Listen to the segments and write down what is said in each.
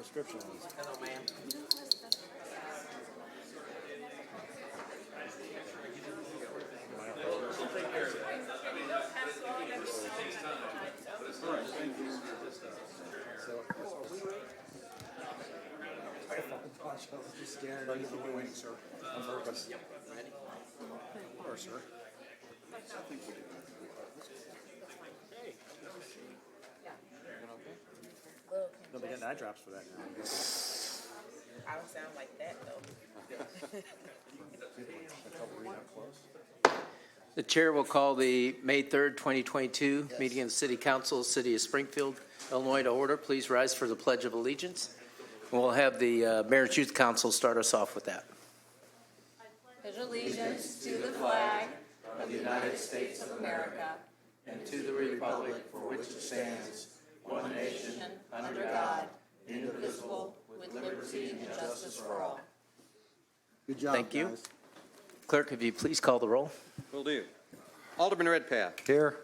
prescription is. Hello, ma'am. I was just scared. Ready for the wing, sir. On purpose. Ready? Or, sir. They'll be getting eye drops for that now. I don't sound like that though. The chair will call the May 3rd, 2022 meeting of the City Council, City of Springfield, Illinois to order. Please rise for the Pledge of Allegiance. We'll have the Mayor's Youth Council start us off with that. Pledge allegiance to the flag of the United States of America And to the republic for which it stands, one nation, under God, indivisible, with liberty and justice for all. Good job, Thank you. guys. Clerk, if you please call the roll. Will do. Alderman Redpath. Here.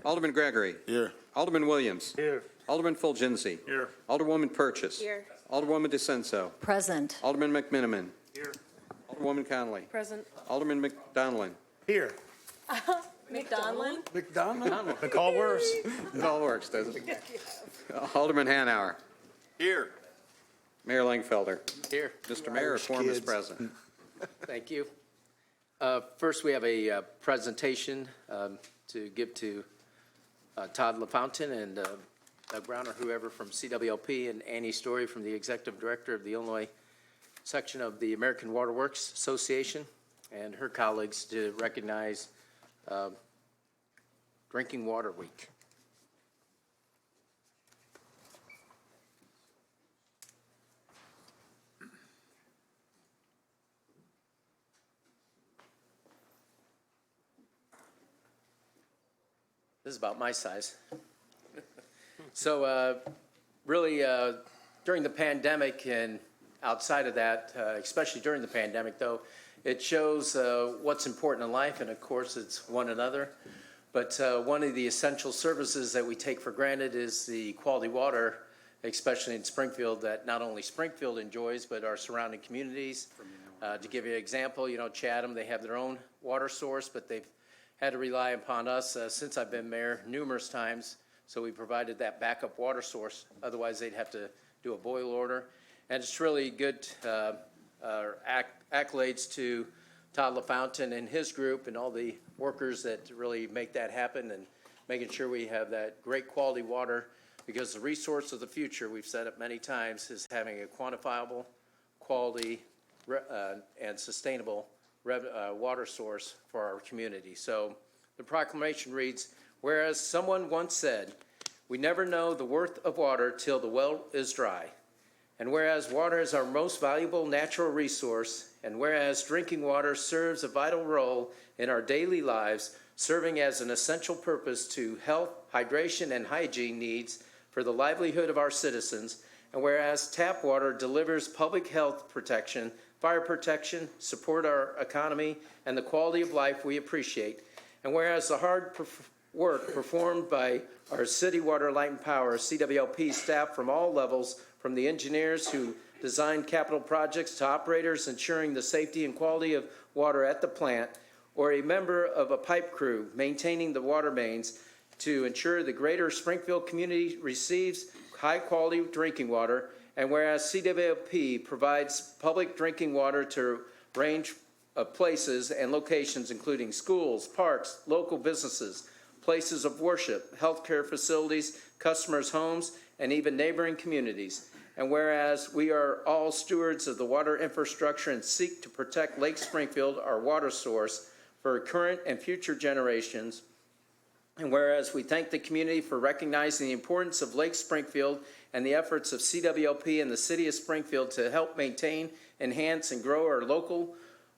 Alderman Gregory. Here. Alderman Williams. Here. Alderman Fulgenzi. Here. Alderwoman Purchase. Here. Alderwoman DeCenso. Present. Alderman McMiniman. Here. Alderwoman Connolly. Present. Alderman McDonaldin. Here. McDonald? McDonald. The call works. It all works, doesn't it? Alderman Hanauer. Here. Mayor Langfelder. Here. Mr. Mayor, a Irish quorum is kids. present. Thank you. First, we have a presentation to give to Todd LaFountain and Doug Brown or whoever from CWLP, and Annie Story from the Executive Director of the Illinois section of the American Water Works Association, and her colleagues to recognize Drinking Water Week. This is about my size. So really, during the pandemic and outside of that, especially during the pandemic, though, it shows what's important in life, and of course, it's one another. But one of the essential services that we take for granted is the quality water, especially in Springfield, that not only Springfield enjoys, but our surrounding communities. To give you an example, Chatham, they have their own water source, but they've had to rely upon us since I've been mayor numerous times. So we provided that backup water source. Otherwise, they'd have to do a boil order. And it's really good accolades to Todd LaFountain and his group and all the workers that really make that happen and making sure we have that great quality water, because the resource of the future, we've said it many times, is having a quantifiable, quality, and sustainable water source for our community. So the proclamation reads, whereas someone once said, we never know the worth of water till the well is dry. And whereas water is our most valuable natural resource, and whereas drinking water serves a vital role in our daily lives, serving as an essential purpose to health, hydration, and hygiene needs for the livelihood of our citizens, and whereas tap water delivers public health protection, fire protection, support our economy, and the quality of life we appreciate, and whereas the hard work performed by our City Water, Light, and Power, CWLP staff from all levels, from the engineers who design capital projects to operators ensuring the safety and quality of water at the plant, or a member of a pipe crew maintaining the water mains to ensure the greater Springfield community receives high-quality drinking water, and whereas CWLP provides public drinking water to a range of places and locations, including schools, parks, local businesses, places of worship, healthcare facilities, customers' homes, and even neighboring communities. And whereas we are all stewards of the water infrastructure and seek to protect Lake Springfield, our water source, for current and future generations. And whereas we thank the community for recognizing the importance of Lake Springfield and the efforts of CWLP and the City of Springfield to help maintain, enhance, and grow our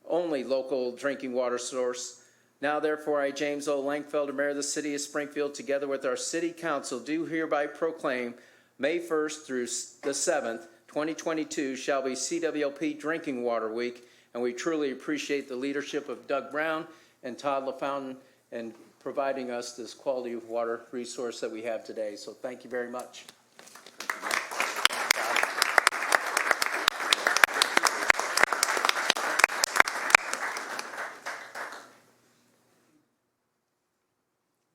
only local drinking water source. Now, therefore, I, James O. Langfelder, Mayor of the City of Springfield, together with our City Council, do hereby proclaim May 1st through the 7th, 2022, shall be CWLP Drinking Water Week, and we truly appreciate the leadership of Doug Brown and Todd LaFountain in providing us this quality of water resource that we have today. So thank you very much.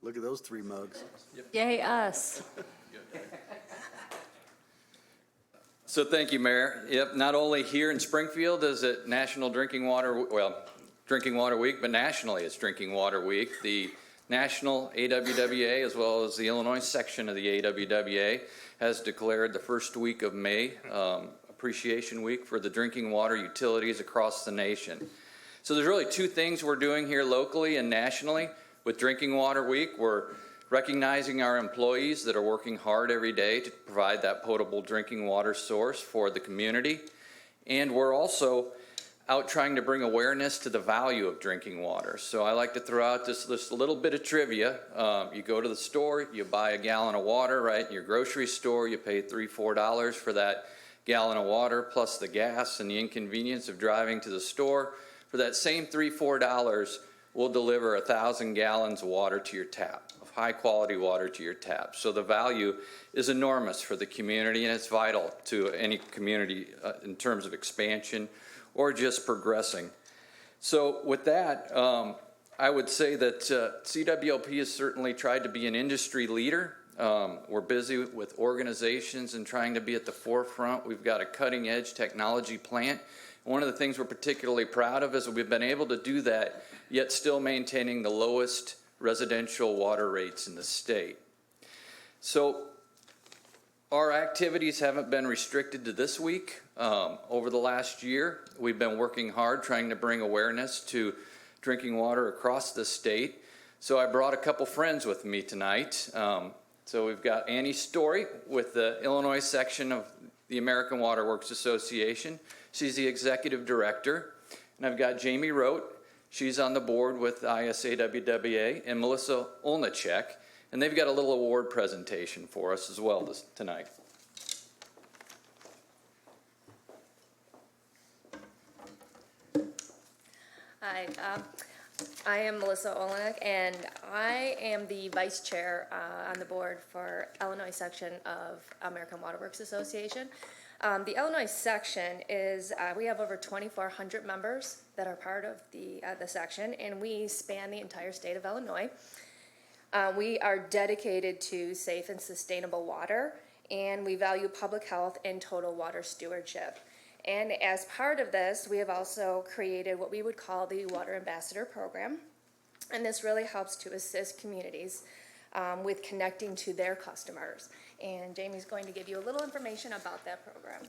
Look at those 3 mugs. Yay, us. So thank you, Mayor. Yep, not only here in Springfield is it National Drinking Water, Drinking Water Week, but nationally it's Drinking Water Week. The National AWWA, as well as the Illinois section of the AWWA, has declared the first week of May Appreciation Week for the drinking water utilities across the nation. So there's really 2 things we're doing here locally and nationally with Drinking Water Week. We're recognizing our employees that are working hard every day to provide that potable drinking water source for the community. And we're also out trying to bring awareness to the value of drinking water. So I like to throw out this little bit of trivia. You go to the store, you buy a gallon of water, right? In your grocery store, you pay $3, $4 for that gallon of water, plus the gas and the inconvenience of driving to the store. For that same $3, $4, we'll deliver 1,000 gallons of water to your tap, of high quality water to your tap. So the value is enormous for the community, and it's vital to any community in terms of expansion or just progressing. So with that, I would say that CWLP has certainly tried to be an industry leader. We're busy with organizations and trying to be at the forefront. We've got a cutting edge technology plant. One of the things we're particularly proud of is that we've been able to do that, yet still maintaining the lowest residential water rates in the state. So our activities haven't been restricted to this week. Over the last year, we've been working hard trying to bring awareness to drinking water across the state. So I brought a couple friends with me tonight. So we've got Annie Story with the Illinois section of the American Water Works Association. She's the executive director. And I've got Jamie Rote. She's on the board with ISAWWA, and Melissa Olnacek. And they've got a little award presentation for us as well tonight. Hi, I am Melissa Olenek, and I am the vice chair on the board for Illinois section of American Water Works Association. The Illinois section is, we have over 2,400 members that are part of the section, and we span the entire state of Illinois. We are dedicated to safe and sustainable water, and we value public health and total water stewardship. And as part of this, we have also created what we would call the Water Ambassador Program. And this really helps to assist communities with connecting to their customers. And Jamie's going to give you a little information about that program.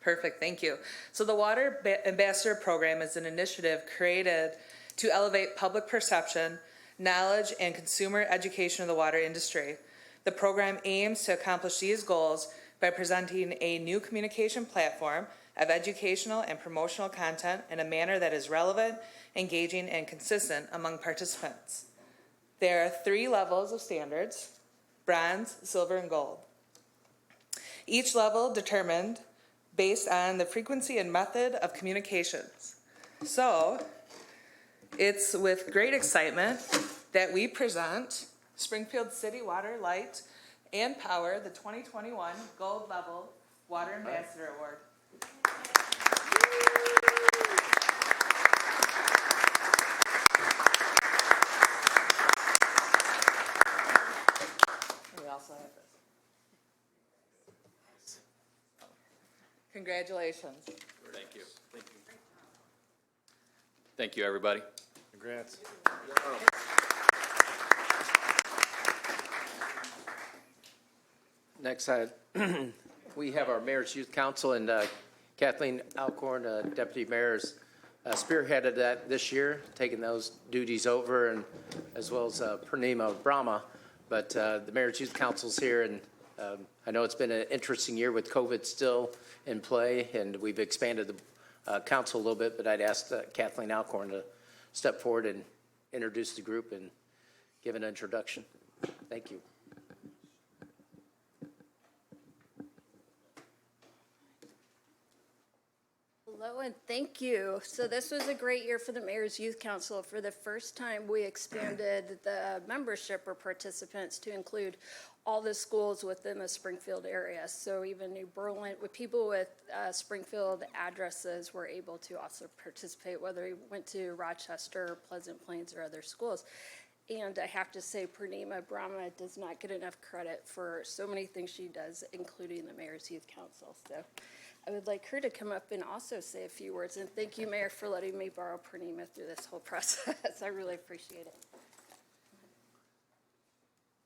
Perfect, thank you. So the Water Ambassador Program is an initiative created to elevate public perception, knowledge, and consumer education of the water industry. The program aims to accomplish these goals by presenting a new communication platform of educational and promotional content in a manner that is relevant, engaging, and consistent among participants. There are 3 levels of standards: bronze, silver, and gold. Each level determined based on the frequency and method of communications. So, it's with great excitement that we present Springfield City Water, Light, and Power, the 2021 Gold Level Water Ambassador Award. We also have this. Congratulations. Thank you. Thank you, everybody. Congrats. Next, we have our Mayor's Youth Council, and Kathleen Alcorn, Deputy Mayor's spearheaded that this year, taking those duties over, and as well as Purnima Brahma. But the Mayor's Youth Council's here, and I know it's been an interesting year with COVID still in play, and we've expanded the council a little bit, but I'd ask Kathleen Alcorn to step forward and introduce the group and give an introduction. Thank you. Hello and thank you. So this was a great year for the Mayor's Youth Council. For the first time, we expanded the membership or participants to include all the schools within the Springfield area. So even New Berlin, with people with Springfield addresses were able to also participate, whether they went to Rochester, Pleasant Plains, or other schools. And I have to say, Purnima Brahma does not get enough credit for so many things she does, including the Mayor's Youth Council. So I would like her to come up and also say a few words. And thank you, Mayor, for letting me borrow Purnima through this whole process. I really appreciate it.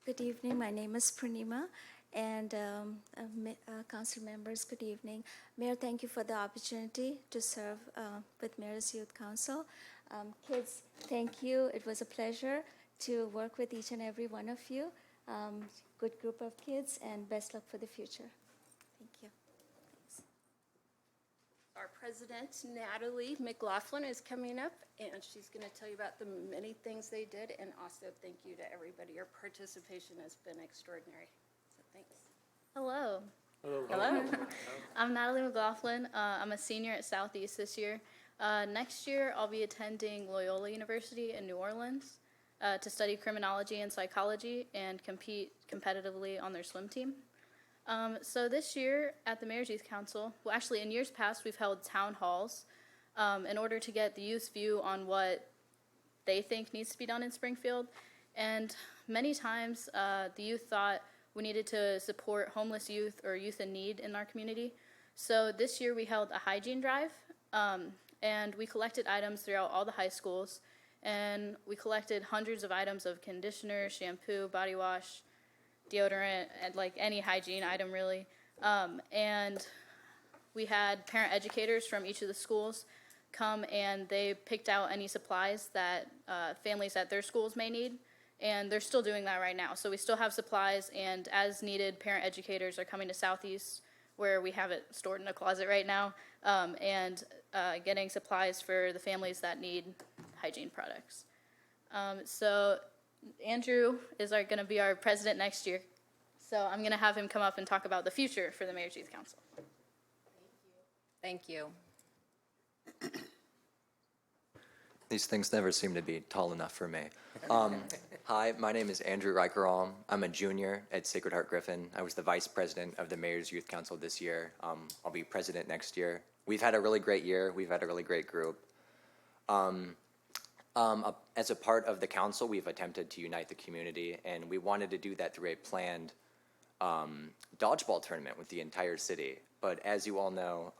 Good evening. My name is Purnima, and council members, good evening. Mayor, thank you for the opportunity to serve with Mayor's Youth Council. Kids, thank you. It was a pleasure to work with each and every one of you. Good group of kids, and best luck for the future. Thank you. Thanks. Our president, Natalie McLaughlin, is coming up, and she's going to tell you about the many things they did, and also thank you to everybody. Your participation has been extraordinary. So thanks. Hello. Hello. I'm Natalie McLaughlin. I'm a senior at Southeast this year. Next year, I'll be attending Loyola University in New Orleans to study criminology and psychology and compete competitively on their swim team. So this year at the Mayor's Youth Council, well, actually in years past, we've held town halls in order to get the youth's view on what they think needs to be done in Springfield. And many times, the youth thought we needed to support homeless youth or youth in need in our community. So this year we held a hygiene drive, and we collected items throughout all the high schools, and we collected hundreds of items of conditioner, shampoo, body wash, deodorant, and like any hygiene item really. And we had parent educators from each of the schools come, and they picked out any supplies that families at their schools may need. And they're still doing that right now. So we still have supplies, and as needed, parent educators are coming to Southeast, where we have it stored in a closet right now, and getting supplies for the families that need hygiene products. So Andrew is going to be our president next year. So I'm going to have him come up and talk about the future for the Mayor's Youth Council. Thank you. These things never seem to be tall enough for me. Hi, my name is Andrew Reicherholm. I'm a junior at Sacred Heart Griffin. I was the vice president of the Mayor's Youth Council this year. I'll be president next year. We've had a really great year. We've had a really great group. As a part of the council, we've attempted to unite the community, and we wanted to do that through a planned dodgeball tournament with the entire city. But as you all know,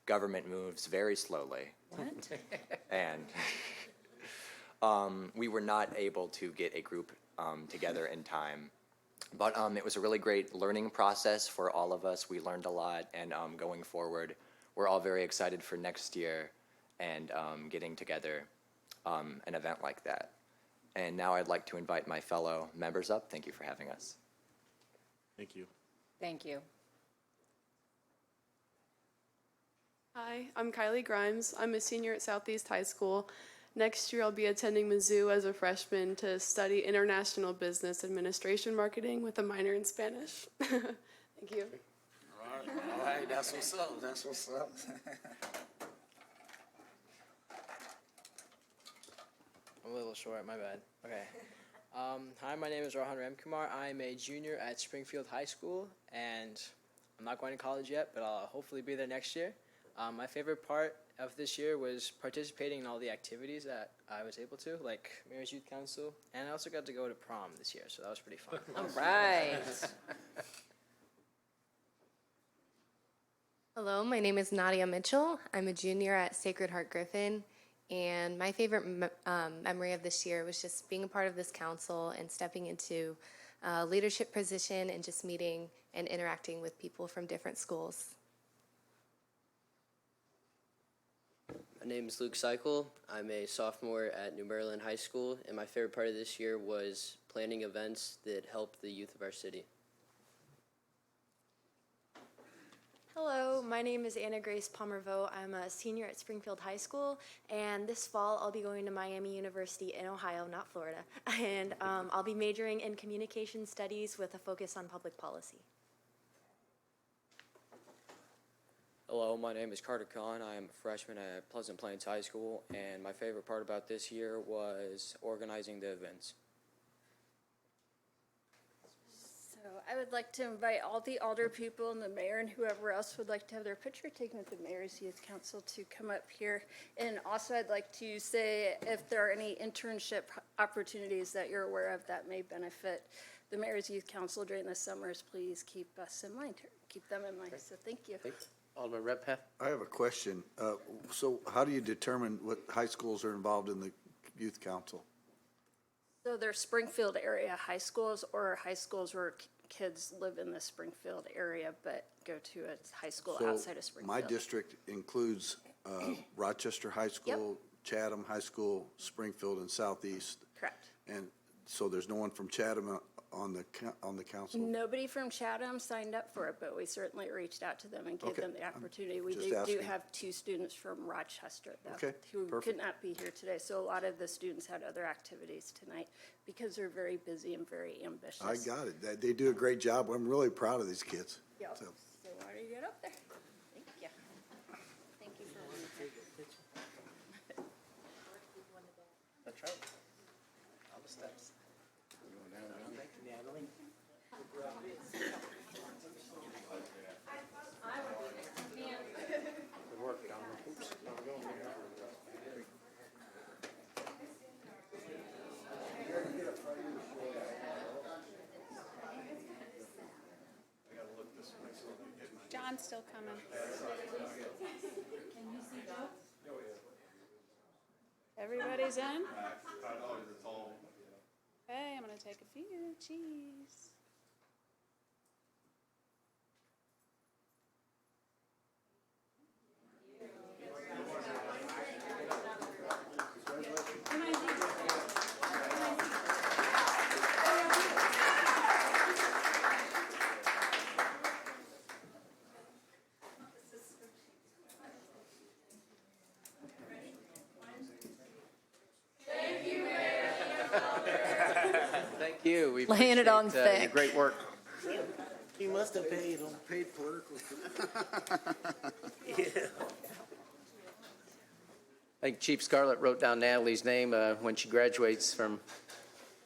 government moves very slowly. What? And we were not able to get a group together in time. But it was a really great learning process for all of us. We learned a lot, and going forward, we're all very excited for next year and getting together an event like that. And now I'd like to invite my fellow members up. Thank you for having us. Thank you. Thank you. Hi, I'm Kylie Grimes. I'm a senior at Southeast High School. Next year, I'll be attending Mizzou as a freshman to study international business administration marketing with a minor in Spanish. Thank you. All right, that's what's up, that's what's up. I'm a little short, my bad. Okay. Hi, my name is Rohan Ramkumar. I'm a junior at Springfield High School, and I'm not going to college yet, but I'll hopefully be there next year. My favorite part of this year was participating in all the activities that I was able to, like Mayor's Youth Council, and I also got to go to prom this year, so that was pretty fun. All right. Hello, my name is Nadia Mitchell. I'm a junior at Sacred Heart Griffin, and my favorite memory of this year was just being a part of this council and stepping into a leadership position and just meeting and interacting with people from different schools. My name is Luke Cycle. I'm a sophomore at New Maryland High School, and my favorite part of this year was planning events that help the youth of our city. Hello, my name is Anna Grace Pomerveau. I'm a senior at Springfield High School, and this fall I'll be going to Miami University in Ohio, not Florida, and I'll be majoring in communication studies with a focus on public policy. Hello, my name is Carter Kahn. I am a freshman at Pleasant Plains High School, and my favorite part about this year was organizing the events. So So I would like to invite all the alder people and the mayor and whoever else would like to have their picture taken at the Mayor's Youth Council to come up here. And also I'd like to say if there are any internship opportunities that you're aware of that may benefit the Mayor's Youth Council during the summers, please keep us in mind, keep them in mind. So thank you. Alderman Redpath? I have a question. So how do you determine what high schools are involved in the youth council? So they're Springfield area high schools or high schools where kids live in the Springfield area but go to a high school outside of Springfield. My district includes Rochester High School, Chatham High School, Springfield, and Southeast. Correct. And so there's no one from Chatham on the council? Nobody from Chatham signed up for it, but we certainly reached out to them and gave Okay. them the opportunity. We just do asking. have 2 students from Rochester Okay, who could perfect. not be here today. So a lot of the students had other activities tonight because they're very busy and very ambitious. I got it. They do a great job. I'm really proud of these kids. Yep. So, So why don't you get up there? Thank you. Thank you for being here. That's right. All the steps. Thank you, Natalie. Good work, Donald. Oops. John's still coming. Everybody's in? Okay, I'm gonna take a few. Cheese. Thank you. We Laying it on appreciate, your thick. great work. He must have paid on paid political. Yeah. I think Chief Scarlett wrote down Natalie's name when she graduates from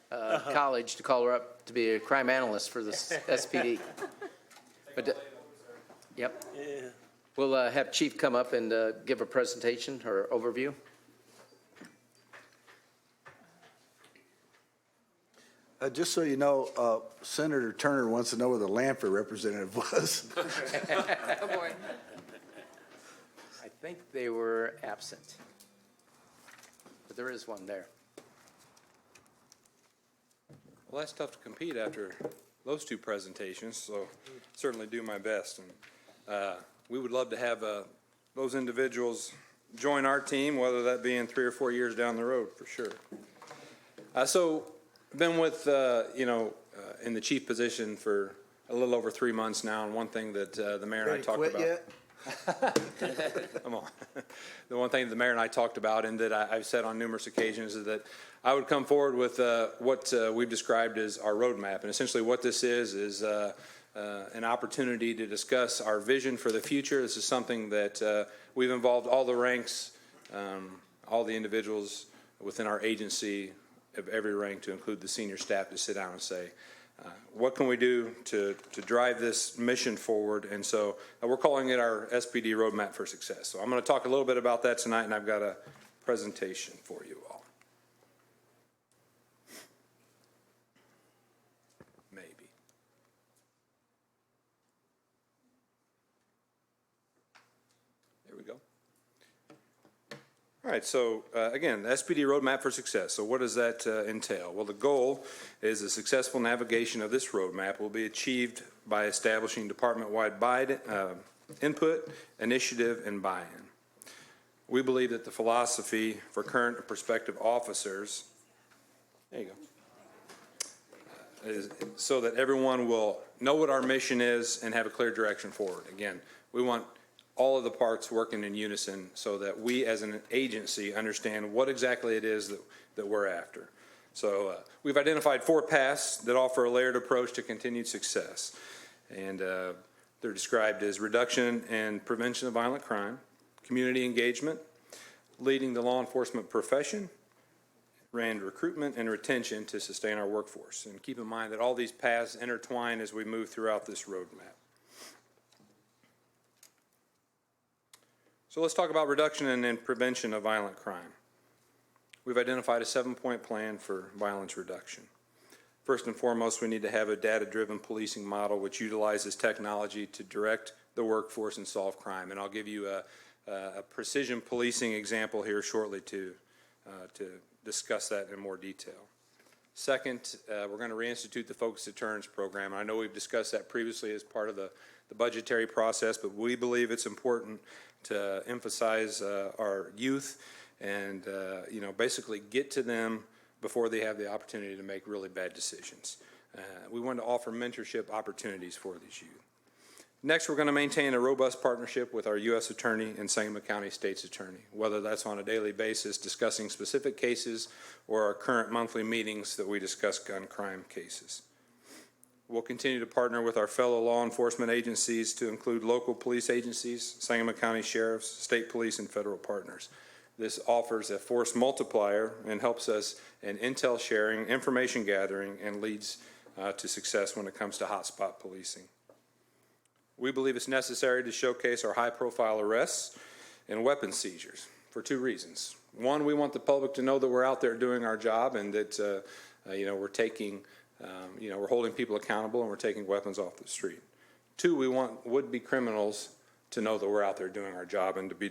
college to call her up to be a crime analyst for the SPD. But, yep. Yeah. We'll have Chief come up and give a presentation or overview. just so you know, Senator Turner wants to know where the Lanford representative was. Oh, boy. I think they were absent. But there is one there. Well, that's tough to compete after those 2 presentations, so certainly do my best. And we would love to have those individuals join our team, whether that be in 3 or 4 years down the road, for sure. So I've been with, in the chief position for a little over 3 months now, and one thing that the mayor and I talked about. Yet? Come on. The one thing the mayor and I talked about, and that I've said on numerous occasions, is that I would come forward with what we've described as our roadmap. And essentially what this is an opportunity to discuss our vision for the future. This is something that we've involved all the ranks, all the individuals within our agency of every rank, to include the senior staff, to sit down and say, what can we do to drive this mission forward? And so we're calling it our SPD Roadmap for Success. So I'm going to talk a little bit about that tonight, and I've got a presentation for you all. Maybe. There we go. All right, so again, the SPD Roadmap for Success. So what does that entail? Well, the goal is the successful navigation of this roadmap will be achieved by establishing department-wide input, initiative, and buy-in. We believe that the philosophy for current and prospective officers, there you go, is so that everyone will know what our mission is and have a clear direction forward. Again, we want all of the parts working in unison so that we as an agency understand what exactly it is that we're after. So we've identified 4 paths that offer a layered approach to continued success. And they're described as reduction and prevention of violent crime, community engagement, leading the law enforcement profession, and recruitment and retention to sustain our workforce. And keep in mind that all these paths intertwine as we move throughout this roadmap. So let's talk about reduction and prevention of violent crime. We've identified a 7-point plan for violence reduction. First and foremost, we need to have a data-driven policing model which utilizes technology to direct the workforce and solve crime. And I'll give you a precision policing example here shortly to discuss that in more detail. Second, we're going to reinstitute the Focused Deterrence program. I know we've discussed that previously as part of the budgetary process, but we believe it's important to emphasize our youth and basically get to them before they have the opportunity to make really bad decisions. We want to offer mentorship opportunities for these youth. Next, we're going to maintain a robust partnership with our U.S. Attorney and Sangamon County State's Attorney, whether that's on a daily basis discussing specific cases or our current monthly meetings that we discuss gun crime cases. We'll continue to partner with our fellow law enforcement agencies to include local police agencies, Sangamon County Sheriffs, state police, and federal partners. This offers a force multiplier and helps us in intel sharing, information gathering, and leads to success when it comes to hotspot policing. We believe it's necessary to showcase our high-profile arrests and weapon seizures for 2 reasons. One, we want the public to know that we're out there doing our job and that we're taking, we're holding people accountable and we're taking weapons off the street. 2, we want would-be criminals to know that we're out there doing our job and to be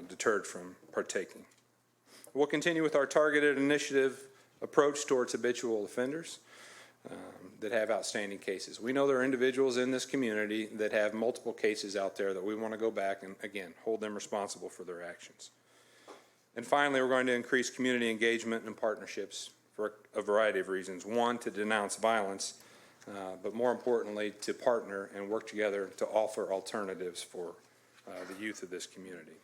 deterred from partaking. We'll continue with our targeted initiative approach towards habitual offenders that have outstanding cases. We know there are individuals in this community that have multiple cases out there that we want to go back and, again, hold them responsible for their actions. And finally, we're going to increase community engagement and partnerships for a variety of reasons. One, to denounce violence, but more importantly, to partner and work together to offer alternatives for the youth of this community.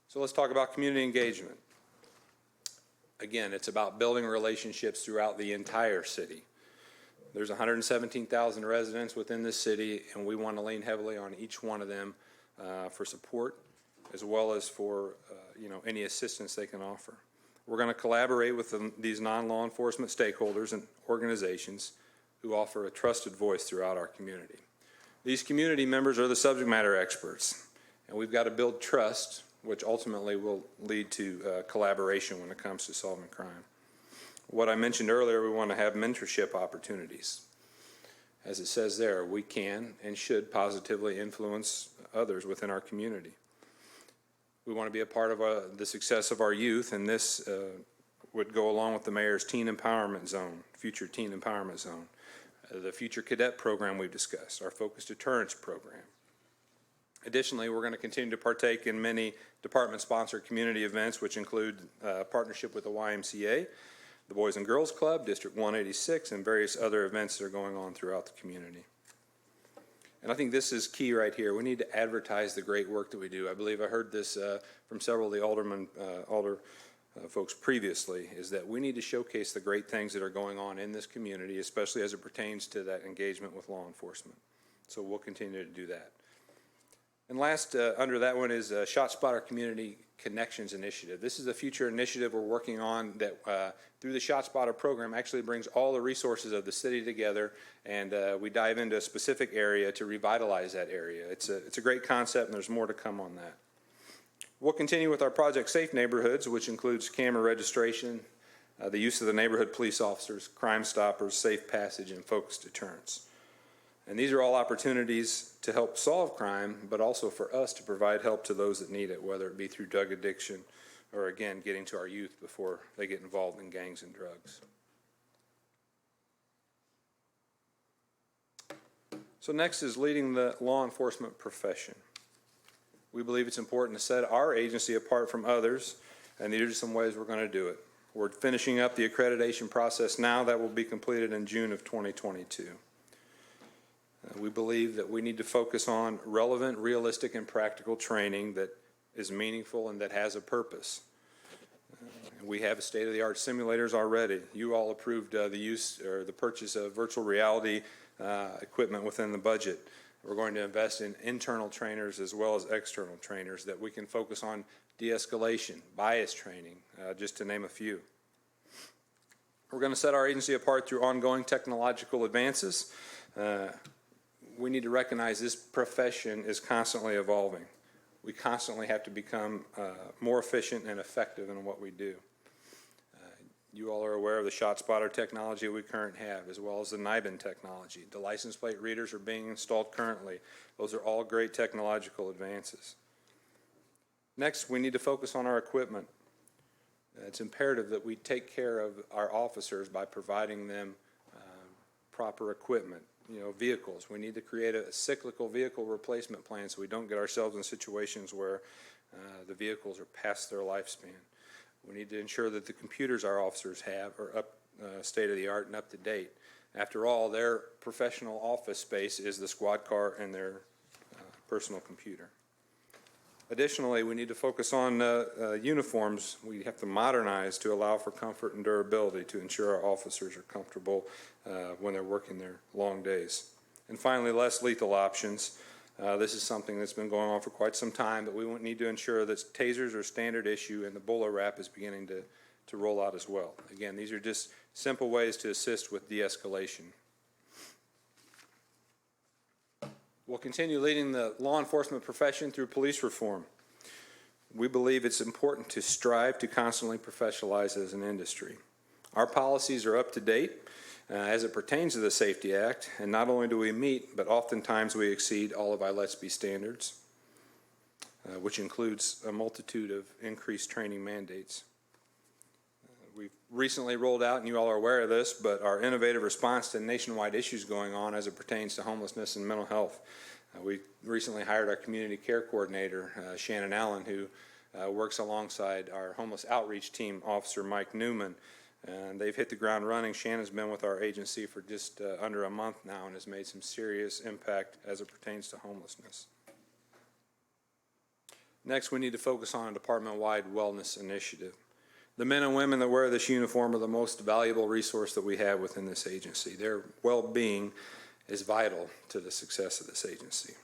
So let's talk about community engagement. Again, it's about building relationships throughout the entire city. There's 117,000 residents within this city, and we want to lean heavily on each one of them for support, as well as for any assistance they can offer. We're going to collaborate with these non-law enforcement stakeholders and organizations who offer a trusted voice throughout our community. These community members are the subject matter experts, and we've got to build trust, which ultimately will lead to collaboration when it comes to solving crime. What I mentioned earlier, we want to have mentorship opportunities. As it says there, we can and should positively influence others within our community. We want to be a part of the success of our youth, and this would go along with the mayor's teen empowerment zone, future teen empowerment zone, the future cadet program we've discussed, our focused deterrence program. Additionally, we're going to continue to partake in many department-sponsored community events, which include partnership with the YMCA, the Boys and Girls Club, District 186, and various other events that are going on throughout the community. And I think this is key right here. We need to advertise the great work that we do. I believe I heard this from several of the alder folks previously, is that we need to showcase the great things that are going on in this community, especially as it pertains to that engagement with law enforcement. So we'll continue to do that. And last, under that one is ShotSpotter Community Connections Initiative. This is a future initiative we're working on that through the ShotSpotter program actually brings all the resources of the city together, and we dive into a specific area to revitalize that area. It's a great concept, and there's more to come on that. We'll continue with our Project Safe Neighborhoods, which includes camera registration, the use of the neighborhood police officers, Crime Stoppers, safe passage, and focused deterrence. And these are all opportunities to help solve crime, but also for us to provide help to those that need it, whether it be through drug addiction or, again, getting to our youth before they get involved in gangs and drugs. So next is leading the law enforcement profession. We believe it's important to set our agency apart from others, and these are some ways we're going to do it. We're finishing up the accreditation process now. That will be completed in June of 2022. We believe that we need to focus on relevant, realistic, and practical training that is meaningful and that has a purpose. We have state-of-the-art simulators already. You all approved the use or the purchase of virtual reality equipment within the budget. We're going to invest in internal trainers as well as external trainers that we can focus on de-escalation, bias training, just to name a few. We're going to set our agency apart through ongoing technological advances. We need to recognize this profession is constantly evolving. We constantly have to become more efficient and effective in what we do. You all are aware of the ShotSpotter technology we currently have, as well as the NIBIN technology. The license plate readers are being installed currently. Those are all great technological advances. Next, we need to focus on our equipment. It's imperative that we take care of our officers by providing them proper equipment, vehicles. We need to create a cyclical vehicle replacement plan so we don't get ourselves in situations where the vehicles are past their lifespan. We need to ensure that the computers our officers have are up state of the art and up to date. After all, their professional office space is the squad car and their personal computer. Additionally, we need to focus on uniforms. We have to modernize to allow for comfort and durability to ensure our officers are comfortable when they're working their long days. And finally, less lethal options. This is something that's been going on for quite some time, but we need to ensure that tasers are standard issue and the bullet wrap is beginning to roll out as well. Again, these are just simple ways to assist with de-escalation. We'll continue leading the law enforcement profession through police reform. We believe it's important to strive to constantly professionalize as an industry. Our policies are up to date as it pertains to the Safety Act, and not only do we meet, but oftentimes we exceed all of our Let's Be standards, which includes a multitude of increased training mandates. We've recently rolled out, and you all are aware of this, but our innovative response to nationwide issues going on as it pertains to homelessness and mental health. We recently hired our community care coordinator, Shannon Allen, who works alongside our homeless outreach team officer, Mike Newman. And they've hit the ground running. Shannon's been with our agency for just under a month now and has made some serious impact as it pertains to homelessness. Next, we need to focus on a department-wide wellness initiative. The men and women that wear this uniform are the most valuable resource that we have within this agency. Their well-being is vital to the success of this agency.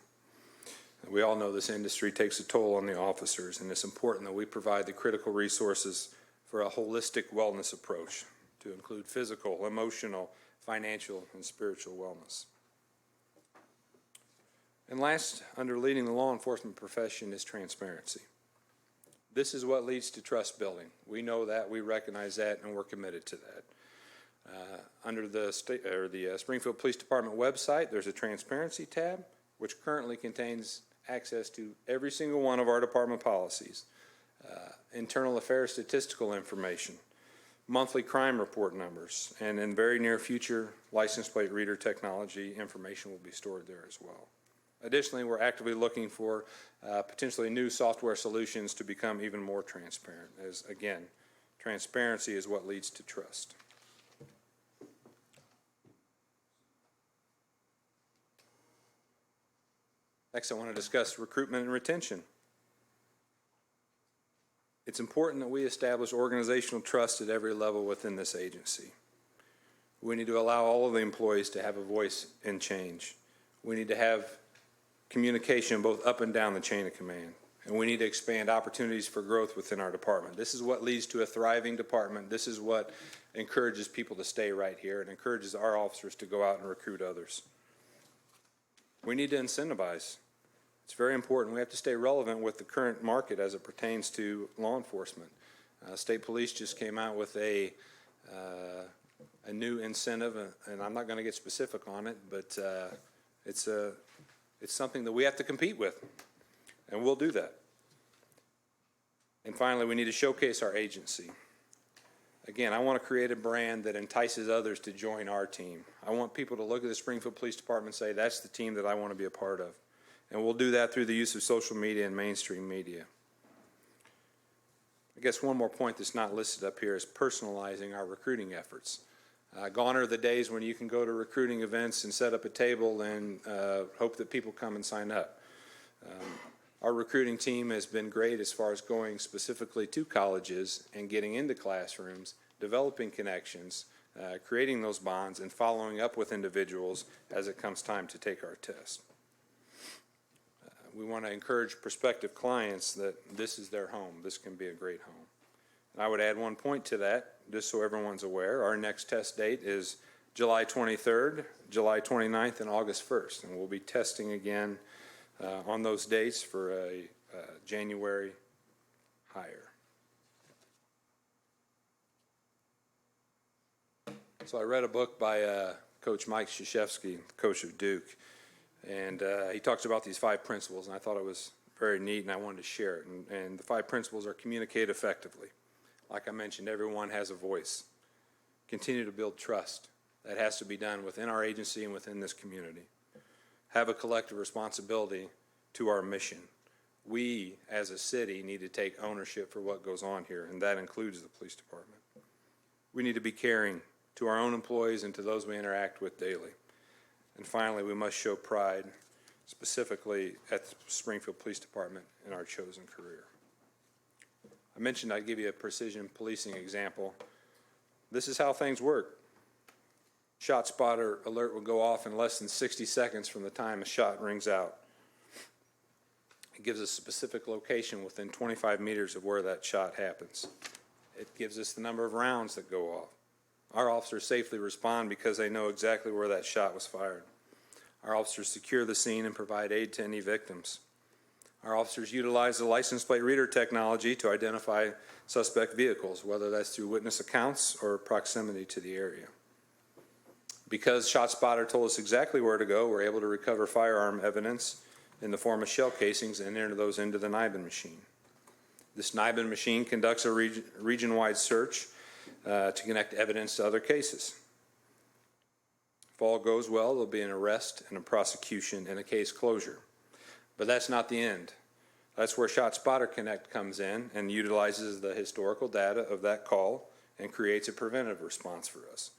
We all know this industry takes a toll on the officers, and it's important that we provide the critical resources for a holistic wellness approach to include physical, emotional, financial, and spiritual wellness. And last, under leading the law enforcement profession, is transparency. This is what leads to trust building. We know that, we recognize that, and we're committed to that. Under the Springfield Police Department website, there's a transparency tab, which currently contains access to every single one of our department policies, internal affairs statistical information, monthly crime report numbers, and in very near future, license plate reader technology information will be stored there as well. Additionally, we're actively looking for potentially new software solutions to become even more transparent, as again, transparency is what leads to trust. Next, I want to discuss recruitment and retention. It's important that we establish organizational trust at every level within this agency. We need to allow all of the employees to have a voice in change. We need to have communication both up and down the chain of command. And we need to expand opportunities for growth within our department. This is what leads to a thriving department. This is what encourages people to stay right here and encourages our officers to go out and recruit others. We need to incentivize. It's very important. We have to stay relevant with the current market as it pertains to law enforcement. State Police just came out with a new incentive, and I'm not going to get specific on it, but it's something that we have to compete with, and we'll do that. And finally, we need to showcase our agency. Again, I want to create a brand that entices others to join our team. I want people to look at the Springfield Police Department and say, that's the team that I want to be a part of. And we'll do that through the use of social media and mainstream media. I guess one more point that's not listed up here is personalizing our recruiting efforts. Gone are the days when you can go to recruiting events and set up a table and hope that people come and sign up. Our recruiting team has been great as far as going specifically to colleges and getting into classrooms, developing connections, creating those bonds, and following up with individuals as it comes time to take our test. we want to encourage prospective clients that this is their home. This can be a great home. And I would add one point to that, just so everyone's aware. Our next test date is July 23rd, July 29th, and August 1st. And we'll be testing again on those dates for a January hire. So I read a book by Coach Mike Krzyzewski, coach of Duke, and he talks about these 5 principles, and I thought it was very neat, and I wanted to share it. And the 5 principles are: communicate effectively. Like I mentioned, everyone has a voice. Continue to build trust. That has to be done within our agency and within this community. Have a collective responsibility to our mission. We, as a city, need to take ownership for what goes on here, and that includes the police department. We need to be caring to our own employees and to those we interact with daily. And finally, we must show pride, specifically at the Springfield Police Department, in our chosen career. I mentioned I'd give you a precision policing example. This is how things work. Shot spotter alert will go off in less than 60 seconds from the time a shot rings out. It gives us a specific location within 25 meters of where that shot happens. It gives us the number of rounds that go off. Our officers safely respond because they know exactly where that shot was fired. Our officers secure the scene and provide aid to any victims. Our officers utilize the license plate reader technology to identify suspect vehicles, whether that's through witness accounts or proximity to the area. Because ShotSpotter told us exactly where to go, we're able to recover firearm evidence in the form of shell casings and enter those into the NIBIN machine. This NIBIN machine conducts a region-wide search to connect evidence to other cases. If all goes well, there'll be an arrest and a prosecution and a case closure. But that's not the end. That's where ShotSpotter Connect comes in and utilizes the historical data of that call and creates a preventive response for us.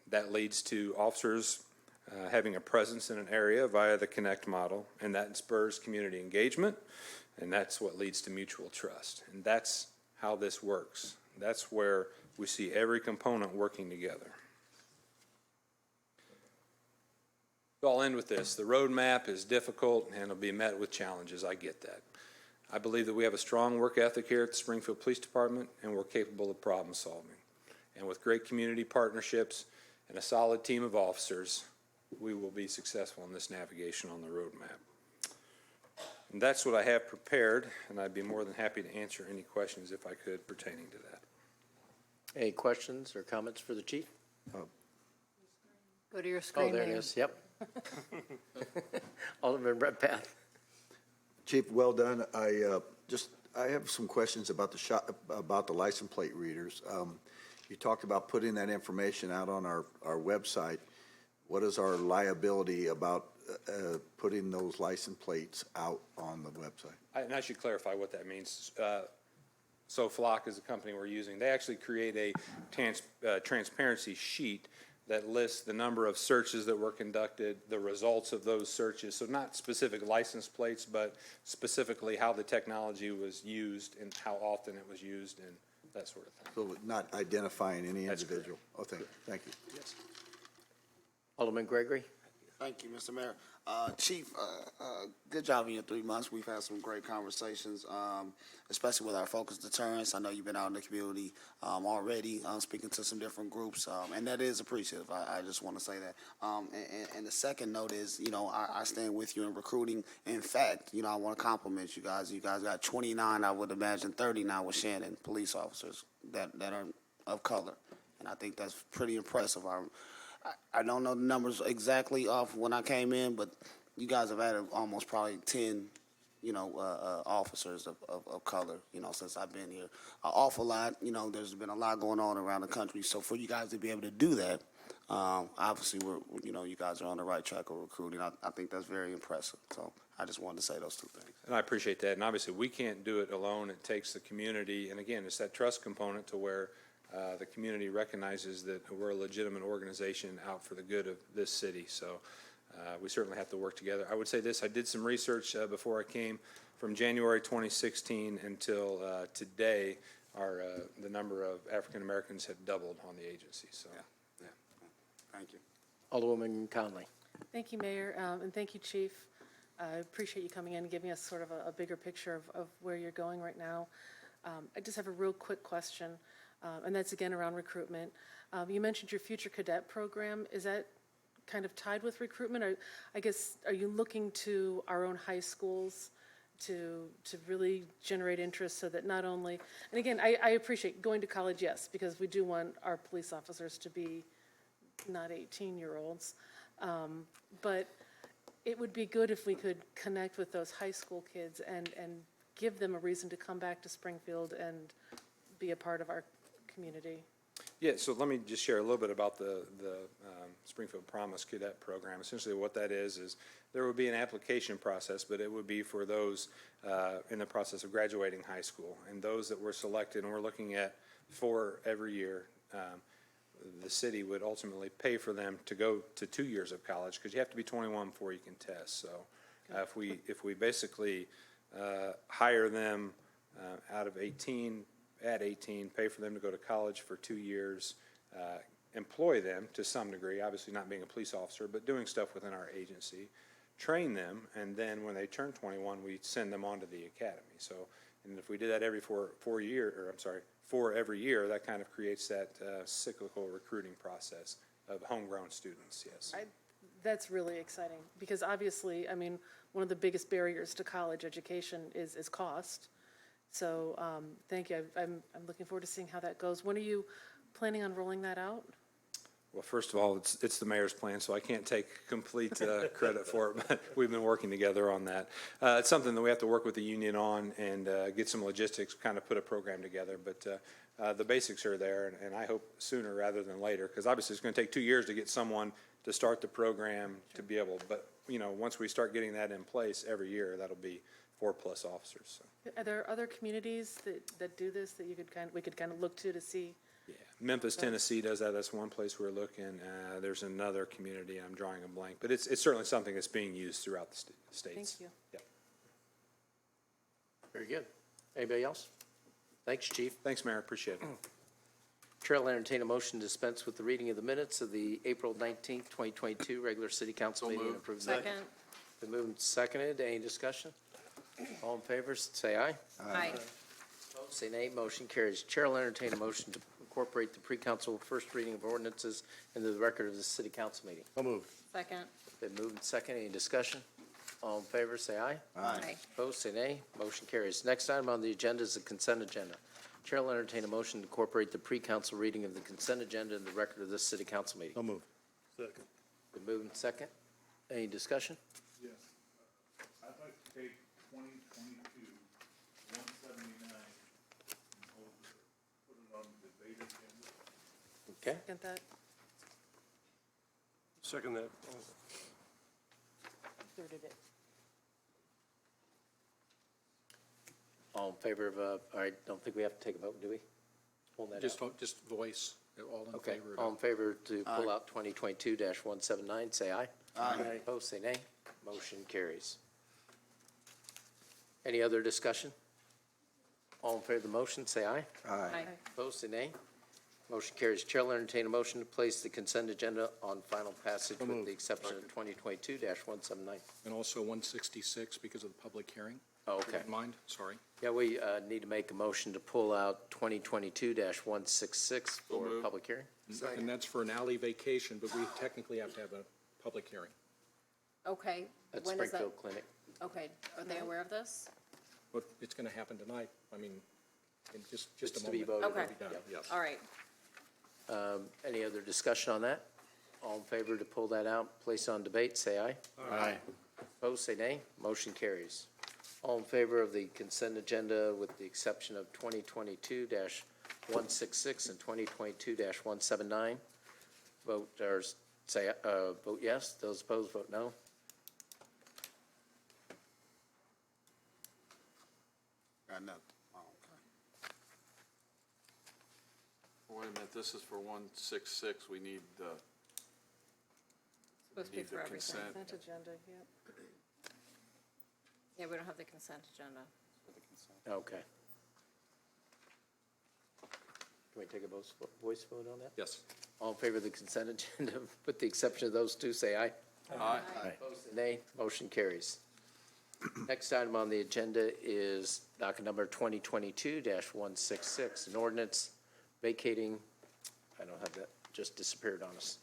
That leads to officers having a presence in an area via the Connect model, and that spurs community engagement, and that's what leads to mutual trust. And that's how this works. That's where we see every component working together. I'll end with this. The roadmap is difficult and it'll be met with challenges. I get that. I believe that we have a strong work ethic here at the Springfield Police Department, and we're capable of problem solving. And with great community partnerships and a solid team of officers, we will be successful in this navigation on the roadmap. And that's what I have prepared, and I'd be more than happy to answer any questions if I could pertaining to that. Any questions or comments for the chief? Go to your screen. Oh, there it is, yep. Alderman Redpath. Chief, well done. I have some questions about the license plate readers. You talked about putting that information out on our website. What is our liability about putting those license plates out on the website? And I should clarify what that means. So Flock is the company we're using. They actually create a transparency sheet that lists the number of searches that were conducted, the results of those searches. So not specific license plates, but specifically how the technology was used and how often it was used and that sort of thing. So not identifying any That's individual? correct. Okay, thank you. Yes. Alderman Gregory. Thank you, Mr. Mayor. Chief, good job in your 3 months. We've had some great conversations, especially with our focus deterrence. I know you've been out in the community already speaking to some different groups, and that is appreciative. I just want to say that. And the second note is, I stand with you in recruiting. In fact, I want to compliment you guys. You guys got 29, I would imagine 30 now with Shannon, police officers that are of color. And I think that's pretty impressive. I don't know the numbers exactly off when I came in, but you guys have added almost probably 10, officers of color, since I've been here. An awful lot. There's been a lot going on around the country. So for you guys to be able to do that, obviously you guys are on the right track of recruiting. I think that's very impressive. So I just wanted to say those 2 things. And I appreciate that. And obviously we can't do it alone. It takes the community. And again, it's that trust component to where the community recognizes that we're a legitimate organization out for the good of this city. So we certainly have to work together. I would say this, I did some research before I came. From January 2016 until today, the number of African Americans have doubled on the agency. So, Thank you. Alderwoman Conley. Thank you, Mayor, and thank you, Chief. I appreciate you coming in and giving us sort of a bigger picture of where you're going right now. I just have a real quick question, and that's again around recruitment. You mentioned your future cadet program. Is that kind of tied with recruitment? Or I guess, are you looking to our own high schools to really generate interest so that not only, and again, I appreciate going to college, yes, because we do want our police officers to be not 18-year-olds. But it would be good if we could connect with those high school kids and give them a reason to come back to Springfield and be a part of our community. Yeah, so let me just share a little bit about the Springfield Promise Cadet Program. Essentially what that is there would be an application process, but it would be for those in the process of graduating high school. And those that were selected, and we're looking at 4 every year, the city would ultimately pay for them to go to 2 years of college, because you have to be 21 before you can test. So if we basically hire them out of 18, at 18, pay for them to go to college for 2 years, employ them to some degree, obviously not being a police officer, but doing stuff within our agency, train them, and then when they turn 21, we send them on to the academy. So, and if we did that every 4 every year, that kind of creates that cyclical recruiting process of homegrown students, yes. That's really exciting, because obviously, I mean, one of the biggest barriers to college education is cost. So thank you. I'm looking forward to seeing how that goes. When are you planning on rolling that out? Well, first of all, it's the mayor's plan, so I can't take complete credit for it, but we've been working together on that. It's something that we have to work with the union on and get some logistics, kind of put a program together, but the basics are there, and I hope sooner rather than later, because obviously it's going to take 2 years to get someone to start the program to be able, but, you know, once we start getting that in place every year, that'll be 4+ officers. So. Are there other communities that do this that we could kind of look to see? Yeah, Memphis, Tennessee does that. That's one place we're looking. There's another community, I'm drawing a blank, but it's certainly something that's being used throughout the states. Thank you. Yep. Very good. Anybody else? Thanks, Chief. Thanks, Mayor. Appreciate it. Chair will entertain a motion to dispense with the reading of the minutes of the April 19th, 2022 regular city council meeting and approve them. Second. Been moved and seconded. Any discussion? All in favor, say aye. Aye. Opposed, say nay. Motion carries. Chair will entertain a motion to incorporate the pre-council first reading of ordinances into the record of the city council meeting. So moved. Second. Been moved and seconded. Any discussion? All in favor, say aye. Aye. Opposed, say nay. Motion carries. Next item on the agenda is the consent agenda. Chair will entertain a motion to incorporate the pre-council reading of the consent agenda in the record of this city council meeting. So moved. Second. Been moved and second. Any discussion? Yes. I'd like to take 2022-179 and put it on the debate agenda. Okay. Second that. Second that. Thirded it. All in favor of, I don't think we have to take a vote, do we? Pull that out. Just voice, all in Okay, favor. all in favor to pull out 2022-179, say aye. Aye. Opposed, say nay. Motion carries. Any other discussion? All in favor of the motion, say aye. Aye. Opposed, say nay. Motion carries. Chair will entertain a motion to place the consent agenda on final passage with the exception of 2022-179. And also 166 because of the public hearing. Oh, okay. Mind, sorry. Yeah, we need to make a motion to pull out 2022-166 for public hearing. And that's for an alley vacation, but we technically have to have a public hearing. Okay. At When is that? Springfield Clinic. Okay. Are they aware of this? But it's going to happen tonight. I mean, in just a It's to moment. be voted. Okay. It'll be done, yes. All right. Any other discussion on that? All in favor to pull that out, place on debate, say aye. Aye. Opposed, say nay. Motion carries. All in favor of the consent agenda with the exception of 2022-166 and 2022-179, vote, or say, vote yes. Those opposed, vote no. Got nothing. Oh, okay. Wait a minute, this is for 166, we need the, Supposed to be Need the for everything. consent. Consent agenda, yep. Yeah, we don't have the consent agenda. Okay. Can we take a voice vote on that? Yes. All in favor of the consent agenda with the exception of those two, say aye. Aye. Opposed, say nay. Motion carries. Next item on the agenda is docket number 2022-166, an ordinance vacating, I don't have that, just disappeared on us.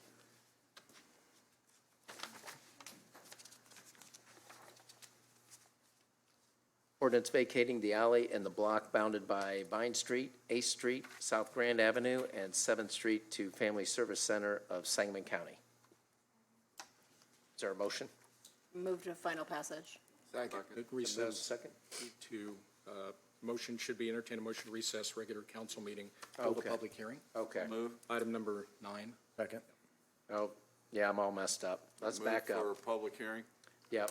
Ordinance vacating the alley and the block bounded by Vine Street, 8th Street, South Grand Avenue, and 7th Street to Family Service Center of Sangamon County. Is there a motion? Move to final passage. Recess. Second. Motion should be entertained, a motion to recess regular council meeting, hold a Okay. public hearing. Okay. Move. Item number 9. Second. Oh, yeah, I'm all messed up. Let's back Move up. for a public hearing. Yep.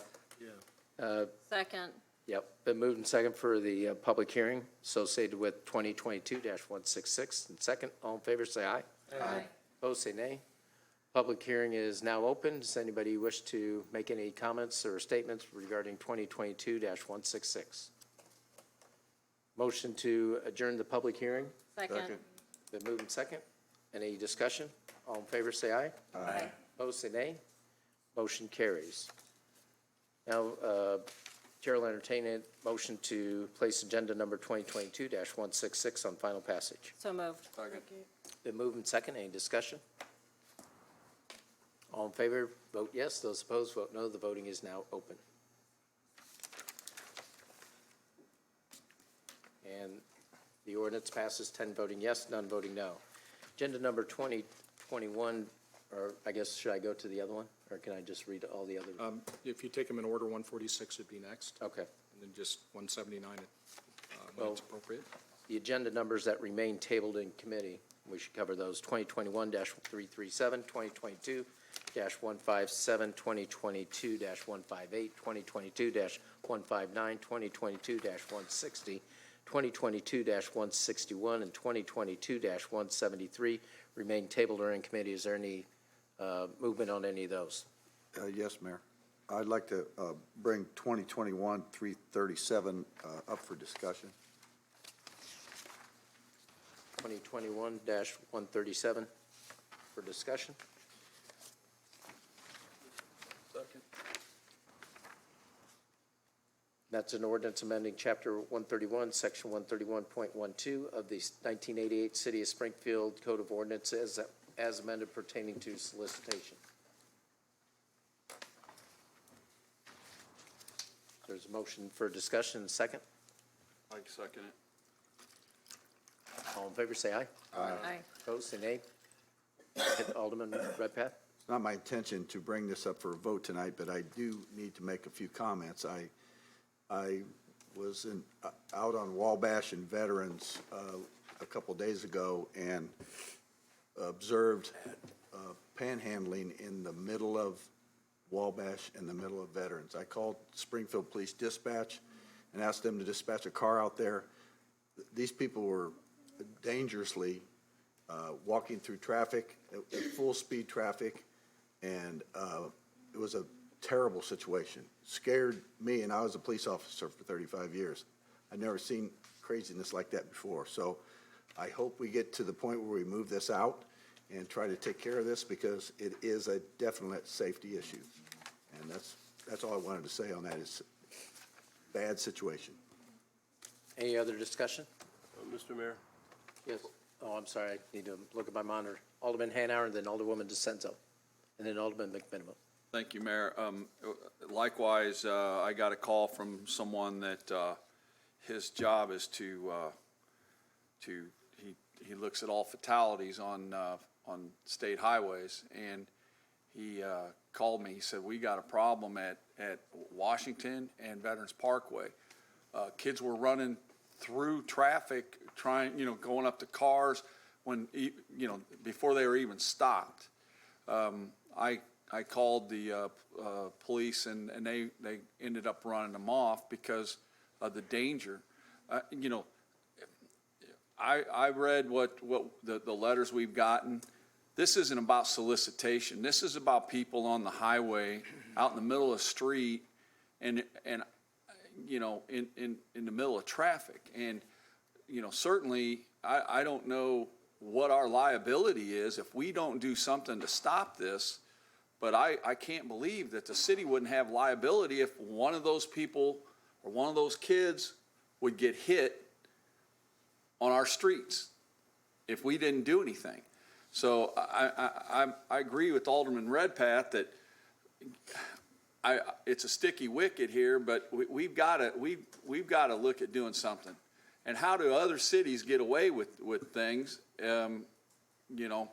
Second. Yep, been moved and second for the public hearing associated with 2022-166. And second, all in favor, say aye. Aye. Opposed, say nay. Public hearing is now open. Does anybody wish to make any comments or statements regarding 2022-166? Motion to adjourn the public hearing. Second. Been moved and second. Any discussion? All in favor, say aye. Aye. Opposed, say nay. Motion carries. Now, Chair will entertain a motion to place agenda number 2022-166 on final passage. So moved. Second. Been moved and second. Any discussion? All in favor, vote yes. Those opposed, vote no. The voting is now open. And the ordinance passes 10 voting yes, none voting no. Agenda number 2021, or I guess, should I go to the other one? Or can I just read all the other? If you take them in order, 146 would be next, Okay. and then just 179 when Well- it's appropriate. The agenda numbers that remain tabled in committee, we should cover those. 2021-337, 2022-157, 2022-158, 2022-159, 2022-160, 2022-161, and 2022-173 remain tabled or in committee. Is there any movement on any of those? Yes, Mayor. I'd like to bring 2021-337 up for discussion. 2021-137 for discussion. Second. That's an ordinance amending Chapter 131, Section 131.12 of the 1988 City of Springfield Code of Ordinances as amended pertaining to solicitation. There's a motion for discussion. Second. I second it. All in favor, say aye. Aye. Opposed, say nay. Alderman Redpath. It's not my intention to bring this up for a vote tonight, but I do need to make a few comments. I was out on Wabash and Veterans a couple days ago and observed panhandling in the middle of Wabash and the middle of Veterans. I called Springfield Police Dispatch and asked them to dispatch a car out there. These people were dangerously walking through traffic, at full-speed traffic, and it was a terrible situation. Scared me, and I was a police officer for 35 years. I'd never seen craziness like that before. So I hope we get to the point where we move this out and try to take care of this, because it is a definite safety issue. And that's all I wanted to say on that. Is bad situation. Any other discussion? Mr. Mayor? Yes. Oh, I'm sorry. I need to look at my monitor. Alderman Hanauer, and then Alderwoman DeCenzo, and then Alderman McMiniman. Thank you, Mayor. Likewise, I got a call from someone that his job is he looks at all fatalities on state highways, and he called me. He said, we got a problem at Washington and Veterans Parkway. Kids were running through traffic, going up to cars when, before they were even stopped. I called the police, and they ended up running them off because of the danger. I read what the letters we've gotten. This isn't about solicitation. This is about people on the highway, out in the middle of the street, and in the middle of traffic. And certainly, I don't know what our liability is if we don't do something to stop this. but I can't believe that the city wouldn't have liability if one of those people or one of those kids would get hit on our streets if we didn't do anything. So I agree with Alderman Redpath that it's a sticky wicket here, but we've got to look at doing something. And how do other cities get away with things, you know,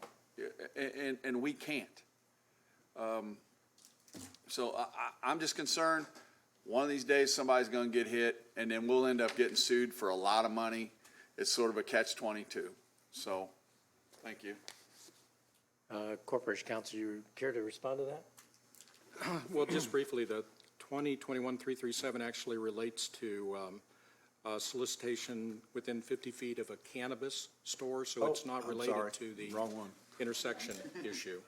and we can't? So I'm just concerned one of these days somebody's going to get hit, and then we'll end up getting sued for a lot of money. It's sort of a catch-22. So, thank you. Corporation Counsel, you care to respond to that? Well, just briefly, the 2021-337 actually relates to solicitation within 50 feet of a cannabis store, so it's not related to the intersection issue.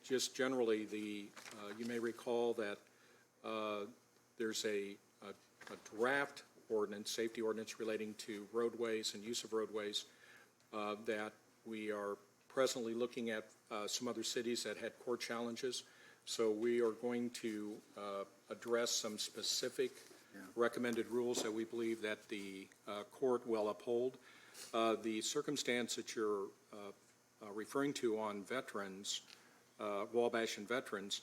Just generally, you may recall that there's a draft ordinance, safety ordinance relating to roadways and use of roadways that we are presently looking at some other cities that had court challenges. So we are going to address some specific recommended rules that we believe that the court will uphold. The circumstance that you're referring to on veterans, Wabash and veterans,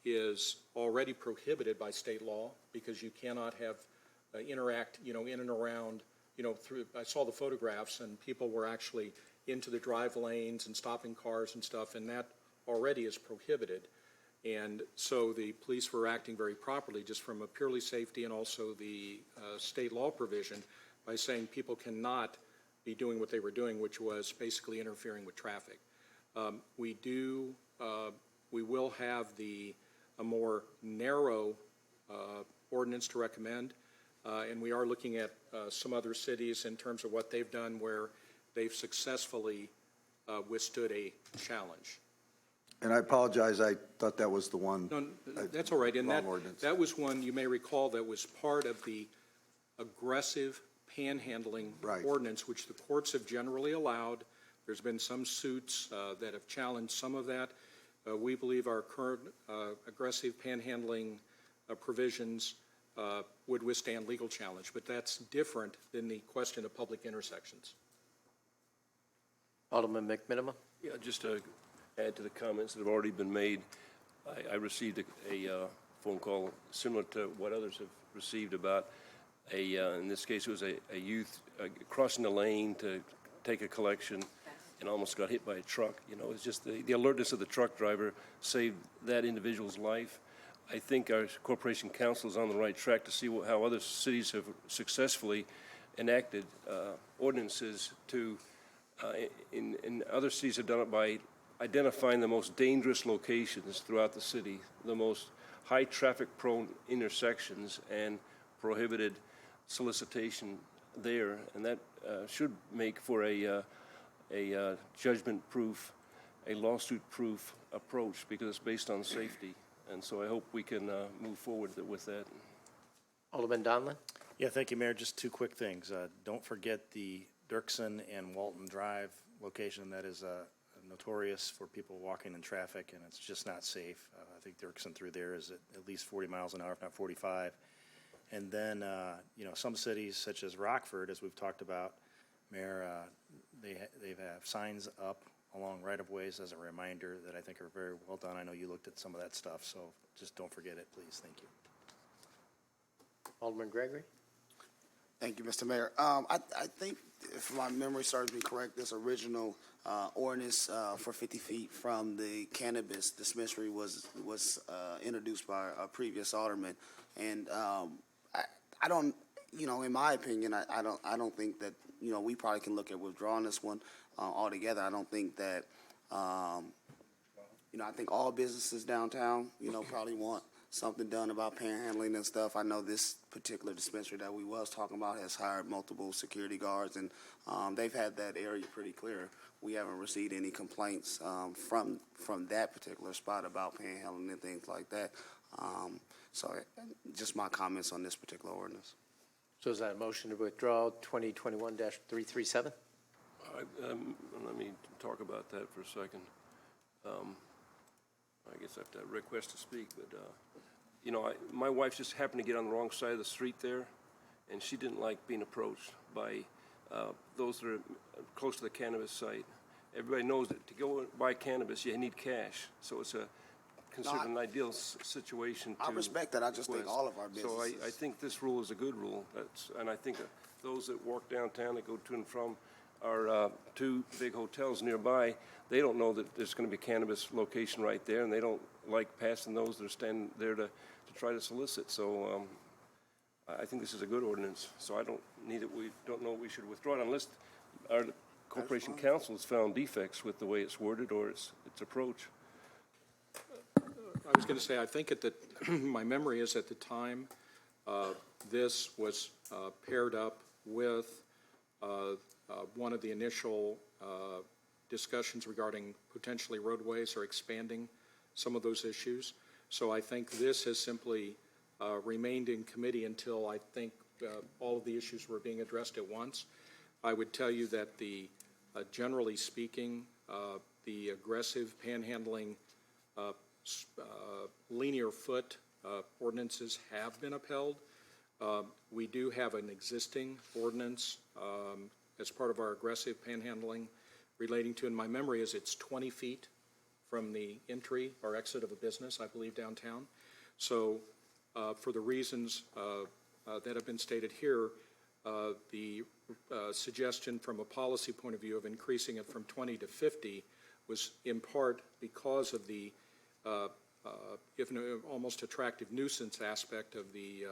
is already prohibited by state law because you cannot have interact, you know, in and around, you know, through, I saw the photographs and people were actually into the drive lanes and stopping cars and stuff, and that already is prohibited. And so the police were acting very properly just from a purely safety and also the state law provision by saying people cannot be doing what they were doing, which was basically interfering with traffic. We will have a more narrow ordinance to recommend, and we are looking at some other cities in terms of what they've done where they've successfully withstood a challenge. And I apologize, I thought that was the one. No, that's all right. And wrong ordinance. that was one, you may recall, that was part of the aggressive panhandling ordinance, which the courts have generally allowed. There's been some suits that have challenged some of that. We believe our current aggressive panhandling provisions would withstand legal challenge, but that's different than the question of public intersections. Alderman McMinima? Yeah, just to add to the comments that have already been made, I received a phone call similar to what others have received about in this case, it was a youth crossing the lane to take a collection and almost got hit by a truck. You know, it's just the alertness of the truck driver saved that individual's life. I think our Corporation Counsel is on the right track to see how other cities have successfully enacted ordinances to, in other cities have done it by identifying the most dangerous locations throughout the city, the most high traffic prone intersections, and prohibited solicitation there. And that should make for a judgment proof, a lawsuit proof approach because it's based on safety. And so I hope we can move forward with that. Alderman Donlin? Yeah, thank you, Mayor. Just two quick things. Don't forget the Dirksen and Walton Drive location. That is notorious for people walking in traffic, and it's just not safe. I think Dirksen through there is at least 40 miles an hour, if not 45. And then, you know, some cities such as Rockford, as we've talked about, Mayor, they have signs up along right-of-ways as a reminder that I think are very well done. I know you looked at some of that stuff, so just don't forget it, please. Thank you. Alderman Gregory? Thank you, Mr. Mayor. I think, if my memory serves me correct, this original ordinance for 50 feet from the cannabis dispensary was introduced by a previous alderman, and I don't, you know, in my opinion, I don't think that, you know, we probably can look at withdrawing this one altogether. I don't think that, you know, I think all businesses downtown, you know, probably want something done about panhandling and stuff. I know this particular dispensary that we was talking about has hired multiple security guards, and they've had that area pretty clear. We haven't received any complaints from that particular spot about panhandling and things like that. So just my comments on this particular ordinance. So is that a motion to withdraw 2021-337? Let me talk about that for a second. I guess I have to request to speak, but, you know, my wife just happened to get on the wrong side of the street there, and she didn't like being approached by those that are close to the cannabis site. Everybody knows that to go buy cannabis, you need cash, so it's considered an ideal situation to. I respect that. I just think request. all of our So businesses. I think this rule is a good rule, and I think those that walk downtown, that go to and from our two big hotels nearby, they don't know that there's going to be a cannabis location right there, and they don't like passing those that are standing there to try to solicit. So I think this is a good ordinance, so I don't know we should withdraw it unless our Corporation Council has found defects with the way it's worded or its approach. I was going to say, I think my memory is at the time, this was paired up with one of the initial discussions regarding potentially roadways or expanding some of those issues. So I think this has simply remained in committee until I think all of the issues were being addressed at once. I would tell you that generally speaking, the aggressive panhandling linear foot ordinances have been upheld. We do have an existing ordinance as part of our aggressive panhandling relating to, and my memory is it's 20 feet from the entry or exit of a business, I believe, downtown. So for the reasons that have been stated here, the suggestion from a policy point of view of increasing it from 20 to 50 was in part because of the almost attractive nuisance aspect of the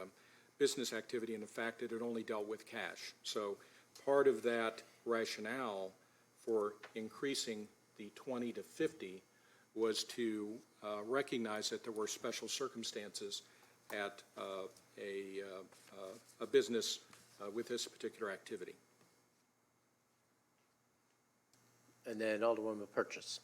business activity, and the fact that it only dealt with cash. So part of that rationale for increasing the 20 to 50 was to recognize that there were special circumstances at a business with this particular activity. And then Alderwoman Purchase.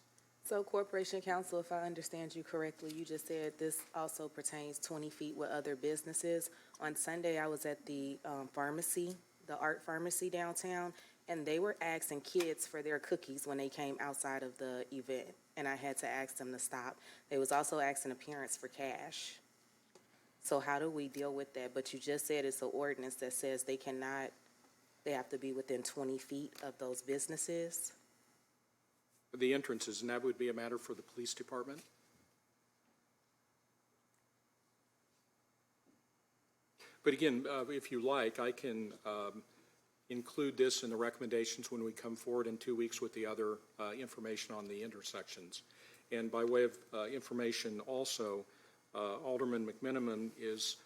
So Corporation Counsel, if I understand you correctly, you just said this also pertains 20 feet with other businesses. On Sunday, I was at the pharmacy, the art pharmacy downtown, and they were asking kids for their cookies when they came outside of the event, and I had to ask them to stop. They was also asking the parents for cash. So how do we deal with that? But you just said it's an ordinance that says they have to be within 20 feet of those businesses? The entrances, and that would be a matter for the police department. But again, if you like, I can include this in the recommendations when we come forward in 2 weeks with the other information on the intersections. And by way of information also, Alderman McMenamin is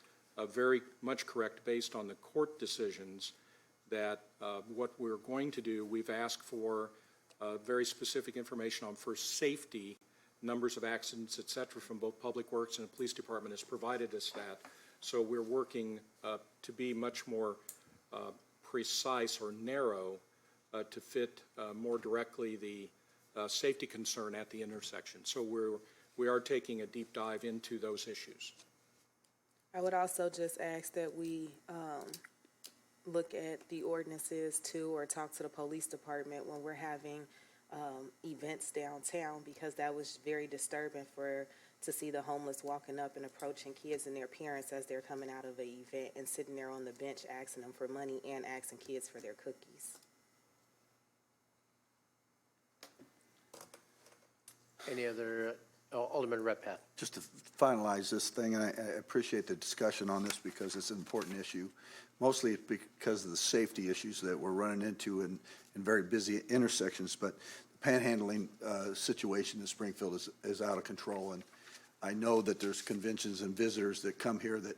very much correct based on the court decisions that what we're going to do, we've asked for very specific information on first safety, numbers of accidents, et cetera, from both Public Works and the Police Department has provided us that. So we're working to be much more precise or narrow to fit more directly the safety concern at the intersection. So we are taking a deep dive into those issues. I would also just ask that we look at the ordinances too, or talk to the police department when we're having events downtown, because that was very disturbing to see the homeless walking up and approaching kids and their parents as they're coming out of an event and sitting there on the bench asking them for money and asking kids for their cookies. Any other, Alderman Redpath? Just to finalize this thing, and I appreciate the discussion on this because it's an important issue, mostly because of the safety issues that we're running into in very busy intersections, but the panhandling situation in Springfield is out of control, and I know that there's conventions and visitors that come here that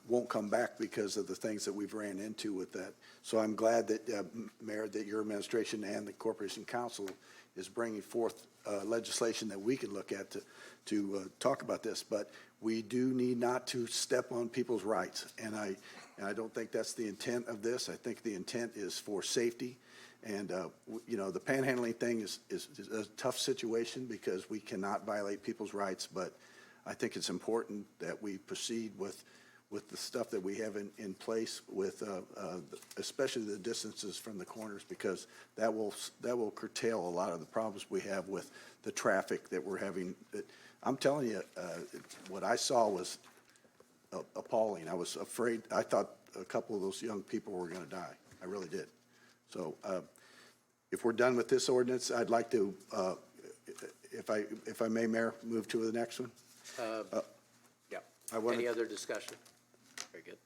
won't come back because of the things that we've ran into with that. So I'm glad that, Mayor, that your administration and the Corporation Council is bringing forth legislation that we can look at to talk about this. But we do need not to step on people's rights, and I don't think that's the intent of this. I think the intent is for safety. And, you know, the panhandling thing is a tough situation because we cannot violate people's rights, but I think it's important that we proceed with with the stuff that we have in place with, especially the distances from the corners, because that will curtail a lot of the problems we have with the traffic that we're having. I'm telling you, what I saw was appalling. I was afraid, I thought a couple of those young people were going to die. I really did. So if we're done with this ordinance, I'd like to, if I may, Mayor, move to the next one. Yeah. I wanted- Any other discussion? Very good.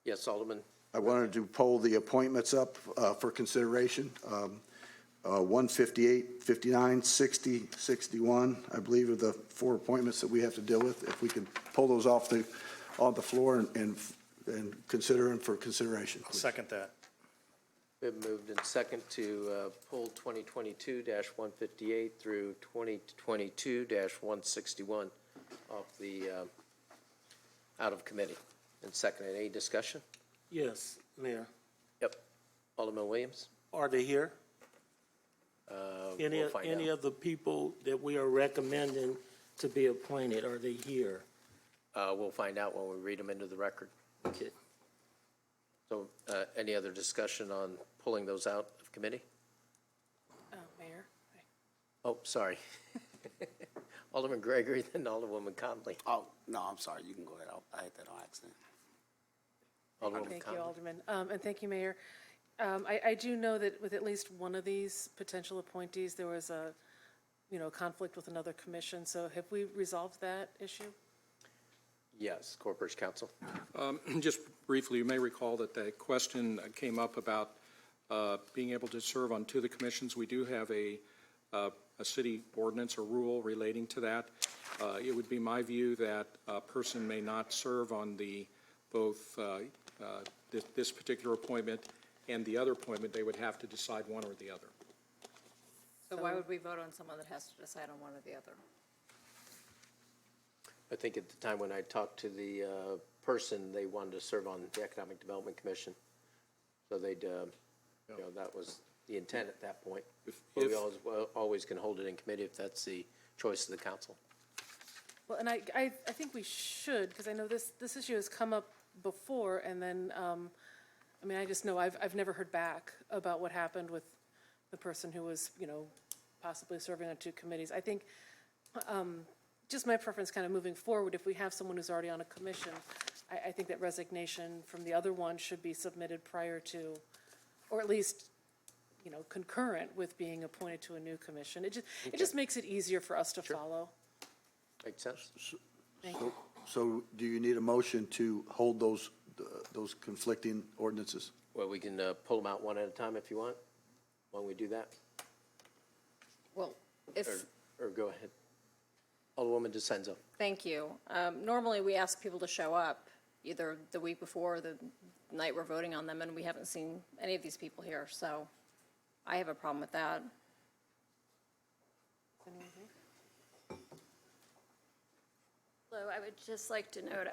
Yes, Alderman. I wanted to poll the appointments up for consideration. 158, 59, 60, 61, I believe are the 4 appointments that we have to deal with. If we can pull those off the floor and consider them for consideration. I'll please. second that. We have moved in second to pull 2022-158 through 2022-161 off the, out of committee. And second, any discussion? Yes, Mayor. Yep. Alderman Williams? Are they here? We'll find Any out. of the people that we are recommending to be appointed, are they here? We'll find out when we read them into the record. Okay. So, any other discussion on pulling those out of committee? Mayor? Oh, sorry. Alderman Gregory, then Alderwoman Conley. Oh, no, I'm sorry. You can go ahead. I hit that on accident. Alderwoman Thank you, Conley. Alderman. And thank you, Mayor. I do know that with at least one of these potential appointees, there was a, conflict with another commission. So have we resolved that issue? Yes, Corporation Counsel. Just briefly, you may recall that the question came up about being able to serve on 2 of the commissions. We do have a city ordinance or rule relating to that. It would be my view that a person may not serve on both this particular appointment and the other appointment. They would have to decide one or the other. So why would we vote on someone that has to decide on one or the other? I think at the time when I talked to the person, they wanted to serve on the Economic Development Commission. So they'd, that was the intent at that point. But we always can hold it in committee if that's the choice of the council. Well, and I think we should, because I know this issue has come up before, and then, I just know I've never heard back about what happened with the person who was, possibly serving on 2 committees. I think, just my preference kind of moving forward, if we have someone who's already on a commission, I think that resignation from the other one should be submitted prior to, or at least, concurrent with being appointed to a new commission. It just makes it easier for us to follow. Makes sense? Thank you. So do you need a motion to hold those conflicting ordinances? Well, we can pull them out one at a time if you want. Why don't we do that? Well, Or go ahead. Alderwoman DeSenzo. thank you. Normally, we ask people to show up either the week before or the night we're voting on them, and we haven't seen any of these people here, so I have a problem with that. Hello, I would just like to note,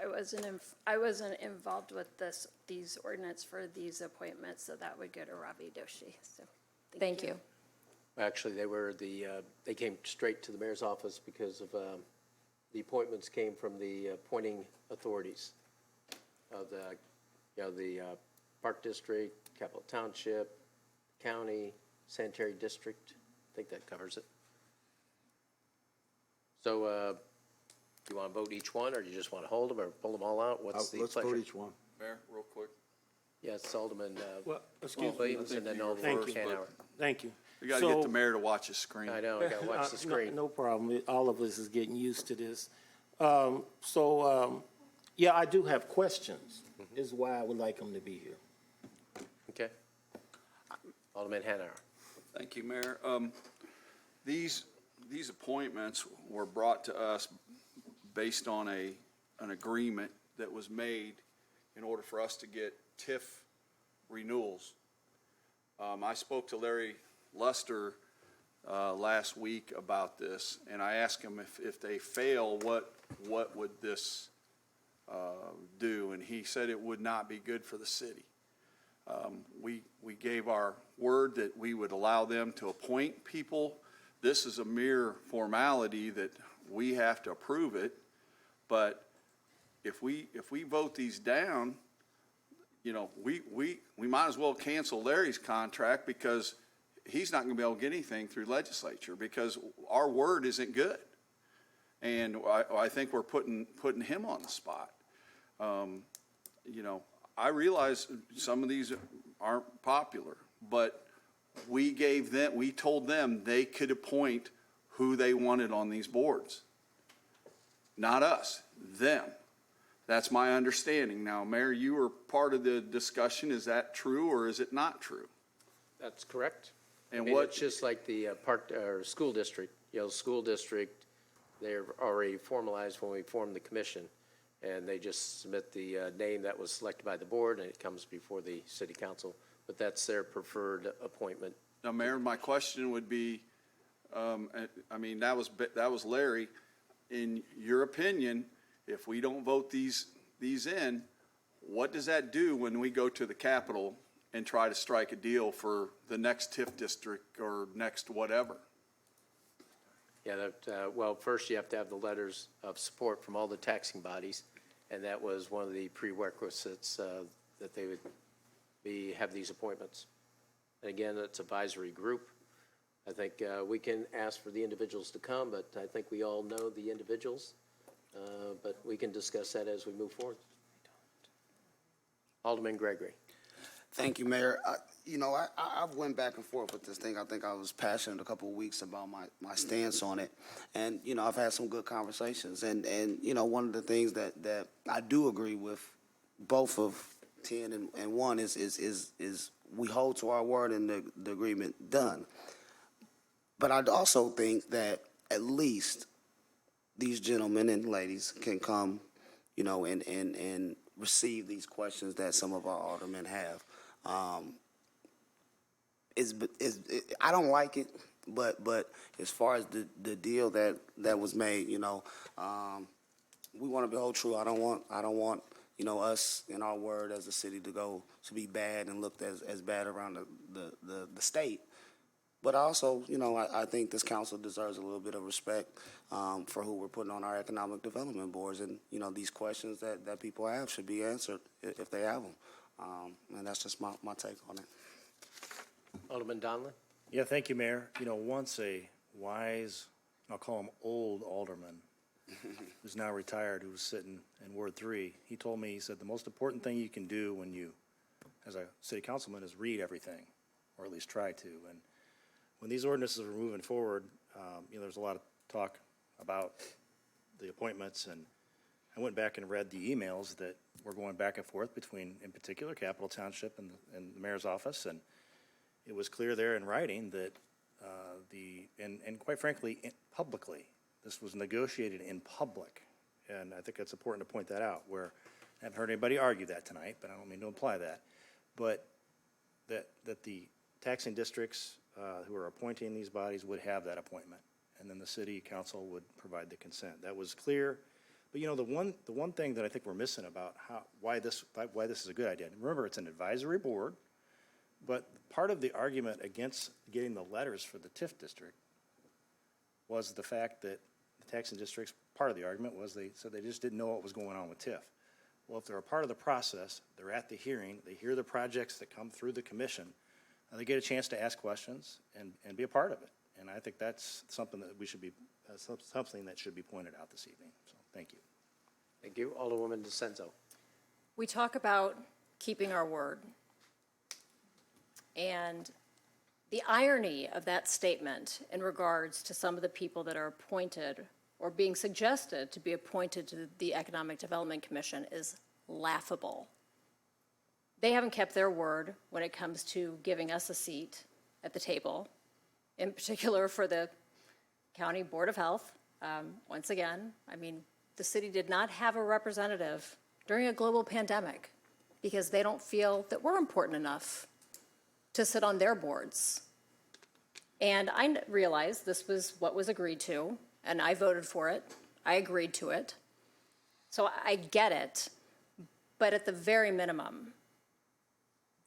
I wasn't involved with these ordinance for these appointments, so that would go to Ravi Doshi, so. Thank you. Actually, they came straight to the mayor's office because of, the appointments came from the appointing authorities of the Park District, Capitol Township, County, Sanitary District. I think that covers it. So, do you want to vote each one, or do you just want to hold them, or pull them all out? What's the Let's pleasure? vote each one. Mayor, real quick. Yes, Alderman Well, excuse me. Williams, and then Alderman Thank you. Hanauer. Thank you. We got to get the mayor to watch his screen. I know, I got to watch the screen. No problem. All of us is getting used to this. Yeah, I do have questions. Is why I would like them to be here. Okay. Alderman Hanauer. Thank you, Mayor. These appointments were brought to us based on an agreement that was made in order for us to get TIF renewals. I spoke to Larry Luster last week about this, and I asked him if they fail, what would this do? And he said it would not be good for the city. We gave our word that we would allow them to appoint people. This is a mere formality that we have to approve it, but if we vote these down, you know, we might as well cancel Larry's contract because he's not gonna be able to get anything through legislature because our word isn't good. And I think we're putting him on the spot. You know, I realize some of these aren't popular, but we told them they could appoint who they wanted on these boards. Not us, them. That's my understanding. Now, Mayor, you were part of the discussion. Is that true or is it not true? That's correct. And I mean, what- it's just like the school district, Yale School District, they're already formalized when we formed the commission. And they just submit the name that was selected by the board, and it comes before the city council. But that's their preferred appointment. Now, Mayor, my question would be, I mean, that was Larry. In your opinion, if we don't vote these in, what does that do when we go to the Capitol and try to strike a deal for the next TIF district or next whatever? Yeah, well, first you have to have the letters of support from all the taxing bodies, and that was one of the prerequisites that they would have these appointments. And again, it's advisory group. I think we can ask for the individuals to come, but I think we all know the individuals. But we can discuss that as we move forward. Alderman Gregory. Thank you, Mayor. You know, I've went back and forth with this thing. I think I was passionate a couple of weeks about my stance on it. And, you know, I've had some good conversations. And you know, one of the things that I do agree with both of 10 and 1 is we hold to our word and the agreement done. But I also think that at least these gentlemen and ladies can come, you know, and receive these questions that some of our aldermen have. I don't like it, but as far as the deal that was made, you know, we want to be hold true. I don't want you know us and our word as a city to be bad and looked as bad around the state. But also, you know, I think this council deserves a little bit of respect for who we're putting on our economic development boards. And, you know, these questions that people have should be answered if they have them. And that's just my take on it. Alderman Donlin. Yeah, thank you, Mayor. You know, once a wise, I'll call him old alderman, who's now retired, who was sitting in Ward 3, he told me, he said, the most important thing you can do when you, as a city councilman, is read everything, or at least try to. And when these ordinances are moving forward, you know, there's a lot of talk about the appointments, and I went back and read the emails that were going back and forth between, in particular, Capitol Township and the mayor's office, and it was clear there in writing that and quite frankly, publicly, this was negotiated in public, and I think it's important to point that out, where I haven't heard anybody argue that tonight, but I don't mean to imply that, but that the taxing districts who are appointing these bodies would have that appointment, and then the city council would provide the consent. That was clear. But, you know, the one thing that I think we're missing about why this is a good idea, and remember, it's an advisory board, but part of the argument against getting the letters for the TIF district was the fact that the taxing districts, part of the argument was they said they just didn't know what was going on with TIF. Well, if they're a part of the process, they're at the hearing, they hear the projects that come through the commission, they get a chance to ask questions and be a part of it. And I think that's something that something that should be pointed out this evening. So, thank you. Thank you. Alderwoman DeCenzo. We talk about keeping our word. And the irony of that statement in regards to some of the people that are appointed or being suggested to be appointed to the Economic Development Commission is laughable. They haven't kept their word when it comes to giving us a seat at the table, in particular for the County Board of Health. Once again, I mean, the city did not have a representative during a global pandemic because they don't feel that we're important enough to sit on their boards. And I realized this was what was agreed to, and I voted for it. I agreed to it. So I get it, but at the very minimum,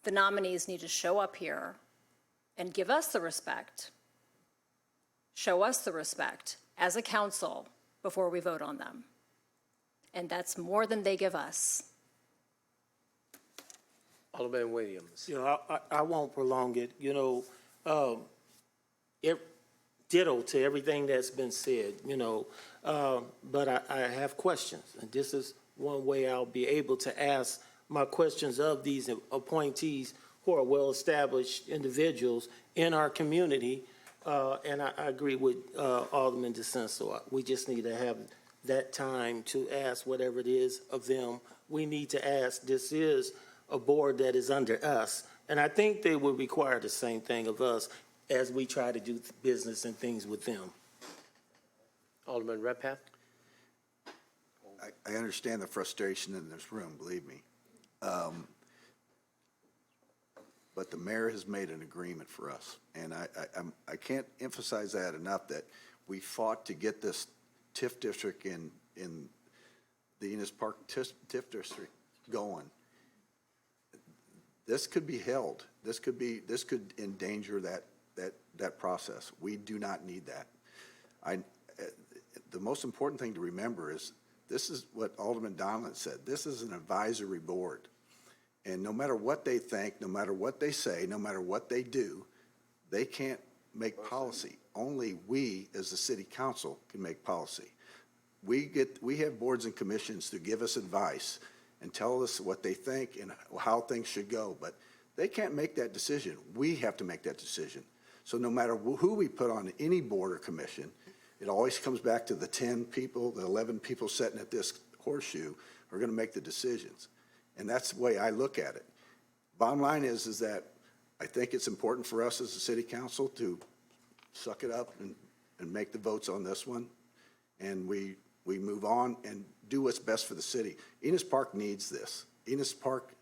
the nominees need to show up here and give us the respect, show us the respect as a council before we vote on them. and that's more than they give us. Alderman Williams. You know, I won't prolong it, you know, ditto to everything that's been said, you know, but I have questions, and this is one way I'll be able to ask my questions of these appointees who are well-established individuals in our community, and I agree with Alderman DeSenso. We just need to have that time to ask whatever it is of them. We need to ask, this is a board that is under us, and I think they will require the same thing of us as we try to do business and things with them. Alderman Redpath. I understand the frustration in this room, believe me. But the mayor has made an agreement for us, and I can't emphasize that enough, that we fought to get this TIF district in the Enos Park TIF district going. This could be held. This could endanger that process. We do not need that. The most important thing to remember is, this is what Alderman Donlin said. This is an advisory board. And no matter what they think, no matter what they say, no matter what they do, they can't make policy. Only we, as the city council, can make policy. We have boards and commissions to give us advice and tell us what they think and how things should go, but they can't make that decision. We have to make that decision. So no matter who we put on any board or commission, it always comes back to the 10 people, the 11 people sitting at this horseshoe are going to make the decisions. And that's the way I look at it. Bottom line is that I think it's important for us as a city council to suck it up and make the votes on this one. And we move on and do what's best for the city. Enos Park needs this. Enos Park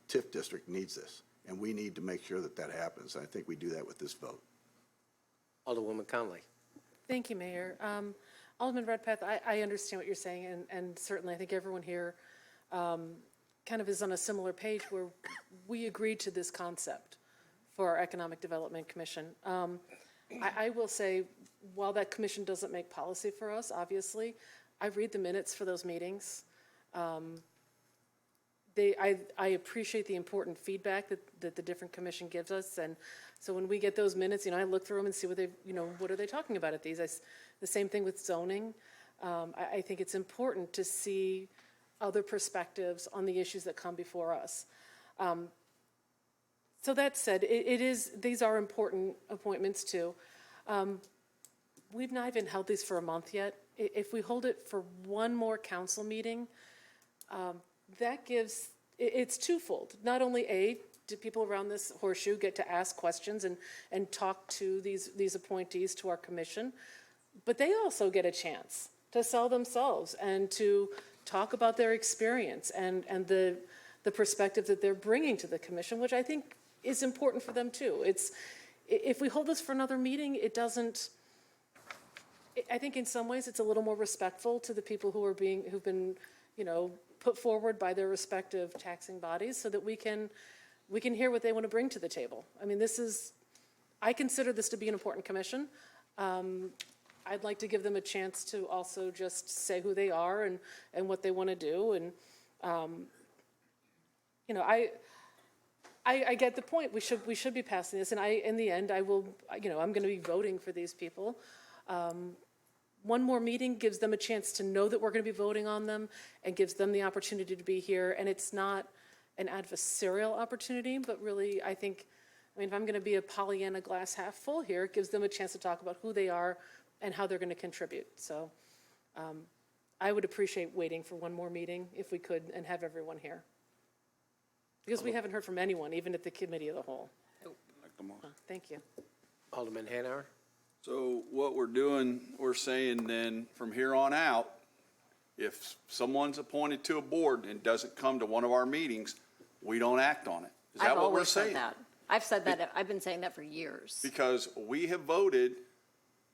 TIF district needs this. And we need to make sure that that happens. I think we do that with this vote. Alderwoman Conley. Thank you, Mayor. Alderman Redpath, I understand what you're saying, and certainly I think everyone here kind of is on a similar page where we agreed to this concept for our Economic Development Commission. I will say, while that commission doesn't make policy for us, obviously, I read the minutes for those meetings. I appreciate the important feedback that the different commission gives us, and so when we get those minutes, I look through them and see what are they talking about at these. The same thing with zoning. I think it's important to see other perspectives on the issues that come before us. So that said, these are important appointments too. We've not even held these for a month yet. If we hold it for one more council meeting, it's twofold. Not only do people around this horseshoe get to ask questions and talk to these appointees to our commission, but they also get a chance to sell themselves and to talk about their experience and the perspective that they're bringing to the commission, which I think is important for them too. If we hold this for another meeting, I think in some ways it's a little more respectful to the people who've been put forward by their respective taxing bodies, so that we can hear what they want to bring to the table. I mean, I consider this to be an important commission. I'd like to give them a chance to also just say who they are and what they want to do. And, I get the point. We should be passing this. And in the end, I'm going to be voting for these people. One more meeting gives them a chance to know that we're going to be voting on them and gives them the opportunity to be here. And it's not an adversarial opportunity, but really, if I'm going to be a Pollyanna glass half full here, it gives them a chance to talk about who they are and how they're going to contribute. So I would appreciate waiting for one more meeting if we could and have everyone here. Because we haven't heard from anyone, even at the committee of the whole. Thank you. Alderman Hanauer. So what we're saying then, from here on out, if someone's appointed to a board and doesn't come to one of our meetings, we don't act on it. Is that what we're saying? I've said that. I've been saying that for years. Because we have voted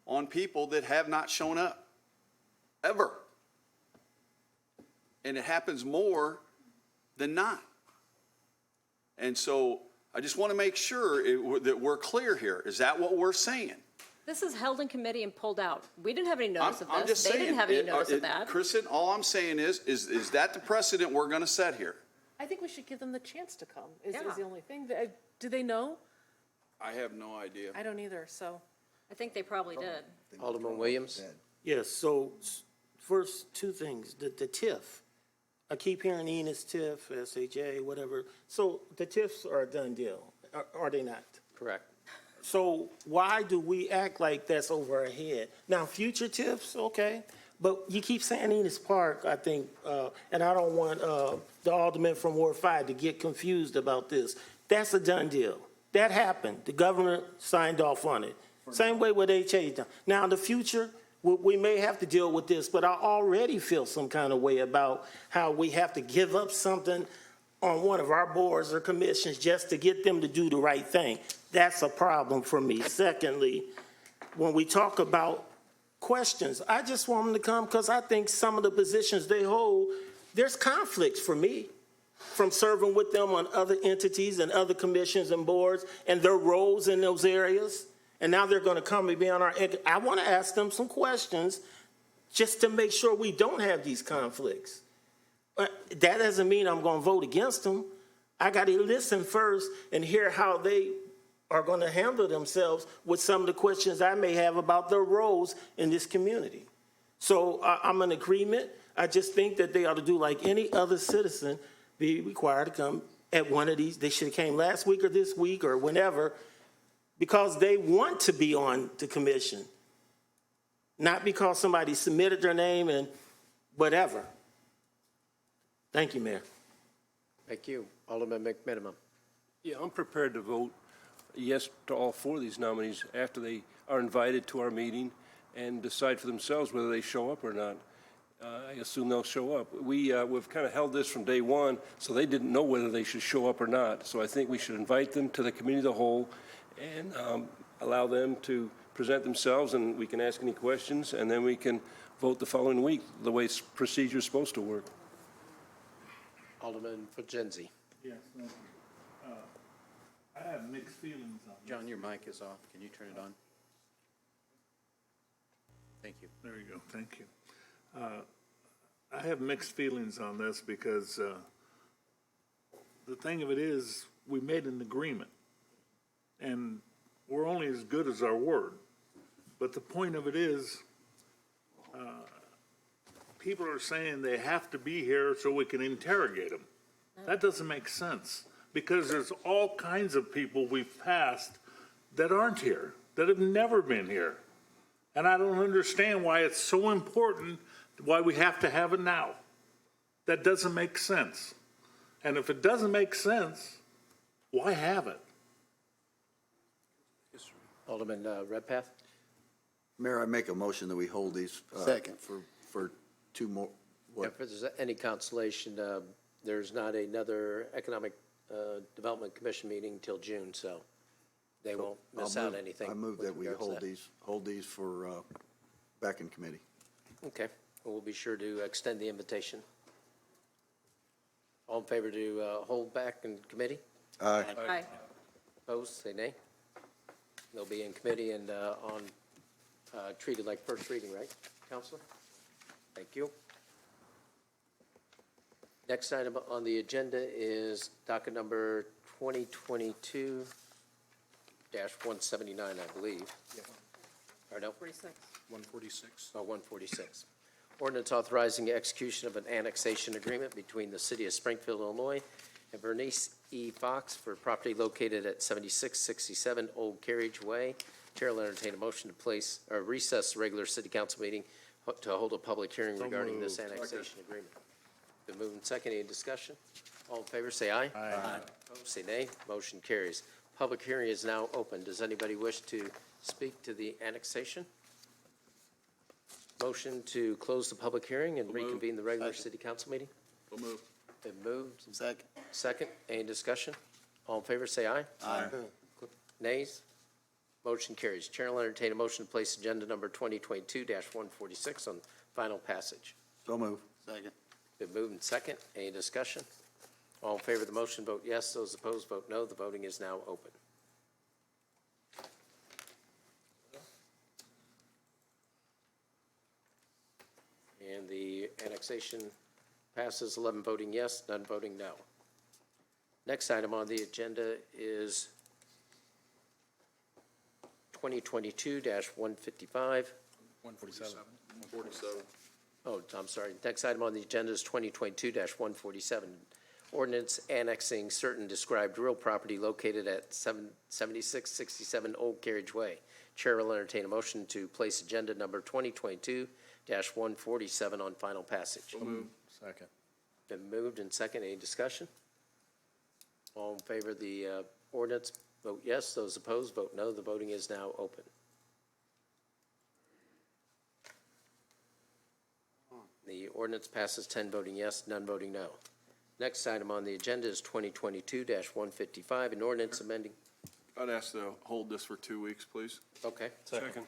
on people that have not shown up, ever. And it happens more than not. And so I just want to make sure that we're clear here. Is that what we're saying? This is held in committee and pulled out. We didn't have any I'm notice of I'm this. just They saying. didn't have any notice of that. Kristen, all I'm saying is that the precedent we're going to set here? I think we should give them the chance to come, is Yeah. the only thing. Do they know? I have no idea. I don't either, so. I think they probably did. Alderman Williams? Yes, so first, two things. The TIF. I keep hearing Enos TIF, SHA, whatever. So the TIFs are a done deal, are they not? Correct. So why do we act like that's over our head? Now, future TIFs, okay, but you keep saying Enos Park, I think, and I don't want the alderman from Ward 5 to get confused about this. That's a done deal. That happened. The governor signed off on it. Same way with HA done. Now, in the future, we may have to deal with this, but I already feel some kind of way about how we have to give up something on one of our boards or commissions just to get them to do the right thing. That's a problem for me. Secondly, when we talk about questions, I just want them to come because I think some of the positions they hold, there's conflicts for me from serving with them on other entities and other commissions and boards and their roles in those areas. And now they're going to come and be on our, I want to ask them some questions just to make sure we don't have these conflicts. But that doesn't mean I'm going to vote against them. I got to listen first and hear how they are going to handle themselves with some of the questions I may have about their roles in this community. So I'm in agreement. I just think that they ought to do like any other citizen, be required to come at one of these. They should have came last week or this week or whenever, because they want to be on the commission, not because somebody submitted their name and whatever. Thank you, Mayor. Thank you. Alderman McMiniman. Yeah, I'm prepared to vote yes to all four of these nominees after they are invited to our meeting and decide for themselves whether they show up or not. I assume they'll show up. We've kind of held this from day one, so they didn't know whether they should show up or not. So I think we should invite them to the committee of the whole and allow them to present themselves, and we can ask any questions, and then we can vote the following week, the way procedure is supposed to work. Alderman Fujenzi. Yes, thank you. I have mixed feelings on this. John, your mic is off. Can you turn it on? Thank you. There you go, thank you. I have mixed feelings on this because the thing of it is, we made an agreement, and we're only as good as our word. But the point of it is, people are saying they have to be here so we can interrogate them. That doesn't make sense, because there's all kinds of people we've passed that aren't here, that have never been here. And I don't understand why it's so important, why we have to have it now. That doesn't make sense. And if it doesn't make sense, why have it? Alderman Redpath. Mayor, I make a motion that we hold these. Second. For two more. What? If there's any consolation, there's not another Economic Development Commission meeting till June, so they won't miss out anything. I move with that we regards to hold these for back in committee. Okay, we'll be sure to extend the invitation. All in favor to hold back in committee? Aye. Aye. Opposed, say nay. They'll be in committee and treated like first reading, right, Counselor? Thank you. Next item on the agenda is docket number 2022-179, I believe. Or no? 46. 146. Oh, 146. Ordinance authorizing execution of an annexation agreement between the City of Springfield, Illinois, and Bernice E. Fox for property located at 7667 Old Carriage Way. Chair will entertain a motion to place or recess the regular City Council meeting to hold a public hearing regarding this annexation agreement. Been moved and seconded. Any discussion? All in favor, say aye. Aye. Opposed, say nay. Motion carries. Public hearing is now open. Does anybody wish to speak to the annexation? Motion to close the public hearing and reconvene the regular City Council meeting? We'll move. Been moved. Second. Second. Any discussion? All in favor, say aye. Aye. Nays? Motion carries. Chair will entertain a motion to place agenda number 2022-146 on final passage. So move. Second. Been moved and second. Any discussion? All in favor of the motion, vote yes. Those opposed, vote no. The voting is now open. Annexation passes, 11 voting yes, none voting no. Next item on the agenda is 2022-155. 147. Oh, I'm sorry. Next item on the agenda is 2022-147. Ordinance annexing certain described real property located at 7667 Old Carriage Way. Chair will entertain a motion to place agenda number 2022-147 on final passage. Second. Been moved and second. Any discussion? All in favor of the ordinance, vote yes. Those opposed, vote no. The voting is now open. The ordinance passes 10 voting yes, none voting no. Next item on the agenda is 2022-155, an ordinance amending. I'd ask to hold this for 2 weeks, please. Okay. Second.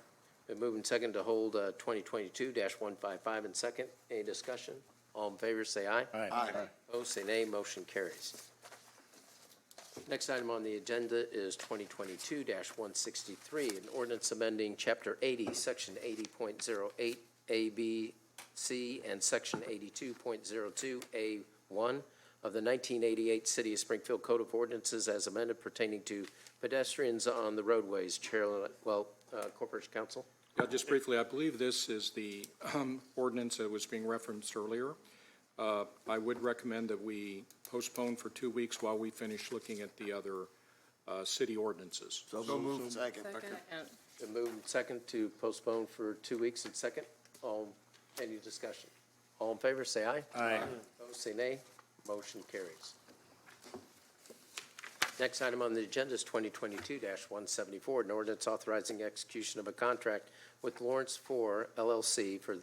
Been moved and second to hold 2022-155 in second. Any discussion? All in favor, say aye. Aye. Opposed, say nay. Motion carries. Next item on the agenda is 2022-163, an ordinance amending Chapter 80, Section 80.08 A, B, C, and Section 82.02 A1 of the 1988 City of Springfield Code of Ordinances as amended pertaining to pedestrians on the roadways. Chair, Corporation Counsel. Yeah, just briefly, I believe this is the ordinance that was being referenced earlier. I would recommend that we postpone for 2 weeks while we finish looking at the other city ordinances. So moved. Second. Been moved and second to postpone for 2 weeks and second. Any discussion? All in favor, say aye. Aye. Opposed, say nay. Motion carries. Next item on the agenda is 2022-174, an ordinance authorizing execution of a contract with Lawrence 4 LLC for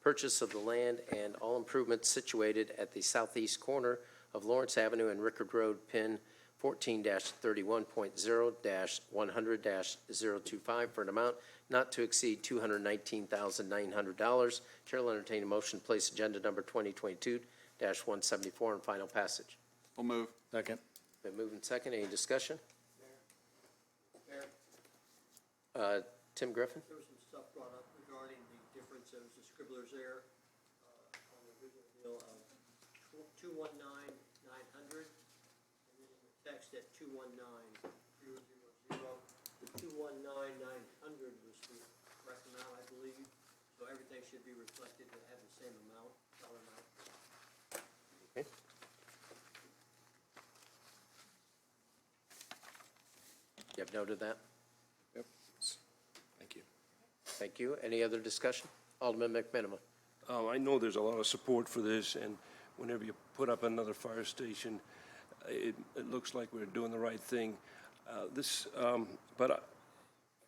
purchase of the land and all improvements situated at the southeast corner of Lawrence Avenue and Rickard Road, PIN 14-31.0-100-025 for an amount not to exceed $219,900. Chair will entertain a motion to place agenda number 2022-174 on final passage. We'll move. Second. Been moved and second. Any discussion? Tim Griffin? There was some stuff brought up regarding the difference of the scribblers there on the original deal of 219,900, and then in the text at 219,000. The 219,900 was the correct amount, I believe, so everything should be reflected to have the same amount, dollar amount. Okay. You have noted that? Yep. Thank you. Thank you. Any other discussion? Alderman McMenamin. I know there's a lot of support for this, and whenever you put up another fire station, it looks like we're doing the right thing. But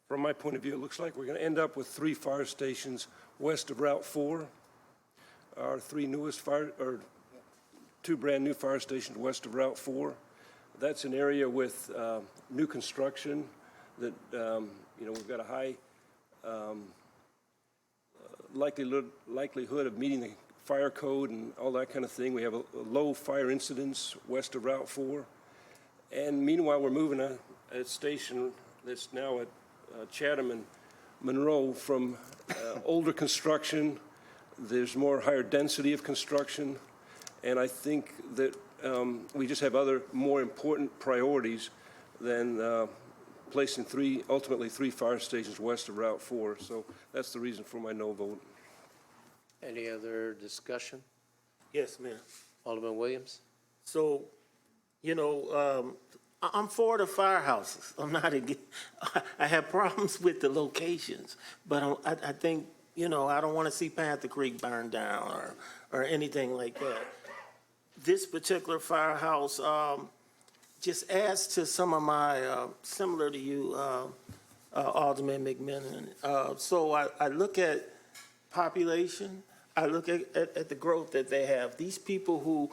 from my point of view, it looks like we're going to end up with 3 fire stations west of Route 4. Our 3 newest or 2 brand new fire stations west of Route 4. That's an area with new construction that, we've got a high likelihood of meeting the fire code and all that kind of thing. We have a low fire incidence west of Route 4. And meanwhile, we're moving a station that's now at Chatham and Monroe from older construction. There's more higher density of construction. And I think that we just have other more important priorities than placing ultimately three fire stations west of Route 4. So that's the reason for my no vote. Any other discussion? Yes, Mayor. Alderman Williams? So, I'm for the firehouses. I'm not against, I have problems with the locations, but I think, I don't want to see Panther Creek burned down or anything like that. This particular firehouse just adds to some of my, similar to you, Alderman McMenamin. So I look at population, I look at the growth that they have. These people who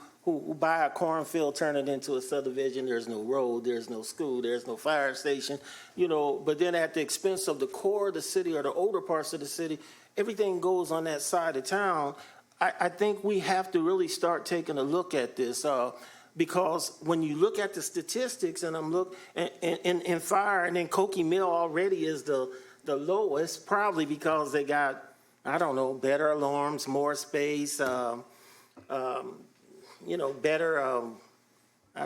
buy a cornfield, turn it into a subdivision, there's no road, there's no school, there's no fire station, but then at the expense of the core of the city or the older parts of the city, everything goes on that side of town. I think we have to really start taking a look at this because when you look at the statistics, and I'm in fire, and then Cokie Mill already is the lowest, probably because they got I don't know, better alarms, more space, better,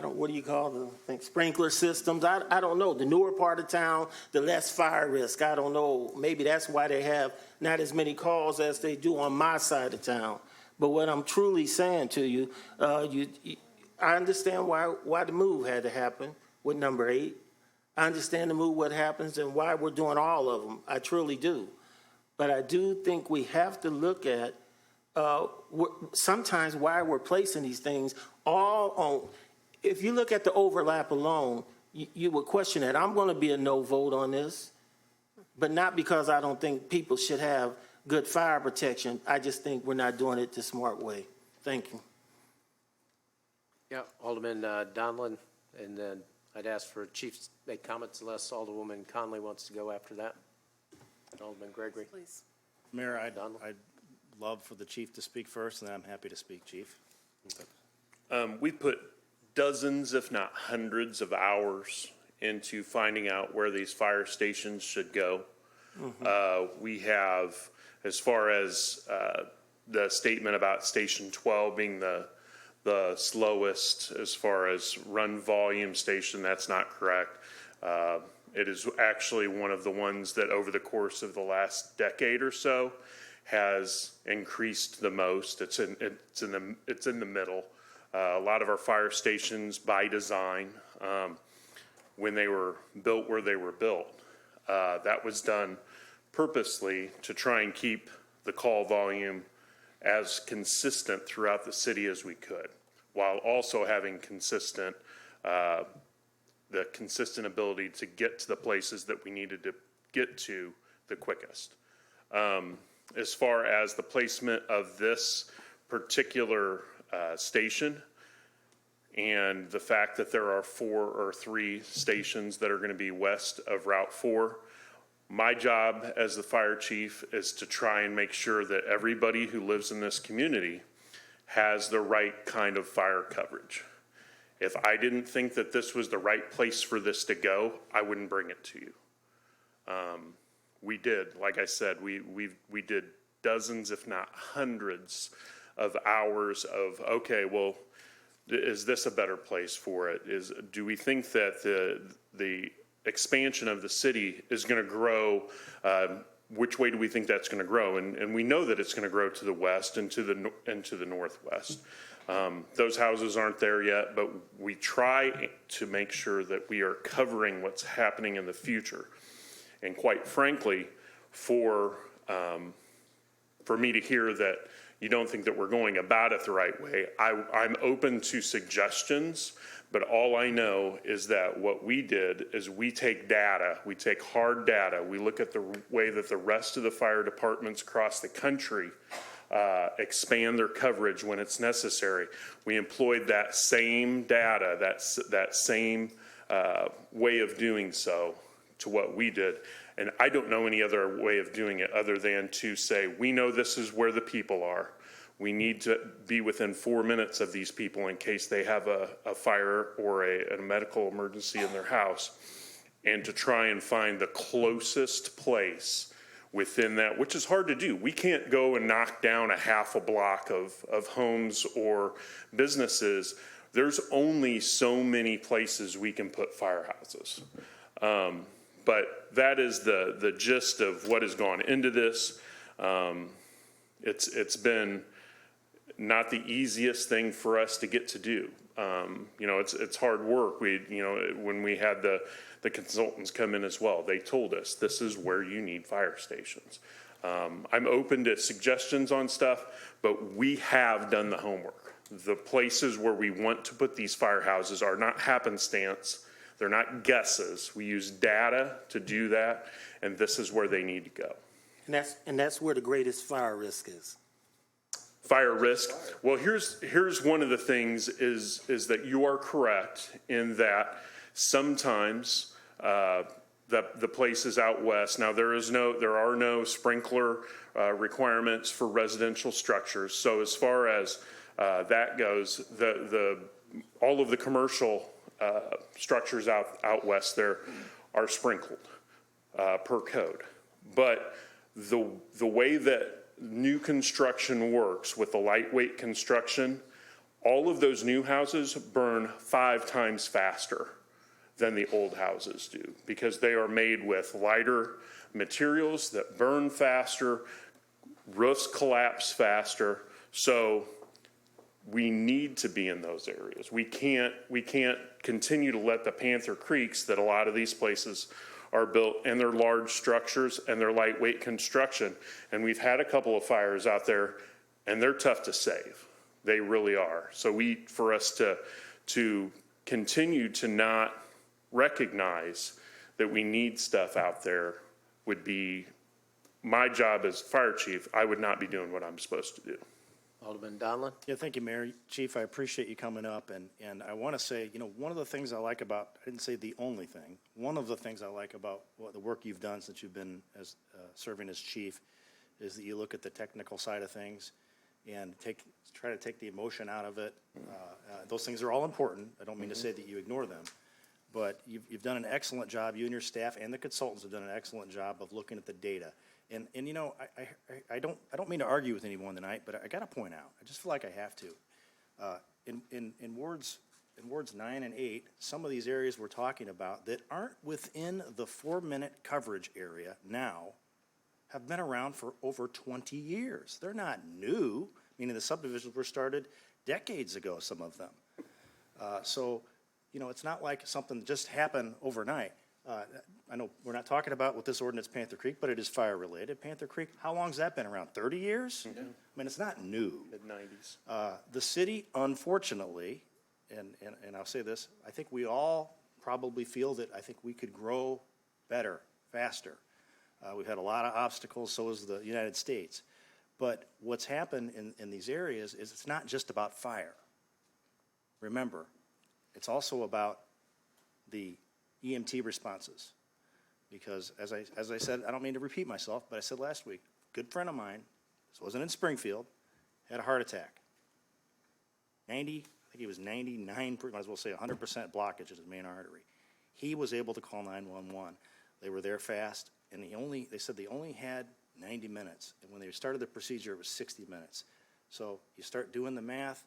what do you call the thing, sprinkler systems? I don't know. The newer part of town, the less fire risk. I don't know. Maybe that's why they have not as many calls as they do on my side of town. But what I'm truly saying to you, I understand why the move had to happen with number 8. I understand the move, what happens, and why we're doing all of them. I truly do. But I do think we have to look at sometimes why we're placing these things all on. If you look at the overlap alone, you would question that. I'm going to be a no vote on this, but not because I don't think people should have good fire protection. I just think we're not doing it the smart way. Thank you. Yeah, Alderman Donlin, and then I'd ask for Chief to make comments unless Alderwoman Conley wants to go after that. Alderman Gregory. Please. Mayor, I'd love for the chief to speak first, and then I'm happy to speak, Chief. We put dozens, if not hundreds of hours into finding out where these fire stations should go. We have, as far as the statement about Station 12 being the slowest as far as run volume station, that's not correct. It is actually one of the ones that over the course of the last decade or so has increased the most. It's in the middle. A lot of our fire stations, by design, when they were built where they were built, that was done purposely to try and keep the call volume as consistent throughout the city as we could, while also having the consistent ability to get to the places that we needed to get to the quickest. As far as the placement of this particular station and the fact that there are 4 or 3 stations that are going to be west of Route 4, my job as the fire chief is to try and make sure that everybody who lives in this community has the right kind of fire coverage. If I didn't think that this was the right place for this to go, I wouldn't bring it to you. We did, like I said, we did dozens, if not hundreds, of hours of, okay, well, is this a better place for it? Do we think that the expansion of the city is going to grow? Which way do we think that's going to grow? And we know that it's going to grow to the west and to the northwest. Those houses aren't there yet, but we try to make sure that we are covering what's happening in the future. And quite frankly, for me to hear that you don't think that we're going about it the right way, I'm open to suggestions, but all I know is that what we did is we take data, we take hard data, we look at the way that the rest of the fire departments across the country expand their coverage when it's necessary. We employed that same data, that same way of doing so to what we did. And I don't know any other way of doing it other than to say, we know this is where the people are. We need to be within 4 minutes of these people in case they have a fire or a medical emergency in their house, and to try and find the closest place within that, which is hard to do. We can't go and knock down a half a block of homes or businesses. There's only so many places we can put firehouses. But that is the gist of what has gone into this. It's been not the easiest thing for us to get to do. It's hard work. When we had the consultants come in as well, they told us this is where you need fire stations. I'm open to suggestions on stuff, but we have done the homework. The places where we want to put these firehouses are not happenstance. They're not guesses. We use data to do that, and this is where they need to go. And that's where the greatest fire risk is. Fire risk. Well, here's one of the things is that you are correct in that sometimes the places out west. Now there are no sprinkler requirements for residential structures. So as far as that goes, all of the commercial structures out west there are sprinkled per code. But the way that new construction works with the lightweight construction, all of those new houses burn 5 times faster than the old houses do because they are made with lighter materials that burn faster, roofs collapse faster. So we need to be in those areas. We can't continue to let the Panther Creeks that a lot of these places are built, and they're large structures and they're lightweight construction. And we've had a couple of fires out there and they're tough to save. They really are. So for us to continue to not recognize that we need stuff out there would be my job as fire chief. I would not be doing what I'm supposed to do. Alderman Donlin? Yeah, thank you, Mayor. Chief, I appreciate you coming up, and I want to say, one of the things I like about, I didn't say the only thing, one of the things I like about the work you've done since you've been serving as chief is that you look at the technical side of things and try to take the emotion out of it. Those things are all important. I don't mean to say that you ignore them, but you've done an excellent job. You and your staff and the consultants have done an excellent job of looking at the data. And I don't mean to argue with anyone tonight, but I got to point out, I just feel like I have to. In wards 9 and 8, some of these areas we're talking about that aren't within the 4-minute coverage area now have been around for over 20 years. They're not new, meaning the subdivisions were started decades ago, some of them. So it's not like something that just happened overnight. I know we're not talking about with this ordinance Panther Creek, but it is fire related. Panther Creek, how long's that been around? 30 years? I mean, it's not new. Mid-90s. The city, unfortunately, and I'll say this, I think we all probably feel that I think we could grow better, faster. We've had a lot of obstacles, so has the United States. But what's happened in these areas is it's not just about fire. Remember, it's also about the EMT responses. Because as I said, I don't mean to repeat myself, but I said last week, a good friend of mine, this wasn't in Springfield, had a heart attack. I think he was 99, might as well say 100% blockage in his main artery. He was able to call 911. They were there fast, and they said they only had 90 minutes. And when they started the procedure, it was 60 minutes. So you start doing the math,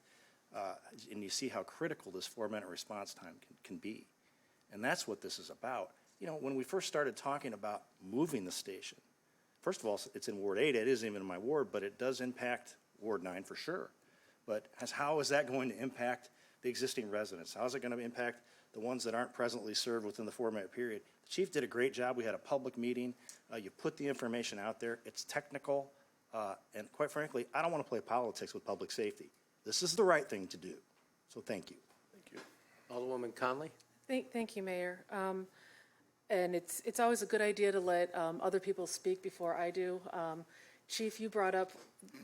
and you see how critical this 4-minute response time can be. And that's what this is about. When we first started talking about moving the station, first of all, it's in Ward 8. It isn't even in my ward, but it does impact Ward 9 for sure. But how is that going to impact the existing residents? How is it going to impact the ones that aren't presently served within the 4-minute period? The chief did a great job. We had a public meeting. You put the information out there. It's technical. And quite frankly, I don't want to play politics with public safety. This is the right thing to do. So thank you. Thank you. Alderwoman Conley? Thank you, Mayor. And it's always a good idea to let other people speak before I do. Chief, you brought up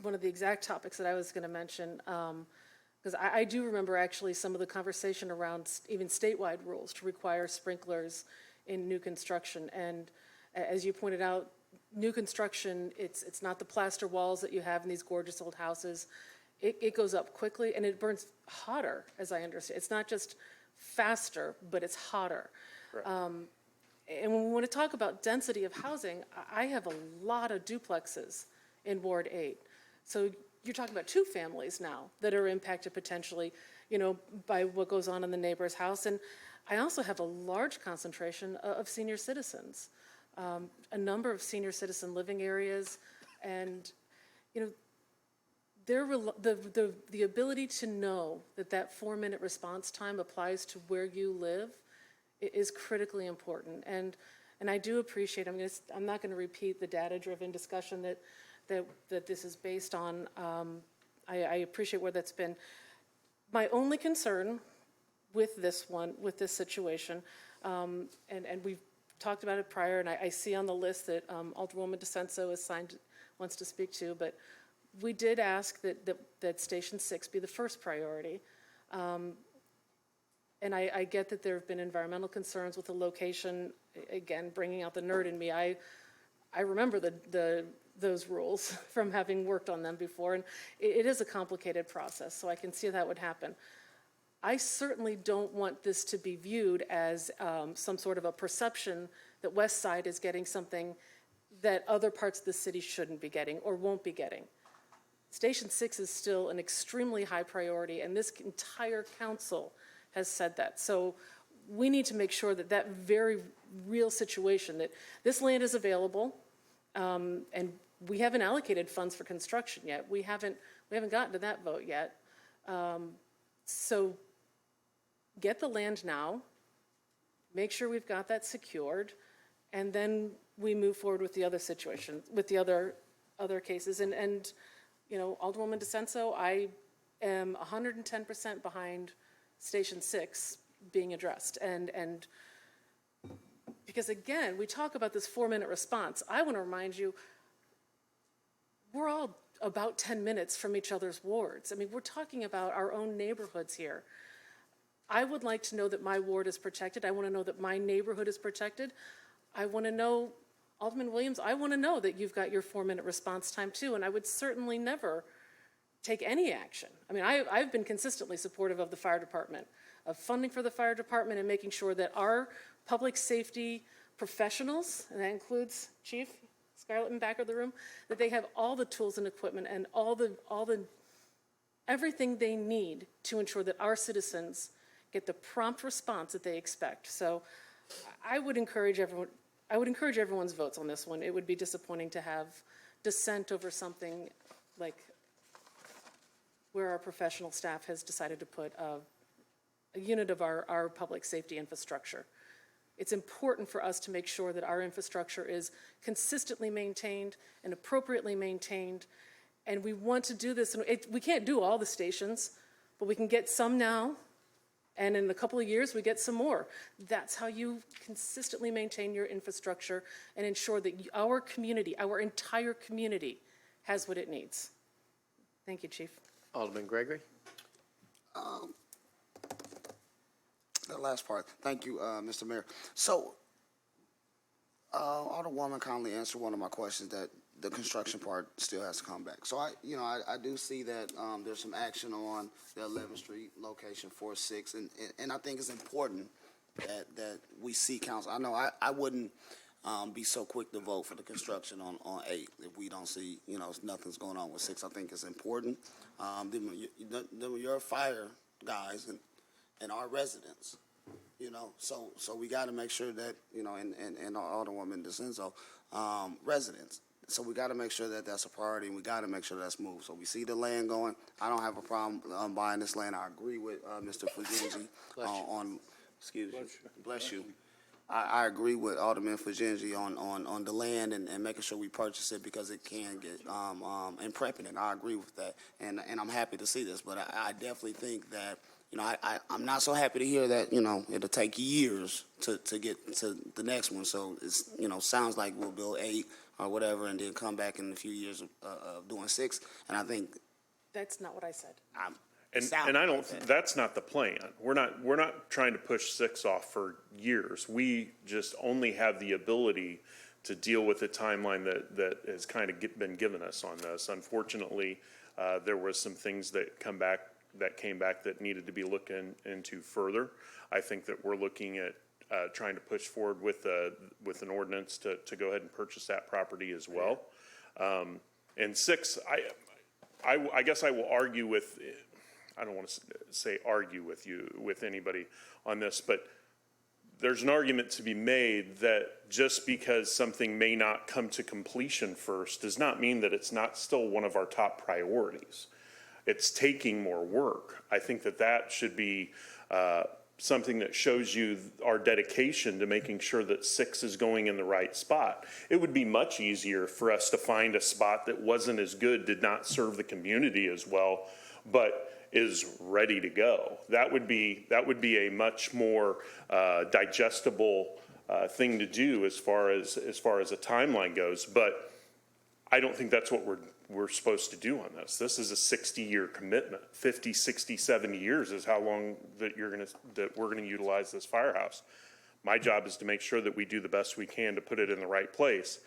one of the exact topics that I was going to mention, because I do remember actually some of the conversation around even statewide rules to require sprinklers in new construction. And as you pointed out, new construction, it's not the plaster walls that you have in these gorgeous old houses. It goes up quickly and it burns hotter, as I understand. It's not just faster, but it's hotter. And when we want to talk about density of housing, I have a lot of duplexes in Ward 8. So you're talking about 2 families now that are impacted potentially, by what goes on in the neighbor's house. And I also have a large concentration of senior citizens, a number of senior citizen living areas. And, the ability to know that 4-minute response time applies to where you live is critically important. And I do appreciate, I'm not going to repeat the data-driven discussion that this is based on. I appreciate where that's been. My only concern with this situation, and we've talked about it prior, and I see on the list that Alderwoman DeCenso wants to speak to, but we did ask that Station 6 be the first priority. And I get that there have been environmental concerns with the location. Again, bringing out the nerd in me, I remember those rules from having worked on them before, and it is a complicated process, so I can see that would happen. I certainly don't want this to be viewed as some sort of a perception that West Side is getting something that other parts of the city shouldn't be getting or won't be getting. Station 6 is still an extremely high priority, and this entire council has said that. So we need to make sure that that very real situation, that this land is available, and we haven't allocated funds for construction yet. We haven't gotten to that vote yet. So get the land now, make sure we've got that secured, and then we move forward with the other situation, with the other cases. And you know, Alderwoman DeCenso, I am 110% behind Station 6 being addressed. And because again, we talk about this 4-minute response. I want to remind you, we're all about 10 minutes from each other's wards. I mean, we're talking about our own neighborhoods here. I would like to know that my ward is protected. I want to know that my neighborhood is protected. I want to know, Alderman Williams, I want to know that you've got your 4-minute response time too, and I would certainly never take any action. I mean, I've been consistently supportive of the fire department, of funding for the fire department and making sure that our public safety professionals, and that includes Chief Scarlett in the back of the room, that they have all the tools and equipment and everything they need to ensure that our citizens get the prompt response that they expect. So I would encourage everyone's votes on this one. It would be disappointing to have dissent over something like where our professional staff has decided to put a unit of our public safety infrastructure. It's important for us to make sure that our infrastructure is consistently maintained and appropriately maintained. And we want to do this, and we can't do all the stations, but we can get some now, and in a couple of years, we get some more. That's how you consistently maintain your infrastructure and ensure that our community, our entire community, has what it needs. Thank you, Chief. Alderman Gregory? The last part. Thank you, Mr. Mayor. So, Alderwoman kindly answered one of my questions, that the construction part still has to come back. So I do see that there's some action on the 11th Street location 4-6, and I think it's important that we see council. I know I wouldn't be so quick to vote for the construction on 8 if we don't see, nothing's going on with 6. I think it's important. Your fire guys and our residents, so we got to make sure that, and Alderwoman DeCenso, residents. So we got to make sure that that's a priority, and we got to make sure that's moved. So we see the land going. I don't have a problem buying this land. I agree with Mr. Fugenzi on, excuse me, bless you. I agree with Alderman Fugenzi on the land and making sure we purchase it because it can get, and prepping it. I agree with that, and I'm happy to see this. But I definitely think that, I'm not so happy to hear that, it'll take years to get to the next one. So it's, sounds like we'll build 8 or whatever and then come back in a few years of doing 6. And I think That's not what I said. And I don't, that's not the plan. We're not trying to push 6 off for years. We just only have the ability to deal with the timeline that has kind of been given us on this. Unfortunately, there was some things that came back that needed to be looked into further. I think that we're looking at trying to push forward with an ordinance to go ahead and purchase that property as well. And 6, I guess I will argue with, I don't want to say argue with anybody on this, but there's an argument to be made that just because something may not come to completion first does not mean that it's not still one of our top priorities. It's taking more work. I think that should be something that shows you our dedication to making sure that 6 is going in the right spot. It would be much easier for us to find a spot that wasn't as good, did not serve the community as well, but is ready to go. That would be a much more digestible thing to do as far as a timeline goes. But I don't think that's what we're supposed to do on this. This is a 60-year commitment. 50, 60, 70 years is how long that we're gonna utilize this firehouse. My job is to make sure that we do the best we can to put it in the right place.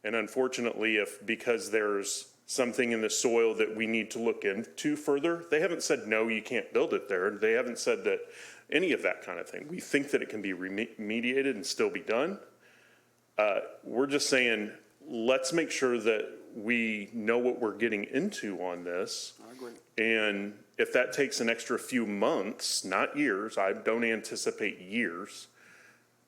And unfortunately, because there's something in the soil that we need to look into further, they haven't said, no, you can't build it there. They haven't said that any of that kind of thing. We think that it can be remediated and still be done. We're just saying, let's make sure that we know what we're getting into on this. I agree. And if that takes an extra few months, not years, I don't anticipate years,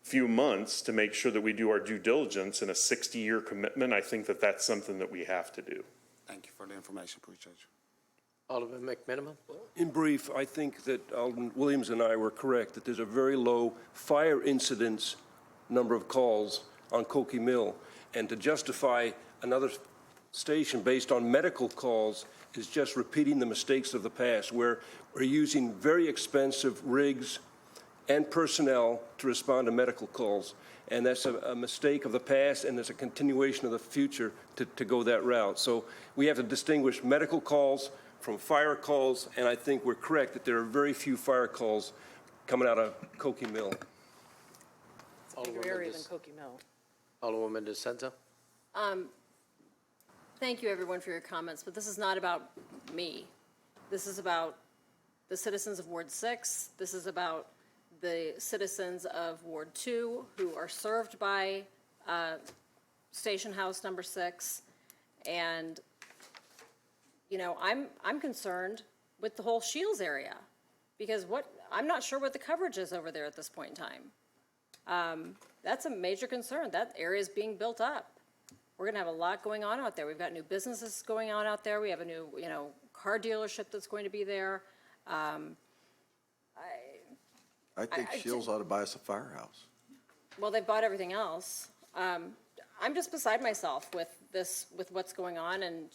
few months to make sure that we do our due diligence in a 60-year commitment, I think that that's something that we have to do. Thank you for the information. Appreciate you. Alderman McMiniman? In brief, I think that Alderman Williams and I were correct, that there's a very low fire incidence number of calls on Koki Mill. And to justify another station based on medical calls is just repeating the mistakes of the past, where we're using very expensive rigs and personnel to respond to medical calls. And that's a mistake of the past, and it's a continuation of the future to go that route. So we have to distinguish medical calls from fire calls, and I think we're correct that there are very few fire calls coming out of Koki Mill. It's a bigger area than Koki Mill. Alderwoman DeSenza? Thank you, everyone, for your comments, but this is not about me. This is about the citizens of Ward 6. This is about the citizens of Ward 2 who are served by Station House number 6. And, you know, I'm concerned with the whole Shields area because I'm not sure what the coverage is over there at this point in time. That's a major concern. That area is being built up. We're going to have a lot going on out there. We've got new businesses going on out there. We have a new, you know, car dealership that's going to be there. I think Shields ought to buy us a firehouse. Well, they've bought everything else. I'm just beside myself with this, with what's going on. And,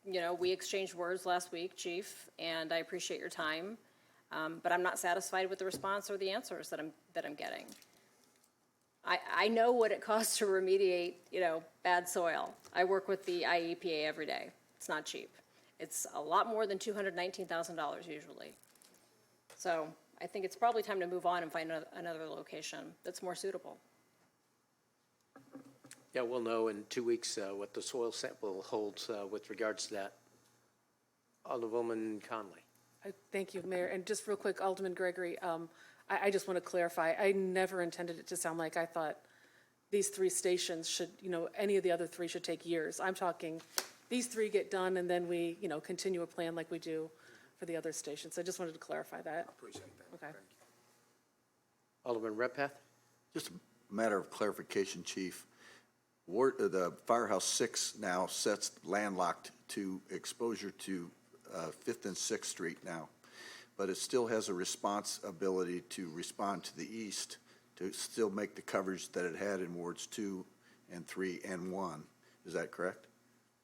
you know, we exchanged words last week, Chief, and I appreciate your time. But I'm not satisfied with the response or the answers that I'm getting. I know what it costs to remediate, you know, bad soil. I work with the IEPA every day. It's not cheap. It's a lot more than $219,000 usually. So I think it's probably time to move on and find another location that's more suitable. Yeah, we'll know in 2 weeks what the soil sample holds with regards to that. Alderwoman Conley. Thank you, Mayor. And just real quick, Alderman Gregory, I just want to clarify, I never intended it to sound like I thought these 3 stations should, you know, any of the other 3 should take years. I'm talking these 3 get done and then we, you know, continue a plan like we do for the other stations. I just wanted to clarify that. Appreciate that. Okay. Alderman Redpath? Just a matter of clarification, Chief. The Firehouse 6 now sets landlocked to exposure to 5th and 6th Street now, but it still has a responsibility to respond to the east to still make the coverage that it had in Wards 2 and 3 and 1. Is that correct?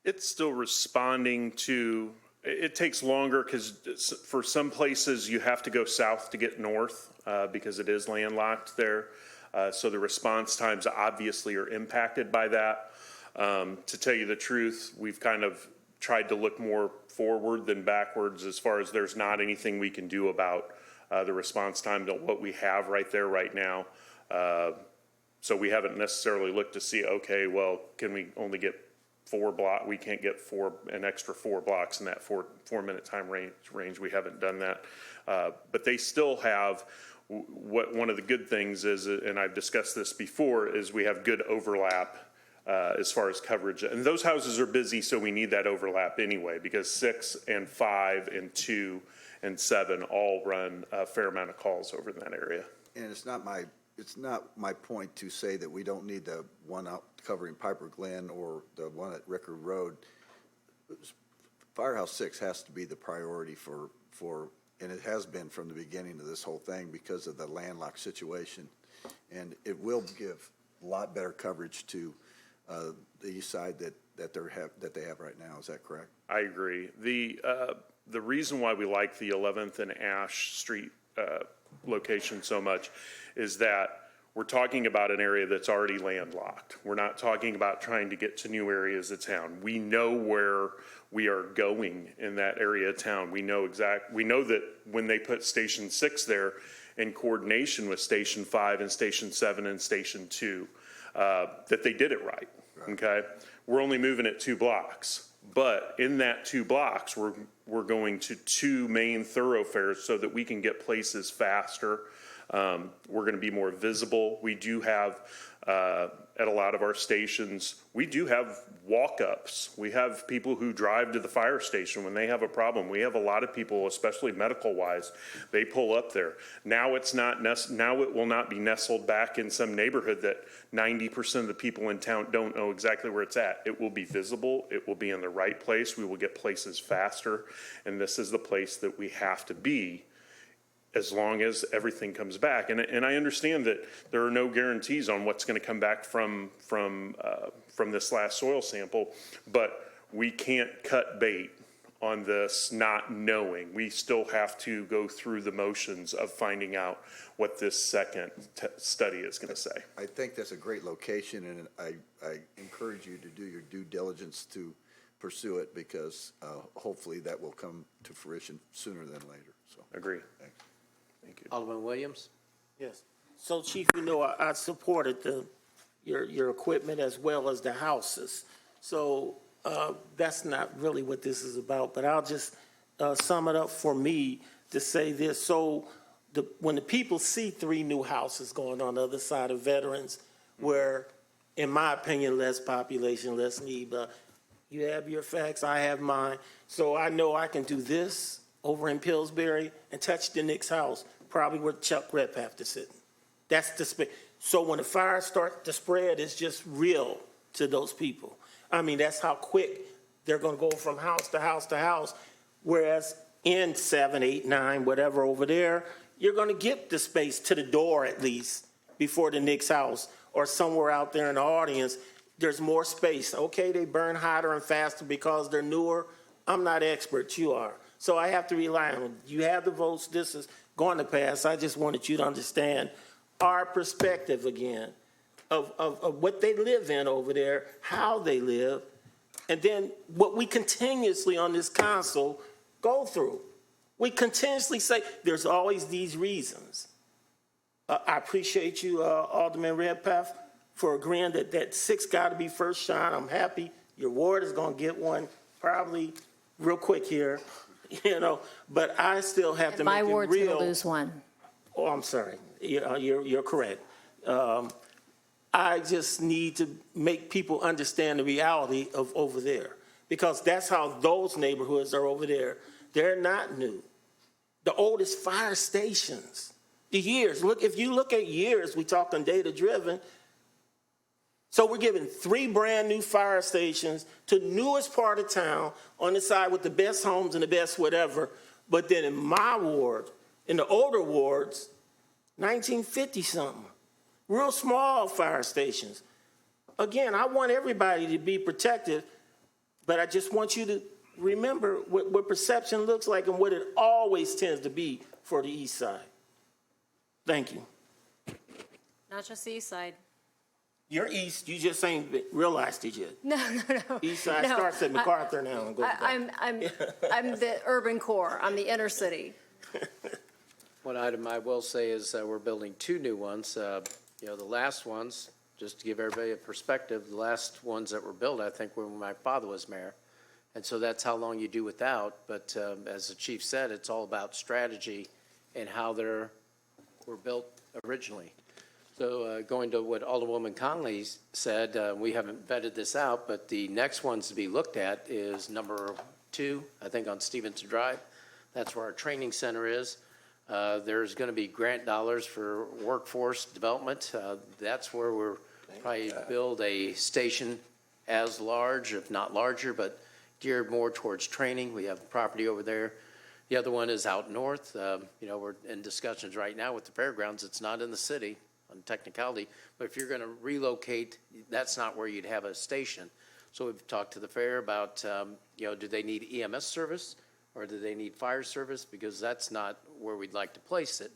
It's still responding to, it takes longer because for some places you have to go south to get north because it is landlocked there. So the response times obviously are impacted by that. To tell you the truth, we've kind of tried to look more forward than backwards as far as there's not anything we can do about the response time to what we have right there right now. So we haven't necessarily looked to see, okay, well, can we only get 4 blocks? We can't get an extra 4 blocks in that 4-minute time range. We haven't done that. But they still have one of the good things is, and I've discussed this before, is we have good overlap as far as coverage. And those houses are busy, so we need that overlap anyway, because 6 and 5 and 2 and 7 all run a fair amount of calls over in that area. And it's not my point to say that we don't need the one out covering Piper Glen or the one at Rickard Road. Firehouse 6 has to be the priority for, and it has been from the beginning of this whole thing because of the landlocked situation. And it will give a lot better coverage to the east side that they have right now. Is that correct? I agree. The reason why we like the 11th and Ash Street location so much is that we're talking about an area that's already landlocked. We're not talking about trying to get to new areas of town. We know where we are going in that area of town. We know that when they put Station 6 there in coordination with Station 5 and Station 7 and Station 2, that they did it right. Okay? We're only moving it 2 blocks. But in that 2 blocks, we're going to 2 main thoroughfares so that we can get places faster. We're going to be more visible. We do have, at a lot of our stations, we do have walk-ups. We have people who drive to the fire station when they have a problem. We have a lot of people, especially medical-wise, they pull up there. Now it's not, now it will not be nestled back in some neighborhood that 90% of the people in town don't know exactly where it's at. It will be visible. It will be in the right place. We will get places faster. And this is the place that we have to be as long as everything comes back. And I understand that there are no guarantees on what's going to come back from this last soil sample, but we can't cut bait on this not knowing. We still have to go through the motions of finding out what this second study is going to say. I think that's a great location, and I encourage you to do your due diligence to pursue it, because hopefully that will come to fruition sooner than later. So agree. Thanks. Thank you. Alderman Williams? Yes. So Chief, I supported your equipment as well as the houses. So that's not really what this is about, but I'll just sum it up for me to say this. So when the people see 3 new houses going on the other side of Veterans, where, in my opinion, less population, less need, but you have your facts, I have mine. So I know I can do this over in Pillsbury and touch the next house, probably where Chuck Redpath is sitting. That's the space. So when the fire starts to spread, it's just real to those people. I mean, that's how quick they're going to go from house to house to house. Whereas in 7, 8, 9, whatever over there, you're going to get the space to the door at least before the next house, or somewhere out there in the audience, there's more space. Okay, they burn hotter and faster because they're newer. I'm not expert, you are. So I have to rely on, you have the votes, this is going to pass. I just wanted you to understand our perspective again of what they live in over there, how they live, and then what we continuously on this council go through. We continuously say there's always these reasons. I appreciate you, Alderman Redpath, for agreeing that 6 got to be first shot. I'm happy your ward is going to get one probably real quick here. But I still have to make it real. My ward's going to lose one. Oh, I'm sorry. You're correct. I just need to make people understand the reality of over there, because that's how those neighborhoods are over there. They're not new. The oldest fire stations, the years. Look, if you look at years, we talk on data-driven. So we're giving 3 brand new fire stations to the newest part of town on the side with the best homes and the best whatever. But then in my ward, in the older wards, 1950 something, real small fire stations. Again, I want everybody to be protected, but I just want you to remember what perception looks like and what it always tends to be for the east side. Thank you. Not just the east side. You're east, you just ain't realized it yet. No. East side No, starts at MacArthur now and goes down. I'm the urban core. I'm the inner city. One item I will say is we're building 2 new ones. The last ones, just to give everybody a perspective, the last ones that were built, I think, were when my father was mayor. And so that's how long you do without. But as the chief said, it's all about strategy and how they were built originally. So going to what Alderwoman Conley said, we haven't vetted this out, but the next ones to be looked at is number 2, I think, on Stevenson Drive. That's where our training center is. There's going to be grant dollars for workforce development. That's where we're probably build a station as large, if not larger, but geared more towards training. We have property over there. The other one is out north. We're in discussions right now with the fairgrounds. It's not in the city on technicality, but if you're going to relocate, that's not where you'd have a station. So we've talked to the fair about, do they need EMS service or do they need fire service? Because that's not where we'd like to place it.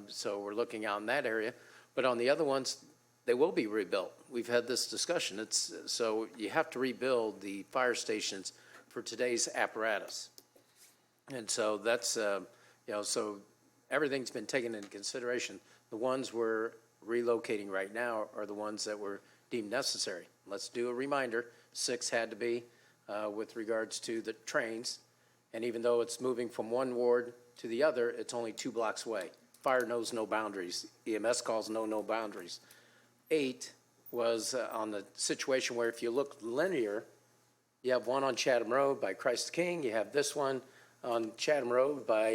So we're looking out in that area. But on the other ones, they will be rebuilt. We've had this discussion. So you have to rebuild the fire stations for today's apparatus. And so that's, so everything's been taken into consideration. The ones we're relocating right now are the ones that were deemed necessary. Let's do a reminder, 6 had to be with regards to the trains. And even though it's moving from one ward to the other, it's only 2 blocks away. Fire knows no boundaries. EMS calls know no boundaries. 8 was on the situation where if you look linear, you have one on Chatham Road by Christ the King, you have this one on Chatham Road by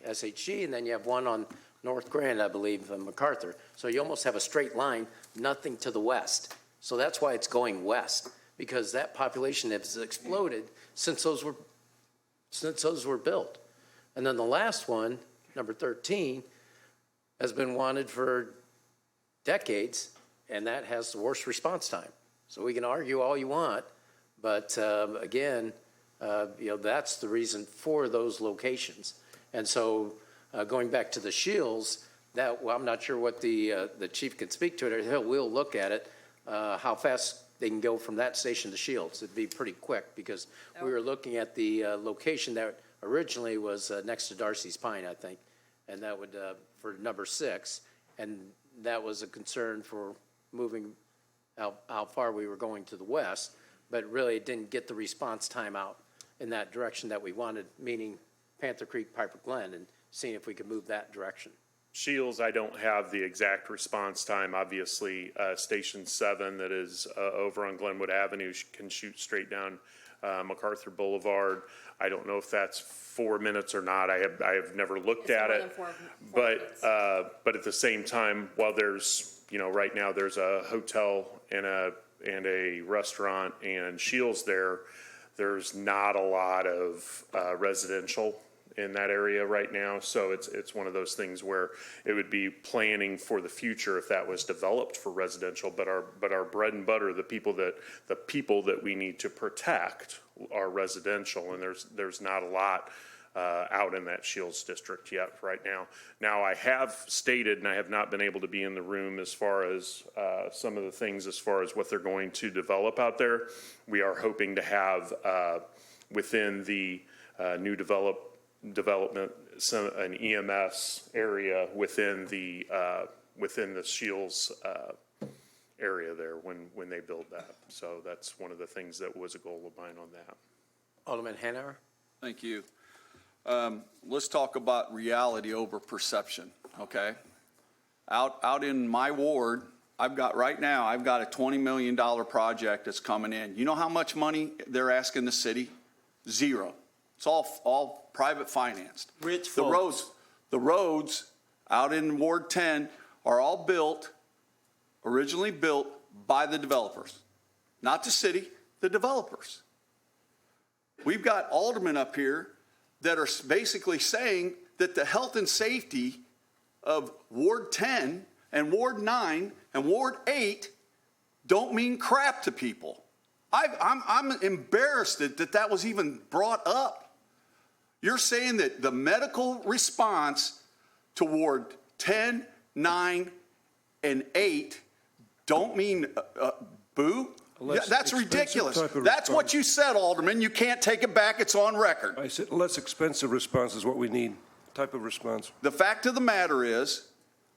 SHG, and then you have one on North Grand, I believe, MacArthur. So you almost have a straight line, nothing to the west. So that's why it's going west, because that population has exploded since those were built. And then the last one, number 13, has been wanted for decades, and that has the worst response time. So we can argue all you want, but again, that's the reason for those locations. And so going back to the Shields, I'm not sure what the chief can speak to it. We'll look at it, how fast they can go from that station to Shields. It'd be pretty quick because we were looking at the location that originally was next to Darcy's Pine, I think, and that would, for number 6, and that was a concern for moving how far we were going to the west, but really it didn't get the response time out in that direction that we wanted, meaning Panther Creek, Piper Glen, and seeing if we could move that direction. Shields, I don't have the exact response time. Obviously, Station 7 that is over on Glenwood Avenue can shoot straight down MacArthur Boulevard. I don't know if that's 4 minutes or not. I have never looked at it. But at the same time, while there's, right now there's a hotel and a restaurant and Shields there's not a lot of residential in that area right now. So it's one of those things where it would be planning for the future if that was developed for residential, but our bread and butter, the people that we need to protect are residential, and there's not a lot out in that Shields district yet right now. Now, I have stated, and I have not been able to be in the room as far as some of the things as far as what they're going to develop out there. We are hoping to have within the new development an EMS area within the Shields area there when they build that. So that's one of the things that was a goal of mine on that. Alderman Hanauer? Thank you. Let's talk about reality over perception, okay? Out in my ward, I've got a $20 million project that's coming in. You know how much money they're asking the city? Zero. It's all private financed. Rich folks. The roads out in Ward 10 are all originally built by the developers. Not the city, the developers. We've got aldermen up here that are basically saying that the health and safety of Ward 10 and Ward 9 and Ward 8 don't mean crap to people. I'm embarrassed that was even brought up. You're saying that the medical response to Ward 10, 9, and 8 don't mean boo? That's ridiculous. That's what you said, Alderman. You can't take it back. It's on record. I said less expensive response is what we need. Type of response. The fact of the matter is,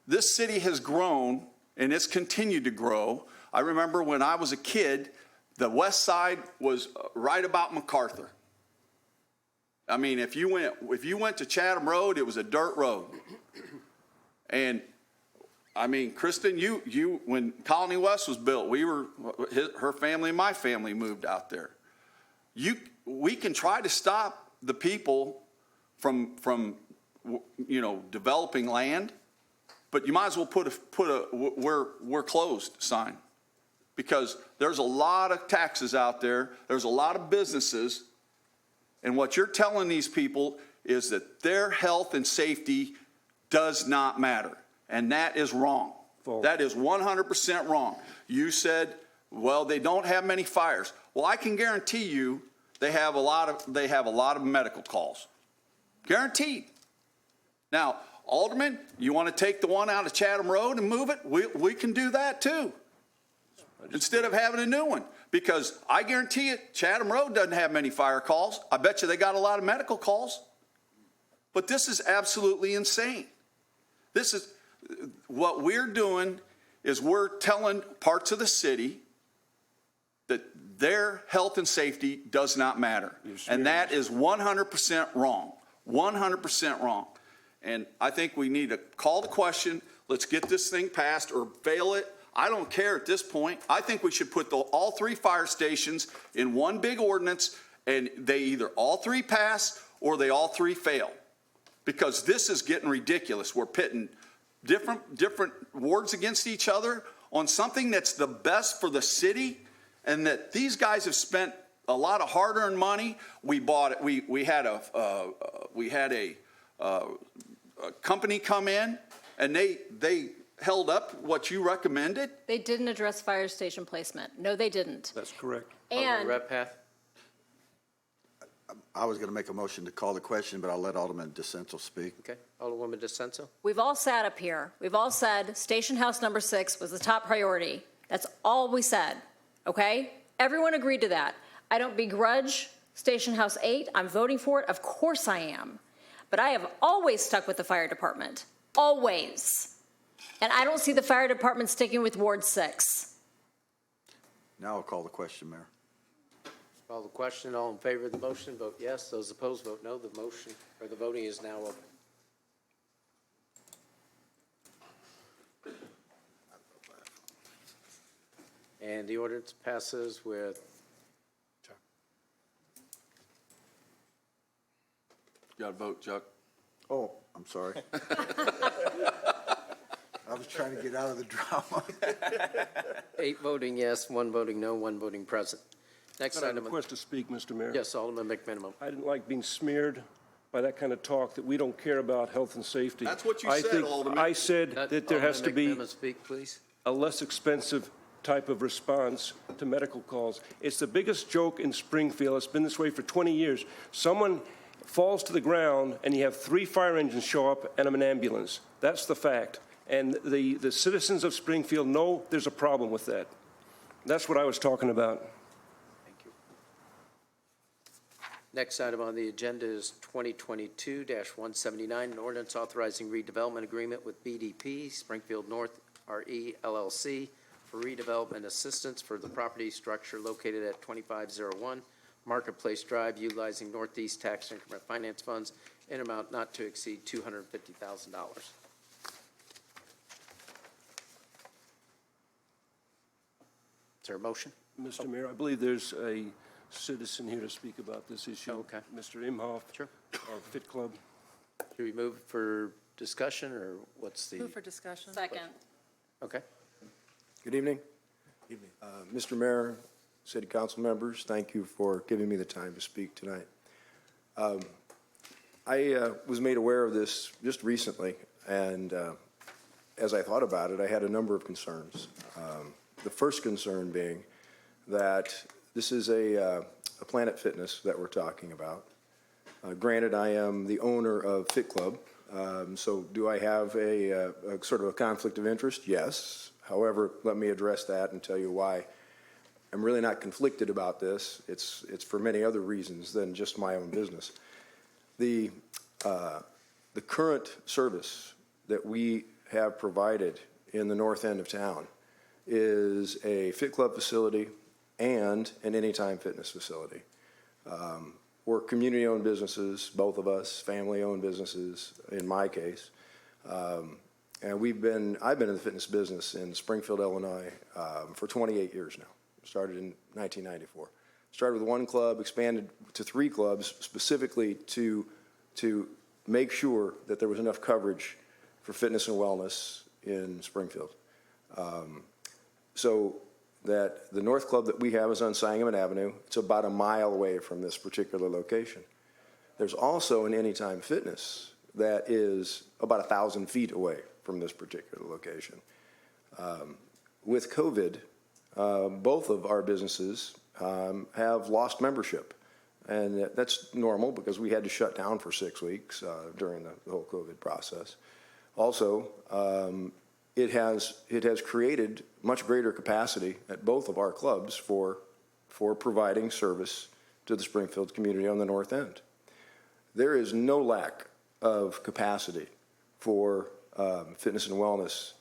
this city has grown, and it's continued to grow. I remember when I was a kid, the west side was right about MacArthur. I mean, if you went to Chatham Road, it was a dirt road. And I mean, Kristen, when Colony West was built, her family and my family moved out there. We can try to stop the people from developing land, but you might as well put a we're closed sign, because there's a lot of taxes out there. There's a lot of businesses. And what you're telling these people is that their health and safety does not matter. And that is wrong. False. That is 100% wrong. You said, well, they don't have many fires. Well, I can guarantee you they have a lot of medical calls. Guaranteed. Now, Alderman, you want to take the one out of Chatham Road and move it? We can do that too, instead of having a new one. Because I guarantee you, Chatham Road doesn't have many fire calls. I bet you they got a lot of medical calls. But this is absolutely insane. What we're doing is we're telling parts of the city that their health and safety does not matter. And that is 100% wrong. 100% wrong. And I think we need to call the question. Let's get this thing passed or fail it. I don't care at this point. I think we should put all 3 fire stations in one big ordinance, and they either all 3 pass or they all 3 fail. Because this is getting ridiculous. We're pitting different wards against each other on something that's the best for the city, and that these guys have spent a lot of hard-earned money. We bought it. We had a company come in, and they held up what you recommended. They didn't address fire station placement. No, they didn't. That's correct. And Redpath? I was going to make a motion to call the question, but I'll let Alderman DeCenso speak. Okay, Alderwoman DeSenso? we've all sat up here. We've all said Station House number 6 was the top priority. That's all we said, okay? Everyone agreed to that. I don't begrudge Station House 8. I'm voting for it. Of course I am. But I have always stuck with the fire department. Always. And I don't see the fire department sticking with Ward 6. Now I'll call the question, Mayor. Call the question. All in favor of the motion, vote yes. Those opposed, vote no. The motion, or the voting is now open. And the ordinance passes with, You got to vote, Chuck. Oh, I'm sorry. I was trying to get out of the drama. 8 voting yes, 1 voting no, 1 voting present. Next Can I item. request to speak, Mr. Mayor? Yes, Alderman McMinimum. I didn't like being smeared by that kind of talk that we don't care about health and safety. That's what you I said, think- Alderman. I said that there has to be Alderman McMinimum, speak, please. a less expensive type of response to medical calls. It's the biggest joke in Springfield. It's been this way for 20 years. Someone falls to the ground and you have 3 fire engines show up and an ambulance. That's the fact. And the citizens of Springfield know there's a problem with that. That's what I was talking about. Thank you. Next item on the agenda is 2022-179, an ordinance authorizing redevelopment agreement with BDP, Springfield North RE LLC, for redevelopment assistance for the property structure located at 2501 Marketplace Drive, utilizing Northeast Tax Increment Finance Funds in amount not to exceed $250,000. Is there a motion? Mr. Mayor, I believe there's a citizen here to speak about this issue. Okay. Mr. Imhoff. Sure. Of Fit Club. Should we move for discussion, or what's the? Move for discussion. Second. Okay. Good evening. Mr. Mayor, City Council members, thank you for giving me the time to speak tonight. I was made aware of this just recently, and as I thought about it, I had a number of concerns. The first concern being that this is a Planet Fitness that we're talking about. Granted, I am the owner of Fit Club, so do I have a sort of a conflict of interest? Yes. However, let me address that and tell you why I'm really not conflicted about this. It's for many other reasons than just my own business. The current service that we have provided in the north end of town is a Fit Club facility and an Anytime Fitness facility. We're community-owned businesses, both of us, family-owned businesses in my case. And I've been in the fitness business in Springfield, Illinois, for 28 years now. Started in 1994. Started with 1 club, expanded to 3 clubs, specifically to make sure that there was enough coverage for fitness and wellness in Springfield. So that the North Club that we have is on Sangamon Avenue. It's about a mile away from this particular location. There's also an Anytime Fitness that is about 1,000 feet away from this particular location. With COVID, both of our businesses have lost membership. And that's normal because we had to shut down for 6 weeks during the whole COVID process. Also, it has created much greater capacity at both of our clubs for providing service to the Springfield community on the north end. There is no lack of capacity for fitness and wellness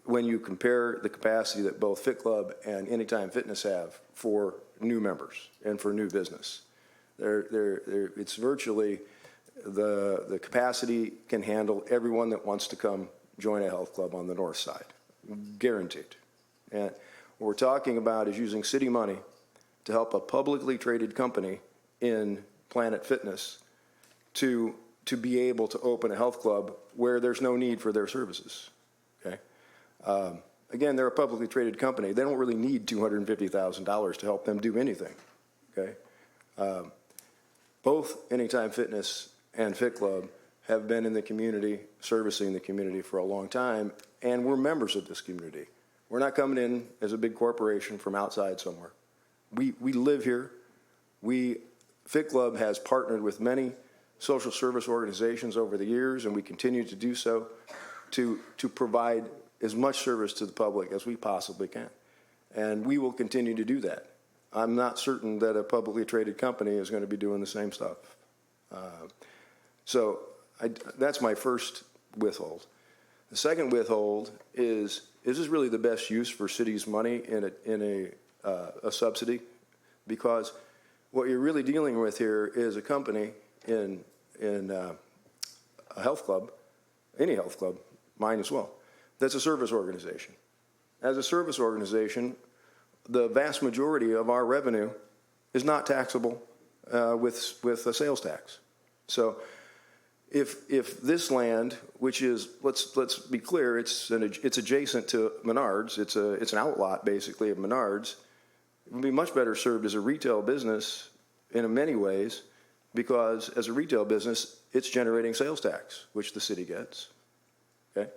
when you compare the capacity that both Fit Club and Anytime Fitness have for new members and for new business. It's virtually the capacity can handle everyone that wants to come join a health club on the north side. guaranteed. And what we're talking about is using city money to help a publicly traded company in Planet Fitness to be able to open a health club where there's no need for their services, okay? Again, they're a publicly traded company. They don't really need $250,000 to help them do anything, okay? Both Anytime Fitness and Fit Club have been in the community, servicing the community for a long time, and we're members of this community. We're not coming in as a big corporation from outside somewhere. We live here. Fit Club has partnered with many social service organizations over the years, and we continue to do so to provide as much service to the public as we possibly can. And we will continue to do that. I'm not certain that a publicly traded company is going to be doing the same stuff. That's my first withhold. The second withhold is this really the best use for city's money in a subsidy? Because what you're really dealing with here is a company in a health club, any health club, mine as well, that's a service organization. As a service organization, the vast majority of our revenue is not taxable with a sales tax. So if this land, which is, let's be clear, it's adjacent to Menards, it's an outlot basically of Menards, it would be much better served as a retail business in many ways, because as a retail business, it's generating sales tax, which the city gets, okay?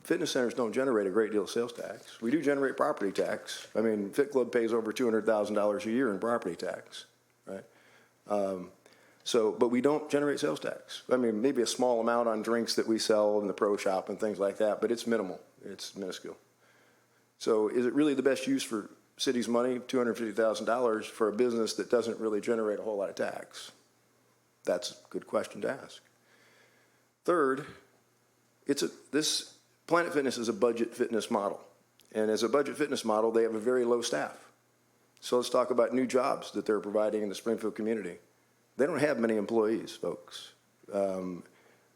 Fitness centers don't generate a great deal of sales tax. We do generate property tax. I mean, Fit Club pays over $200,000 a year in property tax, right? But we don't generate sales tax. I mean, maybe a small amount on drinks that we sell in the pro shop and things like that, but it's minimal. It's minuscule. So is it really the best use for city's money, $250,000 for a business that doesn't really generate a whole lot of tax? That's a good question to ask. Third, this Planet Fitness is a budget fitness model. And as a budget fitness model, they have a very low staff. So let's talk about new jobs that they're providing in the Springfield community. They don't have many employees, folks.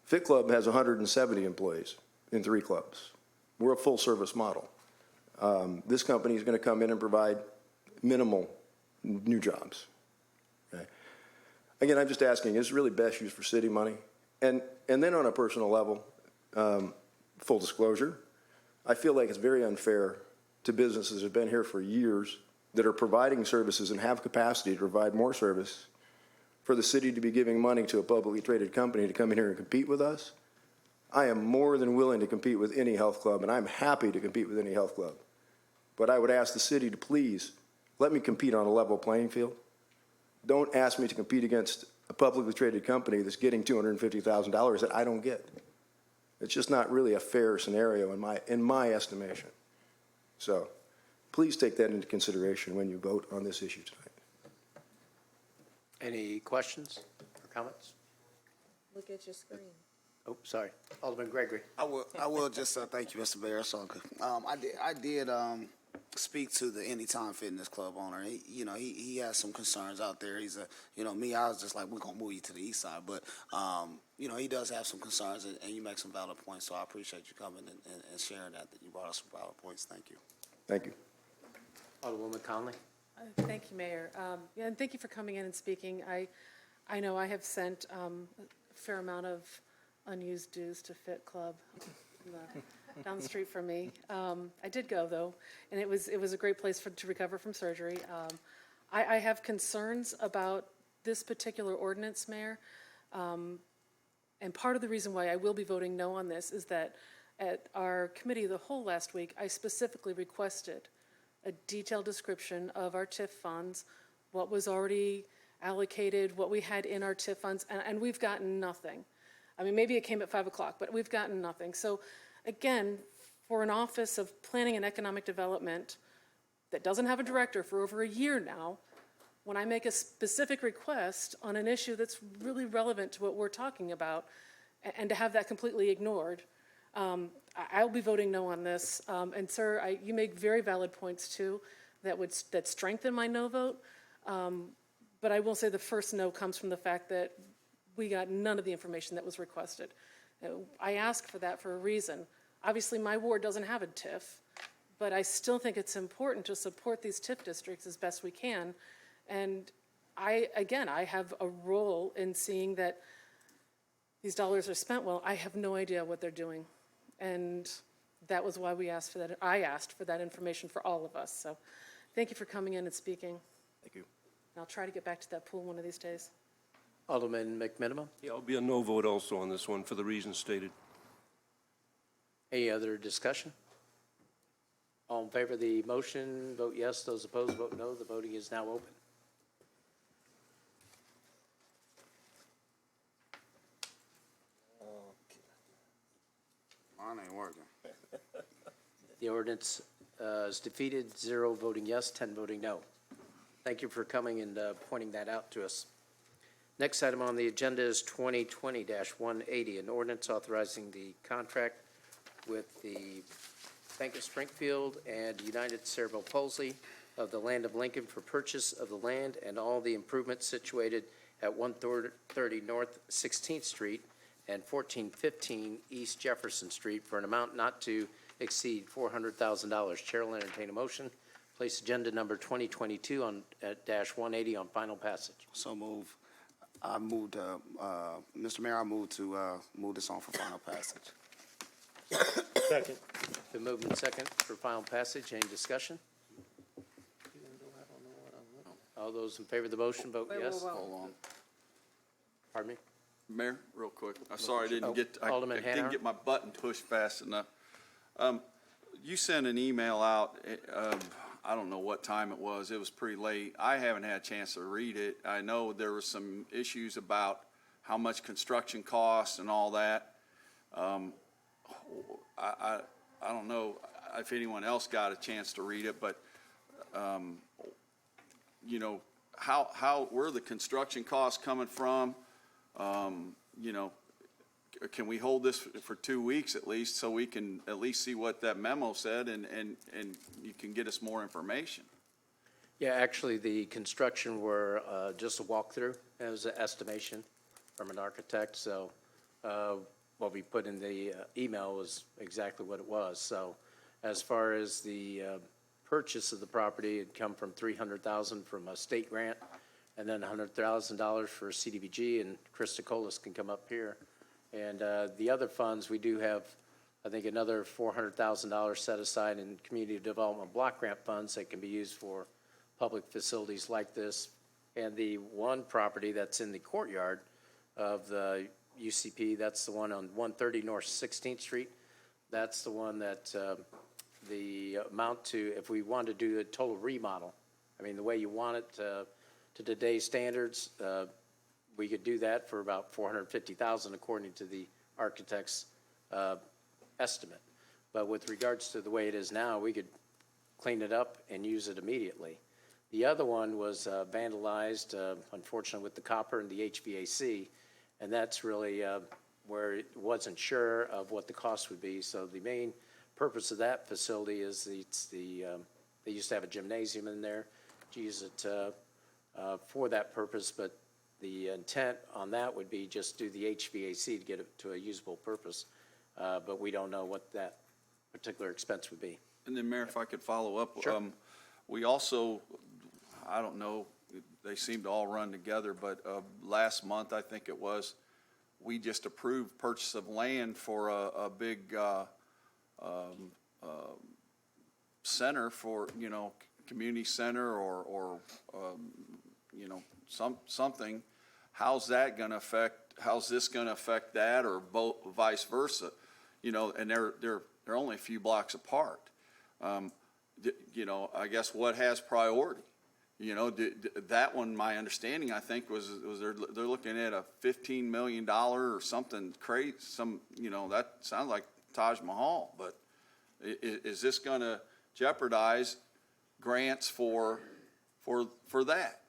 Fit Club has 170 employees in 3 clubs. We're a full service model. This company is going to come in and provide minimal new jobs. Okay? Again, I'm just asking, is it really best used for city money? And then on a personal level, full disclosure, I feel like it's very unfair to businesses that have been here for years that are providing services and have capacity to provide more service for the city to be giving money to a publicly traded company to come in here and compete with us. I am more than willing to compete with any health club, and I'm happy to compete with any health club. But I would ask the city to please let me compete on a level playing field. Don't ask me to compete against a publicly traded company that's getting $250,000 that I don't get. It's just not really a fair scenario in my estimation. So please take that into consideration when you vote on this issue tonight. Any questions or comments? Look at your screen. Oh, sorry. Alderman Gregory. I will just thank you, Mr. Mayor. I did speak to the Anytime Fitness Club owner. He has some concerns out there. He's I was just like, we're gonna move you to the east side, but he does have some concerns, and you make some valid points. So I appreciate you coming and sharing that you brought us some valid points. Thank you. Thank you. Alderwoman Conley. Thank you, Mayor. And thank you for coming in and speaking. I know I have sent a fair amount of unused dues to Fit Club down the street from me. I did go though, and it was a great place to recover from surgery. I have concerns about this particular ordinance, Mayor, and part of the reason why I will be voting no on this is that at our committee of the whole last week, I specifically requested a detailed description of our TIF funds, what was already allocated, what we had in our TIF funds, and we've gotten nothing. I mean, maybe it came at 5 o'clock, but we've gotten nothing. So again, for an Office of Planning and Economic Development that doesn't have a director for over a year now, when I make a specific request on an issue that's really relevant to what we're talking about, and to have that completely ignored, I'll be voting no on this. And sir, you make very valid points too that strengthen my no vote. But I will say the first no comes from the fact that we got none of the information that was requested. I asked for that for a reason. obviously my ward doesn't have a TIF, but I still think it's important to support these TIF districts as best we can. And I have a role in seeing that these dollars are spent well. I have no idea what they're doing. And that was why we asked for that. I asked for that information for all of us. So thank you for coming in and speaking. Thank you. And I'll try to get back to that pool one of these days. Alderman McMinimum? Yeah, I'll be a no vote also on this one for the reasons stated. Any other discussion? All in favor of the motion, vote yes. Those opposed, vote no. The voting is now open. Mine ain't working. The ordinance is defeated, 0 voting yes, 10 voting no. Thank you for coming and pointing that out to us. Next item on the agenda is 2020-180, an ordinance authorizing the contract with the Bank of Springfield and United Cerebral Palsy of the Land of Lincoln for purchase of the land and all the improvements situated at 130 North 16th Street and 1415 East Jefferson Street for an amount not to exceed $400,000. Chair will entertain a motion. Place agenda number 2022 on -180 on final passage. So move. I moved, Mr. Mayor, I move to move this on for final passage. Second. Been moved and second for final passage. Any discussion? All those in favor of the motion, vote yes. Hold on. Pardon me? Mayor, real quick. I'm sorry I didn't get, I Alderman didn't Hanauer? get my button pushed fast enough. You sent an email out, I don't know what time it was. It was pretty late. I haven't had a chance to read it. I know there were some issues about how much construction costs and all that. I don't know if anyone else got a chance to read it, but, you know, where are the construction costs coming from? You know, can we hold this for 2 weeks at least so we can at least see what that memo said and you can get us more information? Yeah, actually, the construction were just a walkthrough. It was an estimation from an architect, so what we put in the email was exactly what it was. So as far as the purchase of the property, it come from $300,000 from a state grant, and then $100,000 for CDBG, and Krista Colas can come up here. And the other funds, we do have, I think, another $400,000 set aside in community development block grant funds that can be used for public facilities like this. And the one property that's in the courtyard of the UCP, that's the one on 130 North 16th Street. That's the one that the amount to, if we wanted to do a total remodel, I mean, the way you want it to today's standards, we could do that for about $450,000 according to the architect's estimate. But with regards to the way it is now, we could clean it up and use it immediately. The other one was vandalized, unfortunately, with the copper and the HVAC, and that's really where it wasn't sure of what the cost would be. So the main purpose of that facility is they used to have a gymnasium in there, to use it for that purpose, but the intent on that would be just do the HVAC to get it to a usable purpose, but we don't know what that particular expense would be. And then, Mayor, if I could follow up. Sure. We also, I don't know, they seem to all run together, but last month, I think it was, we just approved purchase of land for a big center for, you know, community center or you know, something. How's that going to affect, how's this going to affect that, or both, vice versa? You know, and they're only a few blocks apart. You know, I guess what has priority? You know, that one, my understanding, I think, was they're looking at a $15 million or something crazy. You know, that sounds like Taj Mahal. But is this going to jeopardize grants for that?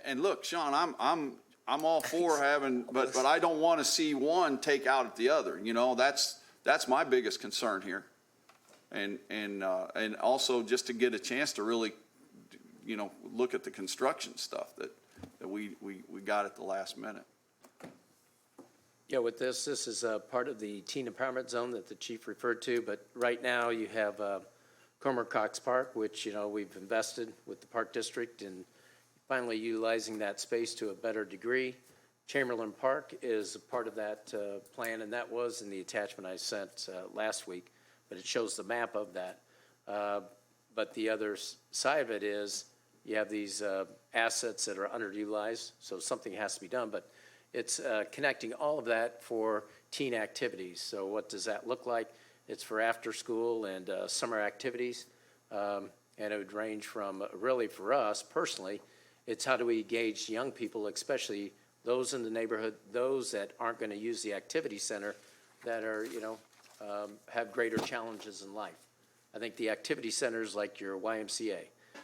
And look, Sean, I'm all for having, but I don't want to see one take out at the other. You know, that's my biggest concern here. And also just to get a chance to really, you know, look at the construction stuff that we got at the last minute. Yeah, with this is part of the teen empowerment zone that the chief referred to, but right now you have Comer Cox Park, which, we've invested with the Park District and finally utilizing that space to a better degree. Chamberlain Park is a part of that plan, and that was in the attachment I sent last week, but it shows the map of that. But the other side of it is you have these assets that are underutilized, so something has to be done, but it's connecting all of that for teen activities. So what does that look like? It's for after school and summer activities, and it would range from, really for us personally, it's how do we engage young people, especially those in the neighborhood, those that aren't going to use the activity center that are, have greater challenges in life. I think the activity centers like your YMCA,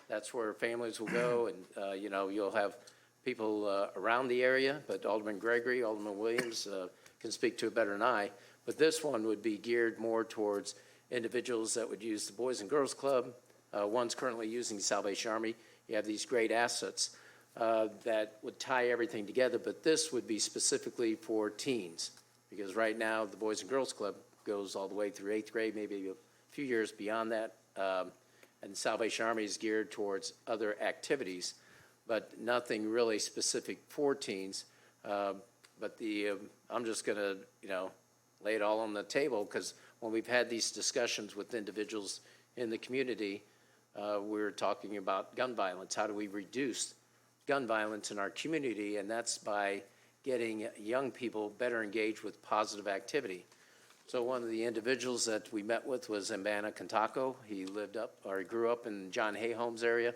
that's where families will go and, you'll have people around the area, but Alderman Gregory, Alderman Williams can speak to it better than I. But this one would be geared more towards individuals that would use the Boys and Girls Club. One's currently using the Salvation Army. You have these great assets that would tie everything together, but this would be specifically for teens, because right now the Boys and Girls Club goes all the way through 8th grade, maybe a few years beyond that, and the Salvation Army is geared towards other activities, but nothing really specific for teens. But I'm just going to, lay it all on the table, because when we've had these discussions with individuals in the community, we're talking about gun violence. How do we reduce gun violence in our community? And that's by getting young people better engaged with positive activity. So one of the individuals that we met with was Mbana Kantako. He grew up in John Hay Homes area,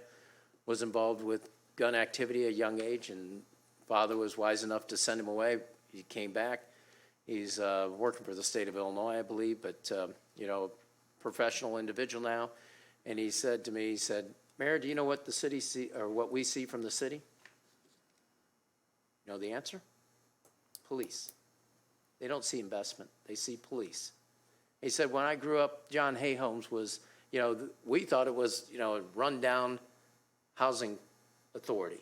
was involved with gun activity at a young age, and father was wise enough to send him away. He came back. He's working for the state of Illinois, I believe, but, professional individual now. And he said to me, Mayor, do you know what the city or what we see from the city? You know the answer? Police. They don't see investment. They see police. He said, when I grew up, John Hay Homes was, we thought it was, a rundown housing authority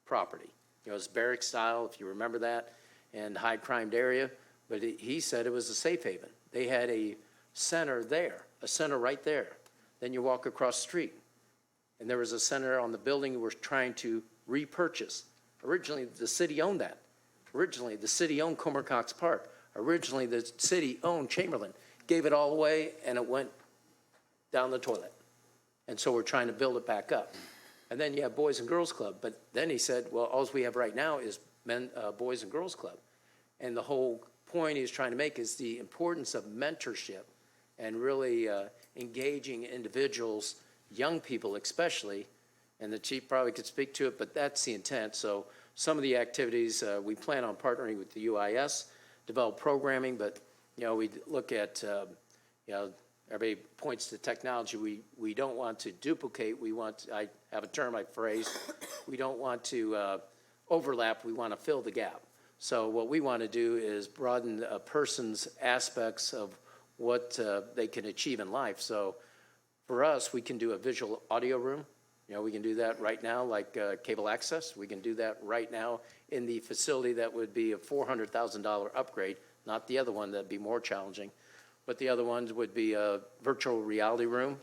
property. It was barrack style, if you remember that, and high crimed area. But he said it was a safe haven. They had a center there, a center right there. Then you walk across the street, and there was a center on the building we were trying to repurchase. Originally, the city owned that. Originally, the city owned Comer Cox Park. Originally, the city owned Chamberlain. Gave it all away, and it went down the toilet. And so we're trying to build it back up. And then you have Boys and Girls Club. But then he said, well, all we have right now is Boys and Girls Club. And the whole point he's trying to make is the importance of mentorship and really engaging individuals, young people especially, and the chief probably could speak to it, but that's the intent. So some of the activities, we plan on partnering with the UIS, develop programming, but, we look at, everybody points to technology. We don't want to duplicate. I have a term I phrase, we don't want to overlap. We want to fill the gap. So what we want to do is broaden a person's aspects of what they can achieve in life. So for us, we can do a visual audio room. We can do that right now, like cable access. We can do that right now in the facility that would be a $400,000 upgrade, not the other one that'd be more challenging. But the other ones would be a virtual reality room.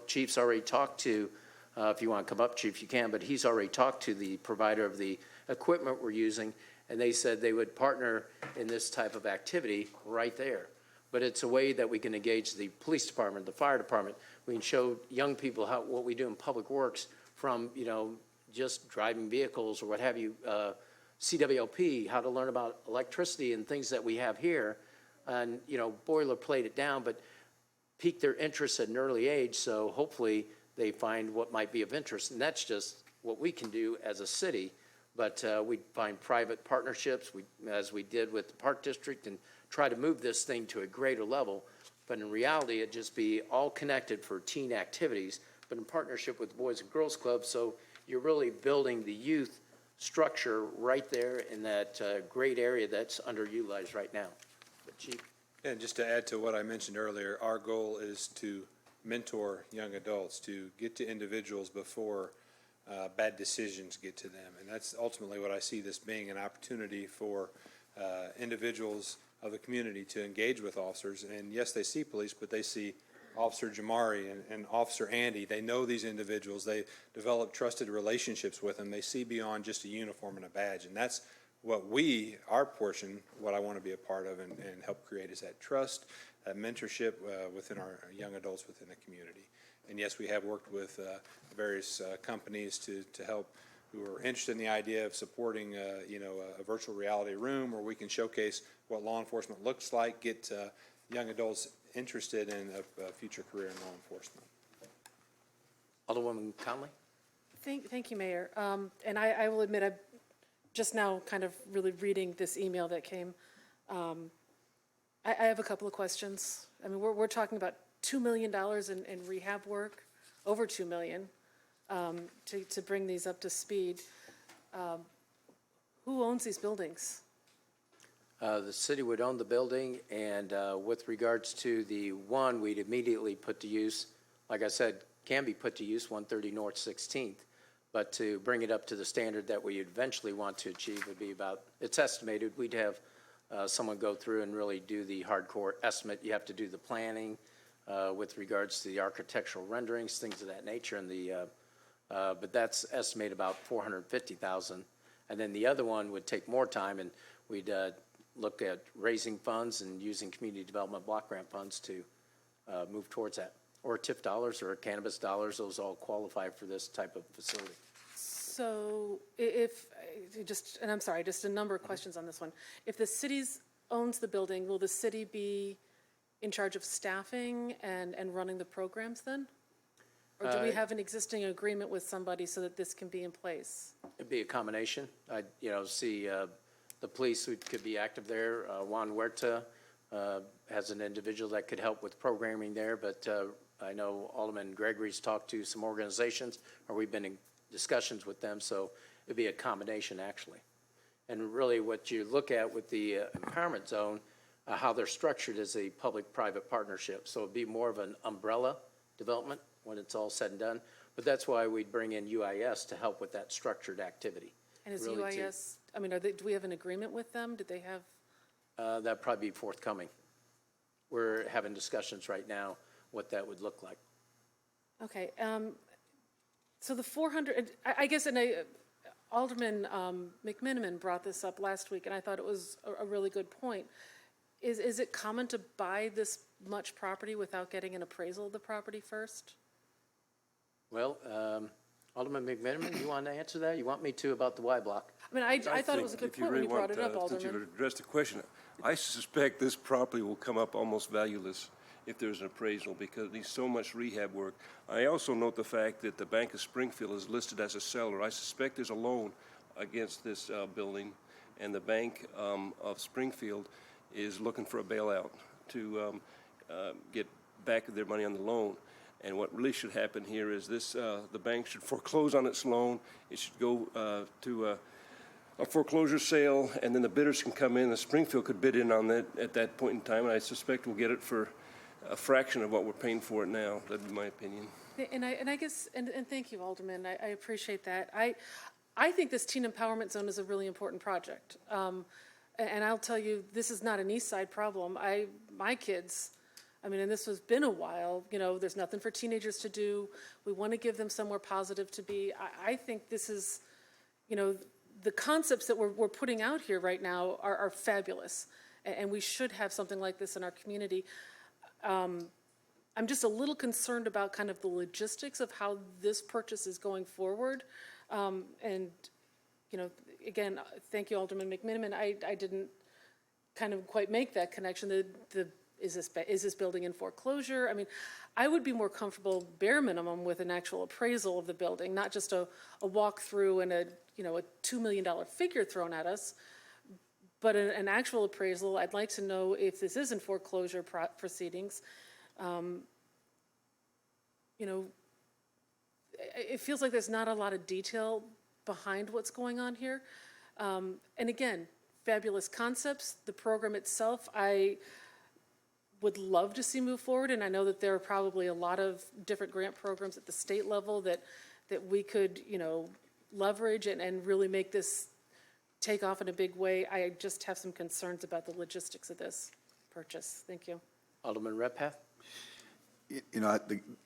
Chief's already talked to, if you want to come up, Chief, you can, but he's already talked to the provider of the equipment we're using, and they said they would partner in this type of activity right there. But it's a way that we can engage the police department, the fire department. We can show young people what we do in public works from, just driving vehicles or what have you, CWLP, how to learn about electricity and things that we have here, and, boilerplate it down, but pique their interest at an early age, so hopefully they find what might be of interest. And that's just what we can do as a city. But we find private partnerships, as we did with the Park District, and try to move this thing to a greater level. But in reality, it'd just be all connected for teen activities, but in partnership with Boys and Girls Club. So you're really building the youth structure right there in that great area that's underutilized right now. But Chief? And just to add to what I mentioned earlier, our goal is to mentor young adults, to get to individuals before bad decisions get to them. And that's ultimately what I see this being, an opportunity for individuals of the community to engage with officers. And yes, they see police, but they see Officer Jamari and Officer Andy. They know these individuals. They develop trusted relationships with them. They see beyond just a uniform and a badge. And that's what our portion, what I want to be a part of and help create is that trust, that mentorship within our young adults within the community. And yes, we have worked with various companies to help who are interested in the idea of supporting, a virtual reality room where we can showcase what law enforcement looks like, get young adults interested in a future career in law enforcement. Alderwoman Conley? Thank you, Mayor. And I will admit, I'm just now kind of really reading this email that came. I have a couple of questions. I mean, we're talking about $2 million in rehab work, over $2 million, to bring these up to speed. Who owns these buildings? The city would own the building, and with regards to the one we'd immediately put to use, like I said, can be put to use, 130 North 16th. But to bring it up to the standard that we eventually want to achieve would be about, it's estimated, we'd have someone go through and really do the hardcore estimate. You have to do the planning with regards to the architectural renderings, things of that nature, and but that's estimated about $450,000. And then the other one would take more time, and we'd look at raising funds and using community development block grant funds to move towards that. Or TIF dollars or cannabis dollars, those all qualify for this type of facility. So and I'm sorry, just a number of questions on this one. If the city owns the building, will the city be in charge of staffing and running the programs then? Or do we have an existing agreement with somebody so that this can be in place? It'd be a combination. I, see the police who could be active there. Juan Huerta has an individual that could help with programming there, but I know Alderman Gregory's talked to some organizations, or we've been in discussions with them, so it'd be a combination, actually. And really what you look at with the empowerment zone, how they're structured is a public-private partnership, so it'd be more of an umbrella development when it's all said and done. But that's why we'd bring in UIS to help with that structured activity. And is really UIS, do we have an agreement with them? Did they have? That'd probably be forthcoming. We're having discussions right now what that would look like. Okay, so the 400, I guess, and Alderman McMiniman brought this up last week, and I thought it was a really good point. Is it common to buy this much property without getting an appraisal of the property first? Well, Alderman McMiniman, you want to answer that? You want me to about the Y block? I mean, I thought it was a good point when you brought it up, Since Alderman. you've addressed the question, I suspect this property will come up almost valueless if there's an appraisal because it needs so much rehab work. I also note the fact that the Bank of Springfield is listed as a seller. I suspect there's a loan against this building, and the Bank of Springfield is looking for a bailout to get back their money on the loan. And what really should happen here is this, the bank should foreclose on its loan. It should go to a foreclosure sale, and then the bidders can come in. The Springfield could bid in on that at that point in time, and I suspect we'll get it for a fraction of what we're paying for it now. That'd be my opinion. And I guess, and thank you, Alderman, I appreciate that. I think this teen empowerment zone is a really important project. And I'll tell you, this is not an East Side problem. My kids, and this has been a while, there's nothing for teenagers to do. We want to give them somewhere positive to be. I think this is, the concepts that we're putting out here right now are fabulous. And we should have something like this in our community. I'm just a little concerned about kind of the logistics of how this purchase is going forward. Again, thank you, Alderman McMiniman. I didn't kind of quite make that connection. Is this building in foreclosure? I would be more comfortable, bare minimum, with an actual appraisal of the building, not just a walkthrough and a $2 million figure thrown at us, but an actual appraisal. I'd like to know if this is in foreclosure proceedings. It feels like there's not a lot of detail behind what's going on here. And again, fabulous concepts. The program itself, I would love to see move forward, and I know that there are probably a lot of different grant programs at the state level that we could, leverage and really make this take off in a big way. I just have some concerns about the logistics of this purchase. Thank you. Alderman Redpath? You know,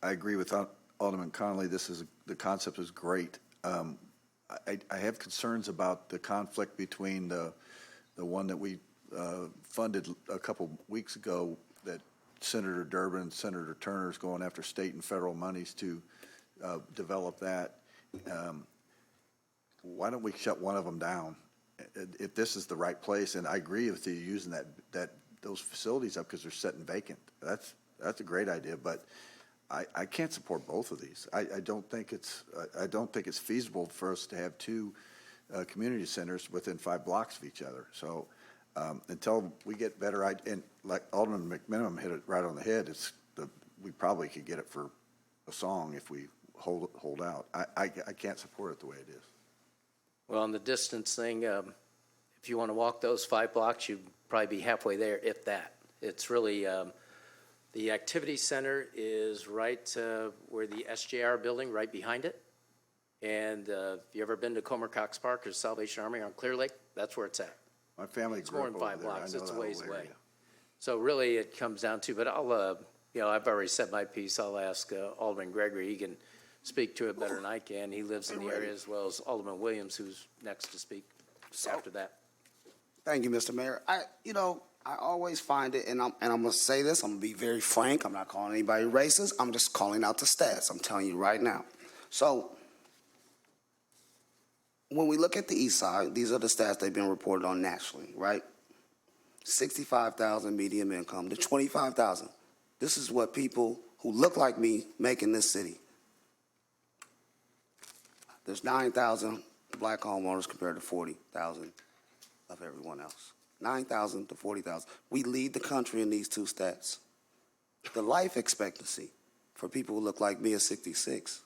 I agree with Alderman Connolly. The concept is great. I have concerns about the conflict between the one that we funded a couple weeks ago, that Senator Durbin and Senator Turner is going after state and federal monies to develop that. Why don't we shut one of them down if this is the right place? And I agree with you using those facilities up because they're sitting vacant. That's a great idea, but I can't support both of these. I don't think it's feasible for us to have two community centers within 5 blocks of each other. So until we get better, and like Alderman McMenamin hit it right on the head, we probably could get it for a song if we hold out. I can't support it the way it is. Well, on the distance thing, if you want to walk those 5 blocks, you'd probably be halfway there, if that. It's really, the activity center is right where the SJR building, right behind it. And if you ever been to Comer Cox Park or Salvation Army on Clear Lake, that's where it's at. My family It's grew more up than over 5 there. I blocks, know it's that a ways whole away. area. So really, it comes down to, but I'll, I've already said my piece. I'll ask Alderman Gregory. He can speak to it better than I can. He lives in the area, as well as Alderman Williams, who's next to speak after that. Thank you, Mr. Mayor. I always find it, and I'm gonna say this, I'm gonna be very frank, I'm not calling anybody racist, I'm just calling out the stats, I'm telling you right now. So, when we look at the east side, these are the stats they've been reported on nationally, right? 65,000 median income to 25,000. This is what people who look like me make in this city. There's 9,000 black homeowners compared to 40,000 of everyone else. 9,000 to 40,000. We lead the country in these two stats. The life expectancy for people who look like me is 66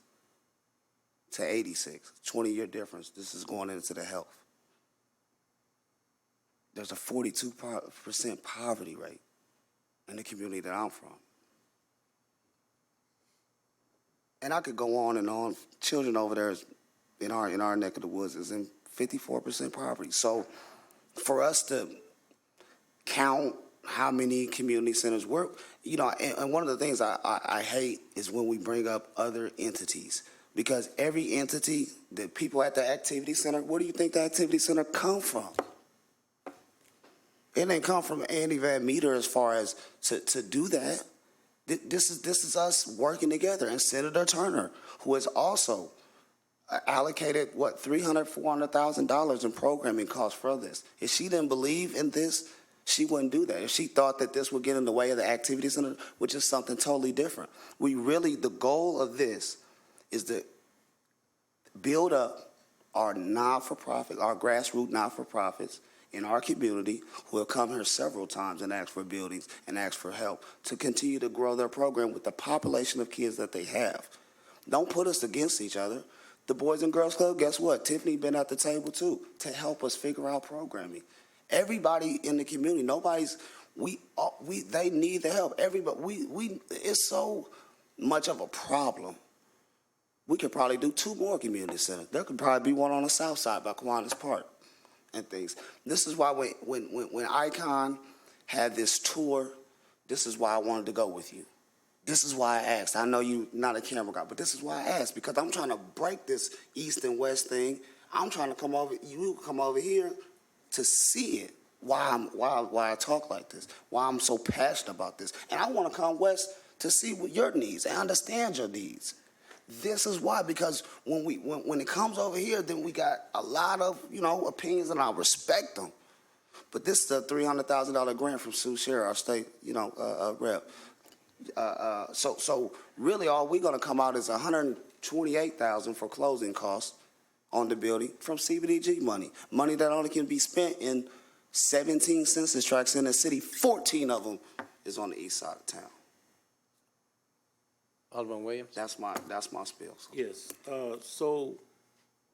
to 86, 20-year difference. This is going into the health. There's a 42% poverty rate in the community that I'm from. And I could go on and on. Children over there in our neck of the woods is in 54% poverty. So for us to count how many community centers work, and one of the things I hate is when we bring up other entities, because every entity, the people at the activity center, where do you think the activity center come from? It didn't come from Andy Van Meter as far as to do that. This is us working together, and Senator Turner, who has also allocated $300,000-$400,000 in programming costs for this. If she didn't believe in this, she wouldn't do that. If she thought that this would get in the way of the activity center, which is something totally different. The goal of this is to build up our not-for-profit, our grassroots not-for-profits in our community who have come here several times and asked for buildings and asked for help to continue to grow their program with the population of kids that they have. Don't put us against each other. The Boys and Girls Club, guess what? Tiffany been at the table too to help us figure out programming. Everybody in the community, they need the help. Everybody, it's so much of a problem. We could probably do 2 more community centers. There could probably be one on the south side by Kiwanis Park and things. This is why when Icon had this tour, this is why I wanted to go with you. This is why I asked. I know you're not a camera guy, but this is why I asked, because I'm trying to break this east and west thing. I'm trying to come over here to see it. Why I talk like this, why I'm so passionate about this. And I want to come west to see what your needs and understand your needs. This is why, because when it comes over here, then we got a lot of, opinions, and I respect them. But this is a $300,000 grant from Sue Sherry, our state, rep. So really all we're going to come out is $128,000 for closing costs on the building from CBDG money that only can be spent in 17 census tracts in the city. 14 of them is on the east side of town. Alderman Williams? That's my spiel. Yes, so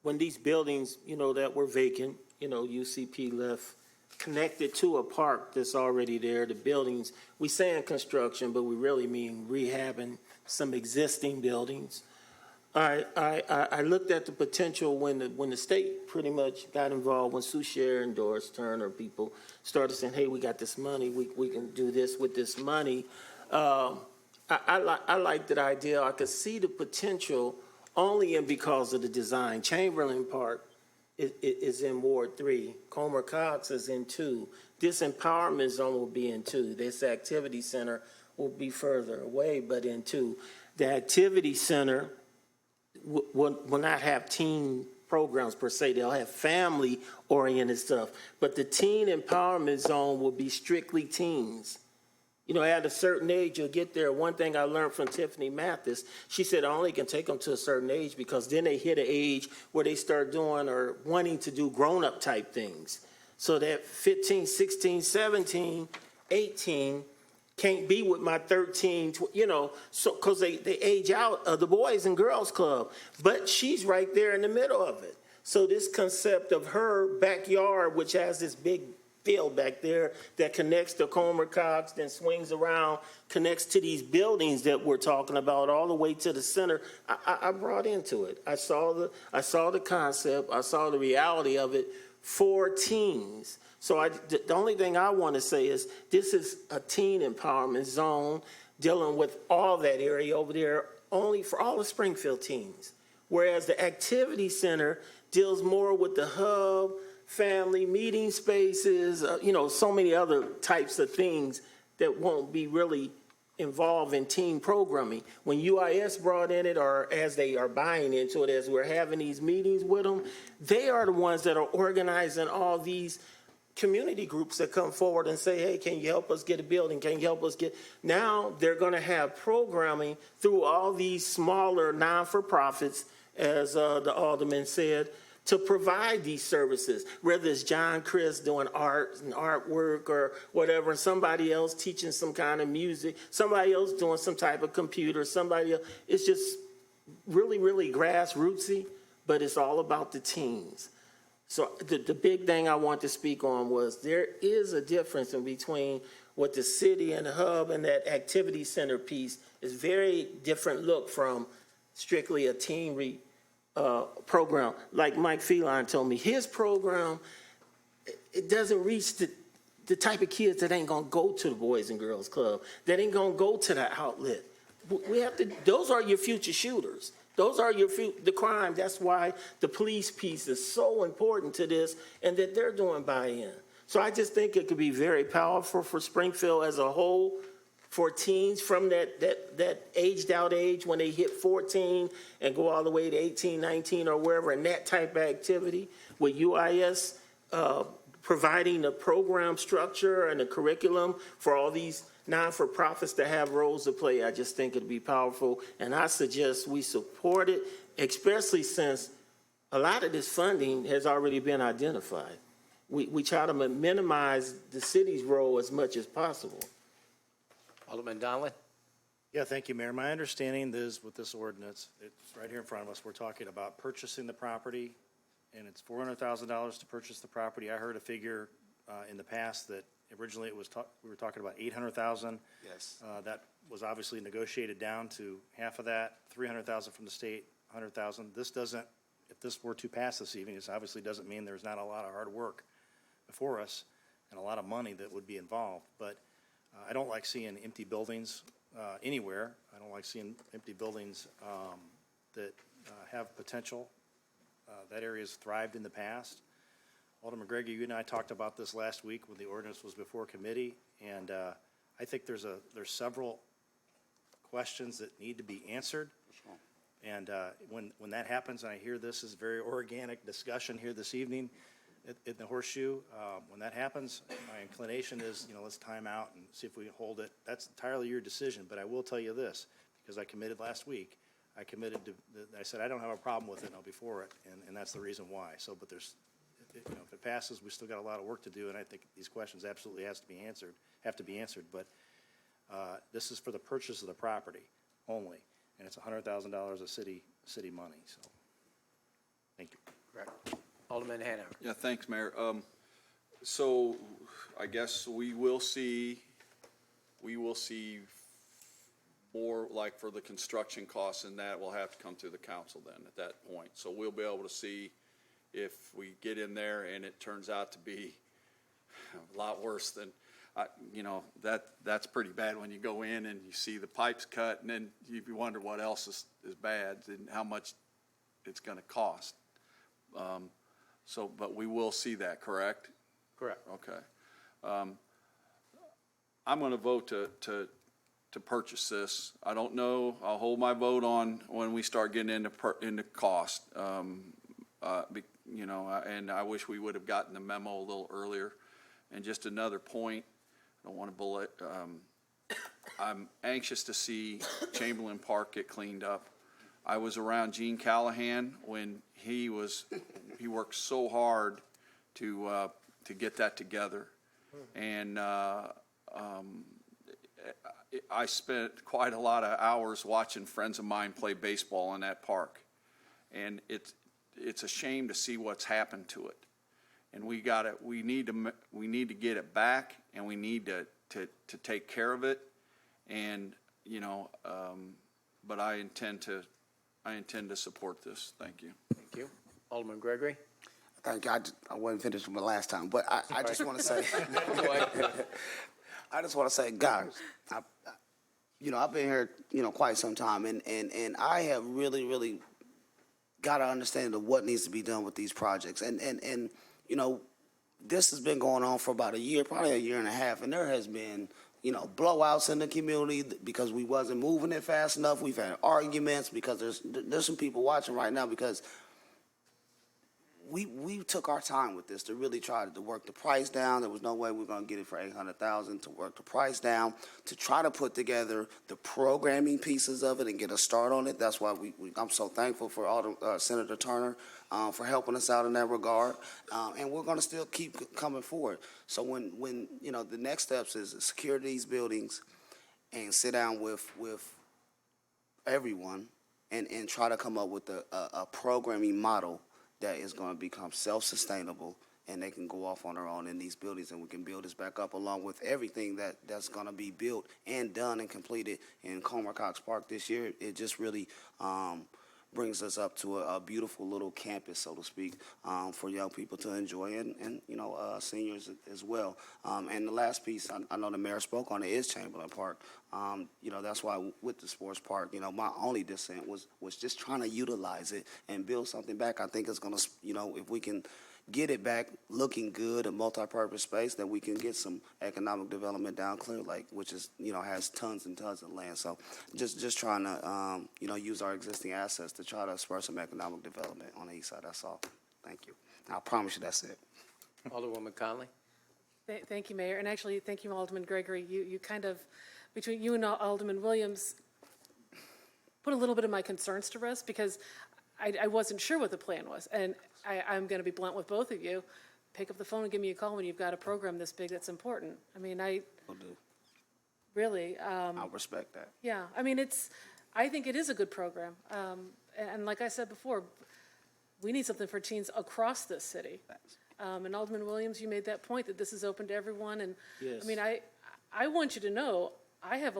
when these buildings, that were vacant, UCP left, connected to a park that's already there, the buildings, we say in construction, but we really mean rehabbing some existing buildings. I looked at the potential when the state pretty much got involved, when Souchere and Doris Turner people started saying, hey, we got this money, we can do this with this money. I liked that idea. I could see the potential only in because of the design. Chamberlain Park is in Ward 3. Comer Cox is in 2. This empowerment zone will be in 2. This activity center will be further away, but in 2. The activity center will not have teen programs per se. They'll have family-oriented stuff. But the teen empowerment zone will be strictly teens. You know, at a certain age, you'll get there. One thing I learned from Tiffany Mathis, she said I only can take them to a certain age because then they hit an age where they start doing or wanting to do grown-up type things. So that 15, 16, 17, 18 can't be with my 13, you know, so because they age out of the Boys and Girls Club. But she's right there in the middle of it. So this concept of her backyard, which has this big field back there that connects to Comer Cox, then swings around, connects to these buildings that we're talking about all the way to the center. I brought into it. I saw the concept. I saw the reality of it for teens. So the only thing I want to say is this is a teen empowerment zone dealing with all that area over there only for all the Springfield teens. Whereas the activity center deals more with the hub, family meeting spaces, you know, so many other types of things that won't be really involved in teen programming. When UIS brought in it, or as they are buying into it, as we're having these meetings with them, they are the ones that are organizing all these community groups that come forward and say, hey, can you help us get a building? Can you help us get... Now they're going to have programming through all these smaller non-for-profits, as the alderman said, to provide these services, whether it's John Chris doing art and artwork or whatever, and somebody else teaching some kind of music, somebody else doing some type of computer, somebody else. It's just really, really grassrootsy, but it's all about the teens. So the big thing I want to speak on was there is a difference in between what the city and the hub and that activity center piece is very different look from strictly a teen program. Like Mike Feline told me, his program, it doesn't reach the type of kids that ain't gonna go to the Boys and Girls Club, that ain't gonna go to the outlet. We have to, those are your future shooters. Those are the crime. That's why the police piece is so important to this and that they're doing buy-in. So I just think it could be very powerful for Springfield as a whole, for teens from that aged out age when they hit 14 and go all the way to 18, 19 or wherever, and that type of activity with UIS providing a program structure and a curriculum for all these non-for-profits to have roles to play. I just think it'd be powerful, and I suggest we support it, especially since a lot of this funding has already been identified. We try to minimize the city's role as much as possible. Alderman Donlin? Yeah, thank you, Mayor. My understanding is with this ordinance, it's right here in front of us, we're talking about purchasing the property, and it's $400,000 to purchase the property. I heard a figure in the past that originally it was we were talking about $800,000. Yes. That was obviously negotiated down to half of that, $300,000 from the state, $100,000. This doesn't, if this were to pass this evening, this obviously doesn't mean there's not a lot of hard work before us and a lot of money that would be involved. But I don't like seeing empty buildings anywhere. I don't like seeing empty buildings that have potential. That area has thrived in the past. Alderman McGregor, you and I talked about this last week when the ordinance was before committee, and I think there's several questions that need to be answered. And when that happens, and I hear this is very organic discussion here this evening in the Horseshoe, when that happens, my inclination is, let's time out and see if we can hold it. That's entirely your decision, but I will tell you this, because I committed last week. I said I don't have a problem with it, and I'll be for it, and that's the reason why. So, but there's, if it passes, we still got a lot of work to do, and I think these questions absolutely have to be answered. But this is for the purchase of the property only, and it's $100,000 of city money. So, thank you. Correct. Alderman Hanover. Yeah, thanks, Mayor. So I guess we will see more like for the construction costs, and that will have to come through the council then at that point. So we'll be able to see if we get in there and it turns out to be a lot worse than, that's pretty bad when you go in and you see the pipes cut, and then you wonder what else is bad and how much it's gonna cost. But we will see that, correct? Correct. Okay. I'm gonna vote to purchase this. I don't know, I'll hold my vote on when we start getting into cost. And I wish we would have gotten the memo a little earlier. And just another point, I don't want to I'm anxious to see Chamberlain Park get cleaned up. I was around Gene Callahan when he worked so hard to get that together. And I spent quite a lot of hours watching friends of mine play baseball in that park. And it's a shame to see what's happened to it. And we need to get it back, and we need to take care of it. And, but I intend to support this. Thank you. Thank you. Alderman Gregory? Thank you. I wasn't finished with my last time, but I just want to say, I just want to say, guys, I've been here, quite some time, and I have really got to understand of what needs to be done with these projects. And this has been going on for about a year, probably a year and a half, and there has been, blowouts in the community because we wasn't moving it fast enough. We've had arguments because there's some people watching right now because we took our time with this to really try to work the price down. There was no way we were going to get it for $800,000 to work the price down, to try to put together the programming pieces of it and get a start on it. That's why I'm so thankful for Senator Turner for helping us out in that regard. And we're going to still keep coming forward. So when the next steps is secure these buildings and sit down with everyone and try to come up with a programming model that is going to become self-sustainable, and they can go off on their own in these buildings, and we can build this back up along with everything that's going to be built and done and completed in Comer Cox Park this year. It just really brings us up to a beautiful little campus, so to speak, for young people to enjoy and seniors as well. And the last piece, I know the mayor spoke on it, is Chamberlain Park. That's why with the sports park, my only dissent was just trying to utilize it and build something back. I think it's going to, if we can get it back looking good, a multi-purpose space, then we can get some economic development down Clear Lake, which is, has tons and tons of land. So just trying to, use our existing assets to try to spur some economic development on the east side. That's all. Thank you. I promise you that's it. Alderwoman Conley? Thank you, Mayor. And actually, thank you, Alderman Gregory. You kind of, between you and Alderman Williams, put a little bit of my concerns to rest because I wasn't sure what the plan was. And I'm going to be blunt with both of you. Pick up the phone and give me a call when you've got a program this big that's important. I mean, Will do. Really. I respect that. Yeah. I mean, I think it is a good program. And like I said before, we need something for teens across this city. And Alderman Williams, you made that point that this is open to everyone. And Yes. I mean, I want you to know I have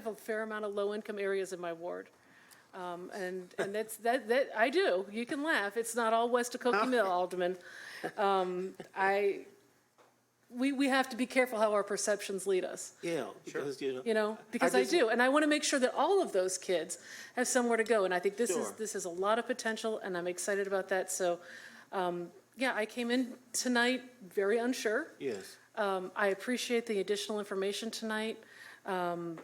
a fair amount of low-income areas in my ward. And that's that I do. You can laugh. It's not all west of Cokie Mill, Alderman. We have to be careful how our perceptions lead us. Yeah, because, Because I do, and I want to make sure that all of those kids have somewhere to go. And I think this Sure. is a lot of potential, and I'm excited about that. So, I came in tonight very unsure. Yes. I appreciate the additional information tonight. I'm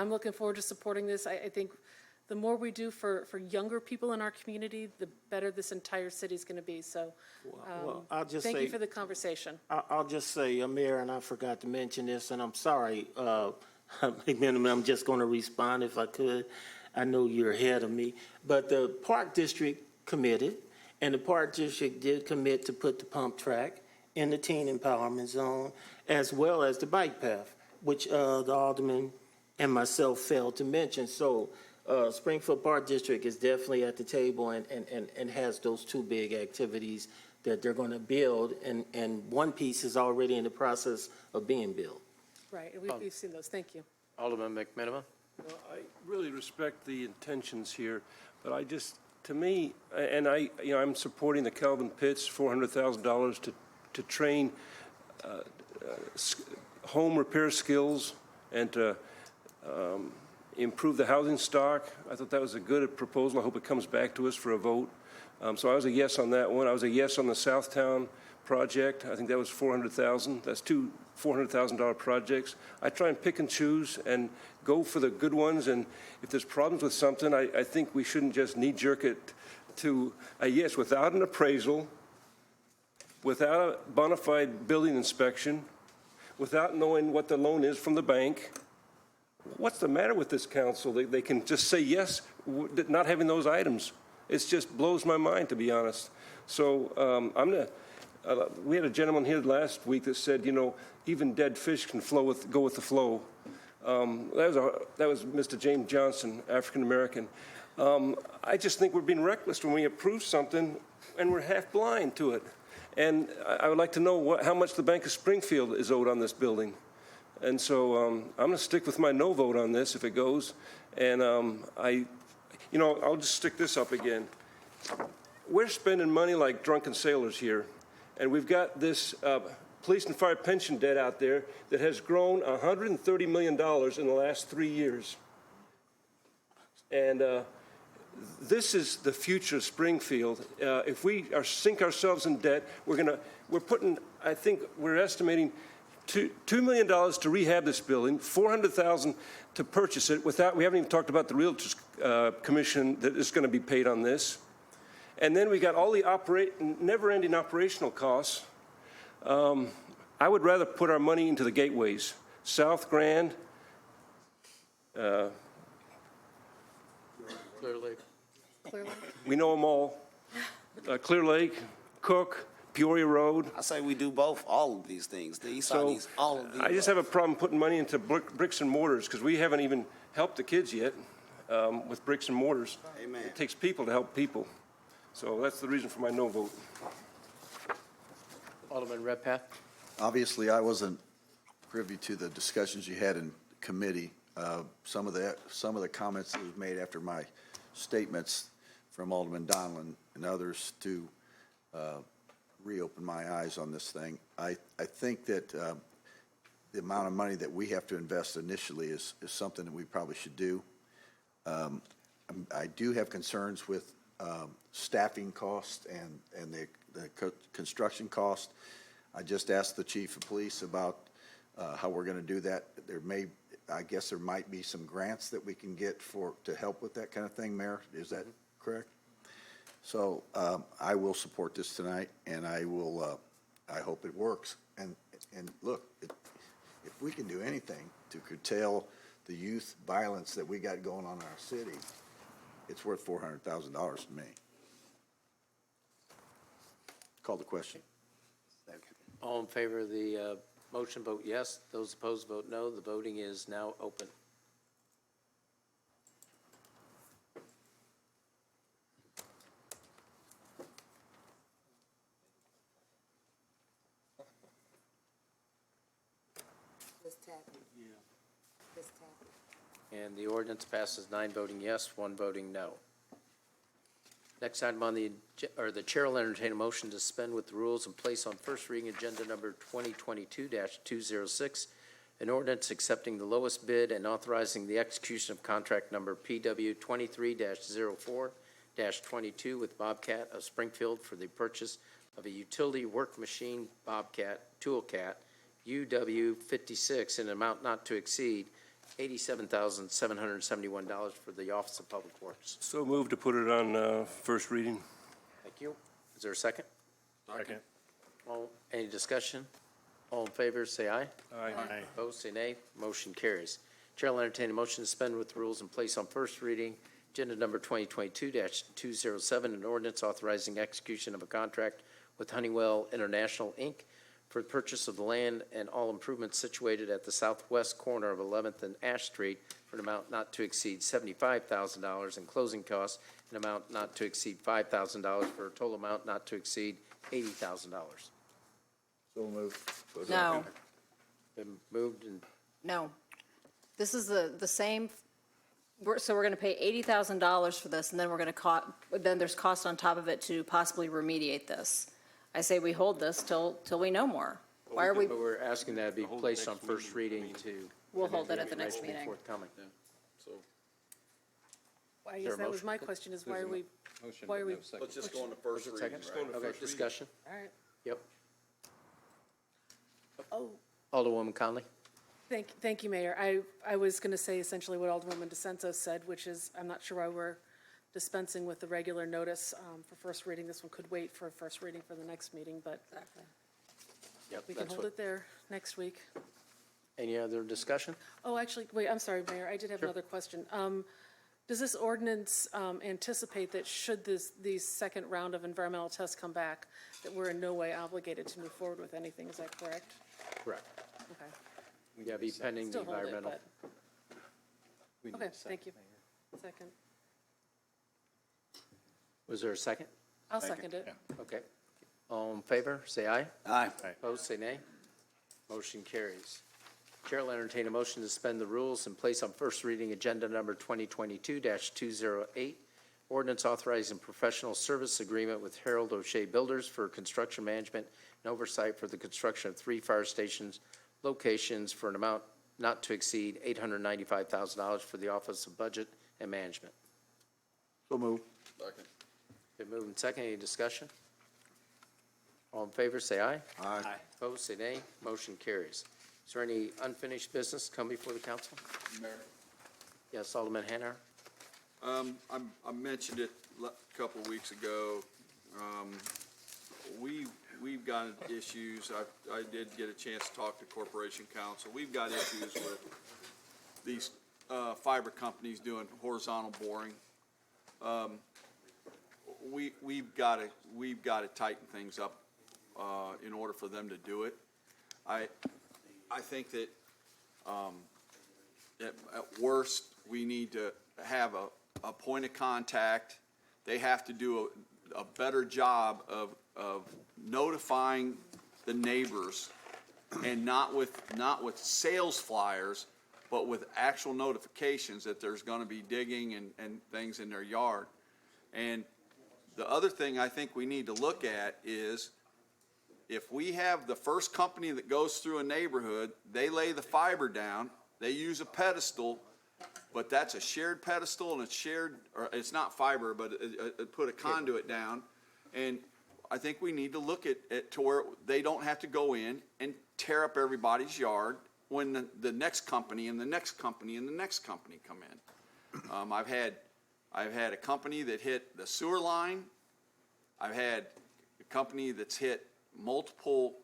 looking forward to supporting this. I think the more we do for younger people in our community, the better this entire city is going to be. So, Well, I'll just thank say, you for the conversation. I'll just say, Mayor, and I forgot to mention this, and I'm sorry, I'm just going to respond if I could. I know you're ahead of me, but the Park District committed, and the Park District did commit to put the pump track in the teen empowerment zone, as well as the bike path, which the Alderman and myself failed to mention. So Springfield Park District is definitely at the table and has those two big activities that they're going to build, and one piece is already in the process of being built. Right, we've seen those. Thank you. Alderman McMenamin? Well, I really respect the intentions here, but I just, to me, and I'm supporting the Calvin Pitts, $400,000 to train home repair skills and to improve the housing stock. I thought that was a good proposal. I hope it comes back to us for a vote. So I was a yes on that one. I was a yes on the Southtown project. I think that was $400,000. That's two $400,000 projects. I try and pick and choose and go for the good ones. And if there's problems with something, I think we shouldn't just knee-jerk it to a yes without an appraisal, without a bona fide building inspection, without knowing what the loan is from the bank. What's the matter with this council? They can just say yes, not having those items. It just blows my mind, to be honest. So we had a gentleman here last week that said, even dead fish can go with the flow. That was Mr. James Johnson, African American. I just think we're being reckless when we approve something and we're half blind to it. And I would like to know how much the Bank of Springfield is owed on this building. And so I'm going to stick with my no vote on this if it goes. And I'll just stick this up again. We're spending money like drunken sailors here. And we've got this police and fire pension debt out there that has grown $130 million in the last 3 years. And this is the future of Springfield. If we sink ourselves in debt, we're estimating $2 million to rehab this building, $400,000 to purchase it we haven't even talked about the Realtors Commission that is going to be paid on this. And then we got all the never-ending operational costs. I would rather put our money into the gateways. South Grand, Clear Lake. we know them all. Clear Lake, Cook, Peoria Road. I say we do both, all of these things. The east side needs all of these. I just have a problem putting money into bricks and mortars because we haven't even helped the kids yet with bricks and mortars. Amen. It takes people to help people. So that's the reason for my no vote. Alderman Redpath? Obviously, I wasn't privy to the discussions you had in committee. Some of the comments that was made after my statements from Alderman Donlin and others to reopen my eyes on this thing. I think that the amount of money that we have to invest initially is something that we probably should do. I do have concerns with staffing costs and the construction cost. I just asked the chief of police about how we're going to do that. I guess there might be some grants that we can get to help with that kind of thing, Mayor. Is that correct? So I will support this tonight, and I hope it works. And look, if we can do anything to curtail the youth violence that we got going on in our city, it's worth $400,000 to me. Call the question. All in favor of the motion, vote yes. Those opposed, vote no. The voting is now open. And the ordinance passes 9 voting yes, 1 voting no. Next item on the chair will entertain a motion to suspend with the rules and place on first reading agenda number 2022-206, an ordinance accepting the lowest bid and authorizing the execution of contract number PW 23-04-22 with Bobcat of Springfield for the purchase of a utility work machine Bobcat Toolcat UW 56 in an amount not to exceed $87,771 for the Office of Public Works. So move to put it on first reading. Thank you. Is there a second? Second. Any discussion? All in favor, say aye. Aye. Opposed, say nay. Motion carries. Chair will entertain a motion to suspend with rules and place on first reading agenda number 2022-207, an ordinance authorizing execution of a contract with Honeywell International, Inc. for the purchase of the land and all improvements situated at the southwest corner of 11th and Ash Street for an amount not to exceed $75,000 and closing costs an amount not to exceed $5,000 for a total amount not to exceed $80,000. So moved. No, Been moved and no. This is the same so we're going to pay $80,000 for this, and then we're going to then there's cost on top of it to possibly remediate this. I say we hold this till we know more. Why are we, But we're asking that it be placed on first reading to. We'll hold it at the next information be meeting. Forthcoming. I guess that was my question, is why are we, why are we? Let's just go on the first reading. Second? Okay, discussion? All right. Yep. Oh, Alderwoman Conley? thank you, Mayor. I was going to say essentially what Alderwoman DeSenzo said, which is, I'm not sure why we're dispensing with the regular notice for first reading. This one could wait for first reading for the next meeting, but Yep. we can hold it there next week. Any other discussion? Oh, actually, wait, I'm sorry, Mayor, I did have another question. Does this ordinance anticipate that should these second round of environmental tests come back, that we're in no way obligated to move forward with anything, is that correct? Correct. Okay. We gotta be pending the Still hold it, environmental. but, okay, thank you. Second. Was there a second? I'll second it. Okay. All in favor, say aye. Aye. Opposed, say nay. Motion carries. Chair will entertain a motion to suspend the rules and place on first reading agenda number 2022-208, ordinance authorizing professional service agreement with Harold O'Shea Builders for construction management and oversight for the construction of 3 fire stations locations for an amount not to exceed $895,000 for the Office of Budget and Management. So move. Second. Been moved and second. Any discussion? All in favor, say aye. Aye. Opposed, say nay. Motion carries. Is there any unfinished business come before the council? Mayor. Yes, Alderman Hanauer. I mentioned it a couple of weeks ago. We've got issues. I did get a chance to talk to Corporation Counsel. We've got issues with these fiber companies doing horizontal boring. We've got to tighten things up in order for them to do it. I think that at worst, we need to have a point of contact. They have to do a better job of notifying the neighbors, and not with sales flyers, but with actual notifications that there's gonna be digging and things in their yard. And the other thing I think we need to look at is, if we have the first company that goes through a neighborhood, they lay the fiber down, they use a pedestal, but that's a shared pedestal and it's shared, or it's not fiber, but it put a conduit down. And I think we need to look at it to where they don't have to go in and tear up everybody's yard when the next company and the next company and the next company come in. I've had a company that hit the sewer line. I've had a company that's hit multiple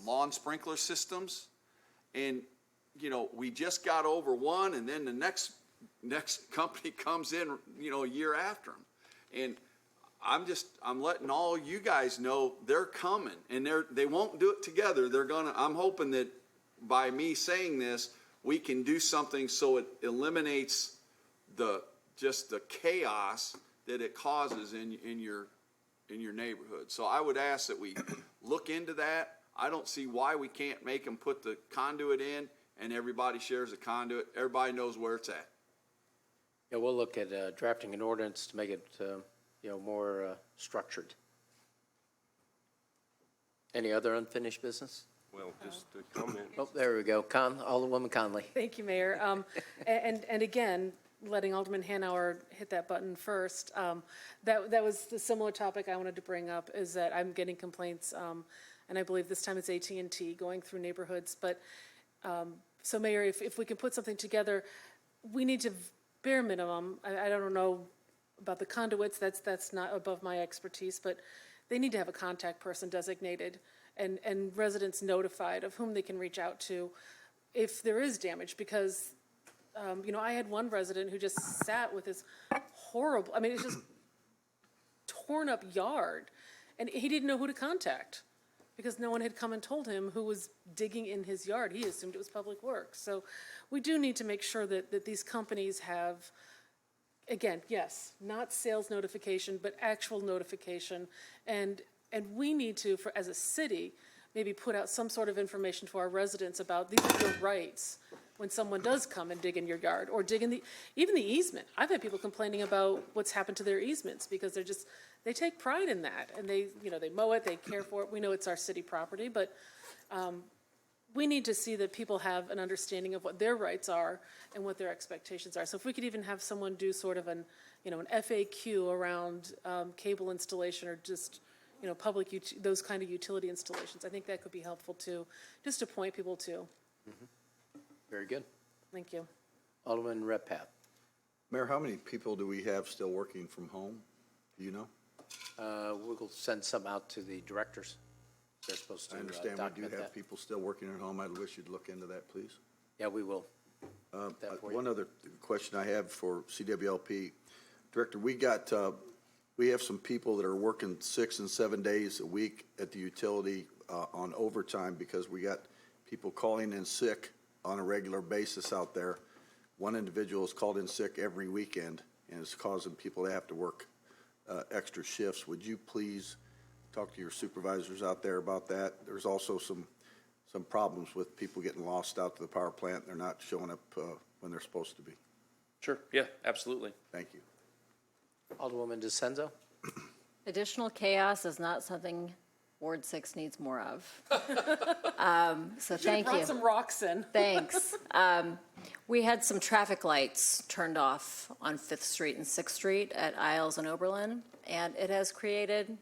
lawn sprinkler systems, and we just got over one, and then the next company comes in a year after them, and I'm letting all you guys know they're coming, and they won't do it together. I'm hoping that by me saying this, we can do something so it eliminates the chaos that it causes in your neighborhood. So I would ask that we look into that. I don't see why we can't make them put the conduit in, and everybody shares the conduit. Everybody knows where it's at. Yeah, we'll look at drafting an ordinance to make it, more structured. Any other unfinished business? Well, just a comment. Oh, there we go. Alderwoman Conley. Thank you, Mayor. And again, letting Alderman Hanauer hit that button first, that was the similar topic I wanted to bring up, is that I'm getting complaints, and I believe this time it's AT&T going through neighborhoods. But, so Mayor, if we can put something together, we need to, bare minimum, I don't know about the conduits, that's not above my expertise, but they need to have a contact person designated and residents notified of whom they can reach out to if there is damage, because I had one resident who just sat with his horrible, it's just torn up yard, and he didn't know who to contact because no one had come and told him who was digging in his yard. He assumed it was Public Works. So we do need to make sure that these companies have, again, yes, not sales notification, but actual notification. And we need to, as a city, maybe put out some sort of information to our residents about these are your rights. when someone does come and dig in your yard or dig in even the easement. I've had people complaining about what's happened to their easements because they take pride in that and they mow it, they care for it. We know it's our city property, but we need to see that people have an understanding of what their rights are and what their expectations are. So if we could even have someone do sort of an FAQ around cable installation or just, those kind of utility installations, I think that could be helpful too, just to point people to. Very good. Thank you. Alderman Redpath. Mayor, how many people do we have still working from home? Do you know? We'll send some out to the directors. They're supposed to I understand we do document have that. people still working at home. I'd wish you'd look into that, please. Yeah, we will. That for you. One other question I have for CWLP. Director, we have some people that are working 6 and 7 days a week at the utility on overtime because we got people calling in sick on a regular basis out there. One individual is called in sick every weekend, and it's causing people to have to work extra shifts. Would you please talk to your supervisors out there about that? There's also some problems with people getting lost out to the power plant. They're not showing up when they're supposed to be. Sure, yeah, absolutely. Thank you. Alderwoman DeCenzo. Additional chaos is not something Ward 6 needs more of. So thank you. Brought some rocks in. Thanks. We had some traffic lights turned off on 5th Street and 6th Street at Isles and Oberlin, and it has created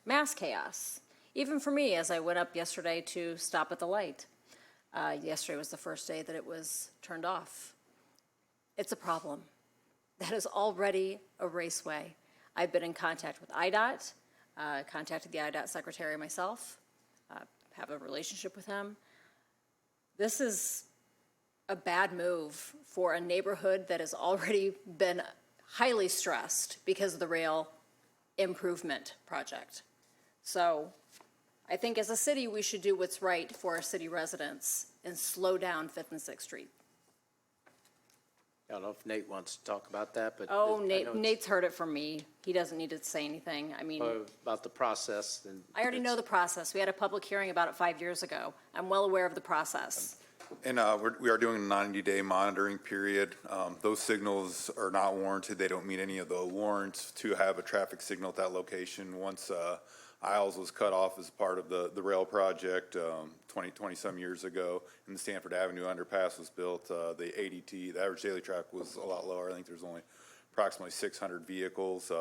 mass chaos, even for me as I went up yesterday to stop at the light. Yesterday was the first day that it was turned off. It's a problem. That is already a raceway. I've been in contact with IDOT, contacted the IDOT secretary myself, have a relationship with him. This is a bad move for a neighborhood that has already been highly stressed because of the rail improvement project. So I think as a city, we should do what's right for our city residents and slow down 5th and 6th Street. I don't know if Nate wants to talk about that, but. Oh, I know it's Nate's heard it from me. He doesn't need to say anything. I mean, about the process. And I already know the process. We had a public hearing about it 5 years ago. I'm well aware of the process. And we are doing a 90-day monitoring period. Those signals are not warranted. They don't meet any of the warrants to have a traffic signal at that location. Once Isles was cut off as part of the rail project 20-some years ago, and the Stanford Avenue underpass was built, the ADT, the average daily traffic was a lot lower. I think there's only approximately 600 vehicles.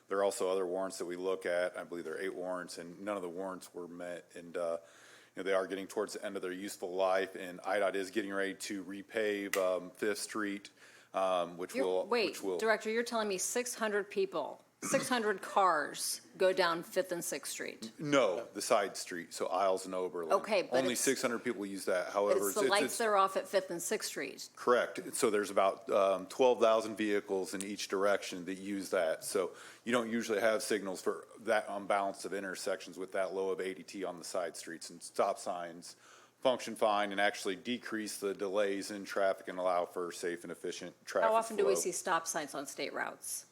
There are also other warrants that we look at. I believe there are 8 warrants, and none of the warrants were met. And they are getting towards the end of their useful life, and IDOT is getting ready to repave 5th Street, which will. Director, you're telling me 600 people, 600 cars go down 5th and 6th Street? No, the side street, so Isles and Oberlin. Okay, but only 600 people use that. However, It's the lights that are off at 5th and 6th Street. correct. So there's about 12,000 vehicles in each direction that use that. So you don't usually have signals for that unbalance of intersections with that low of ADT on the side streets, and stop signs function fine and actually decrease the delays in traffic and allow for safe and efficient traffic How often do we flow. see stop signs on state routes?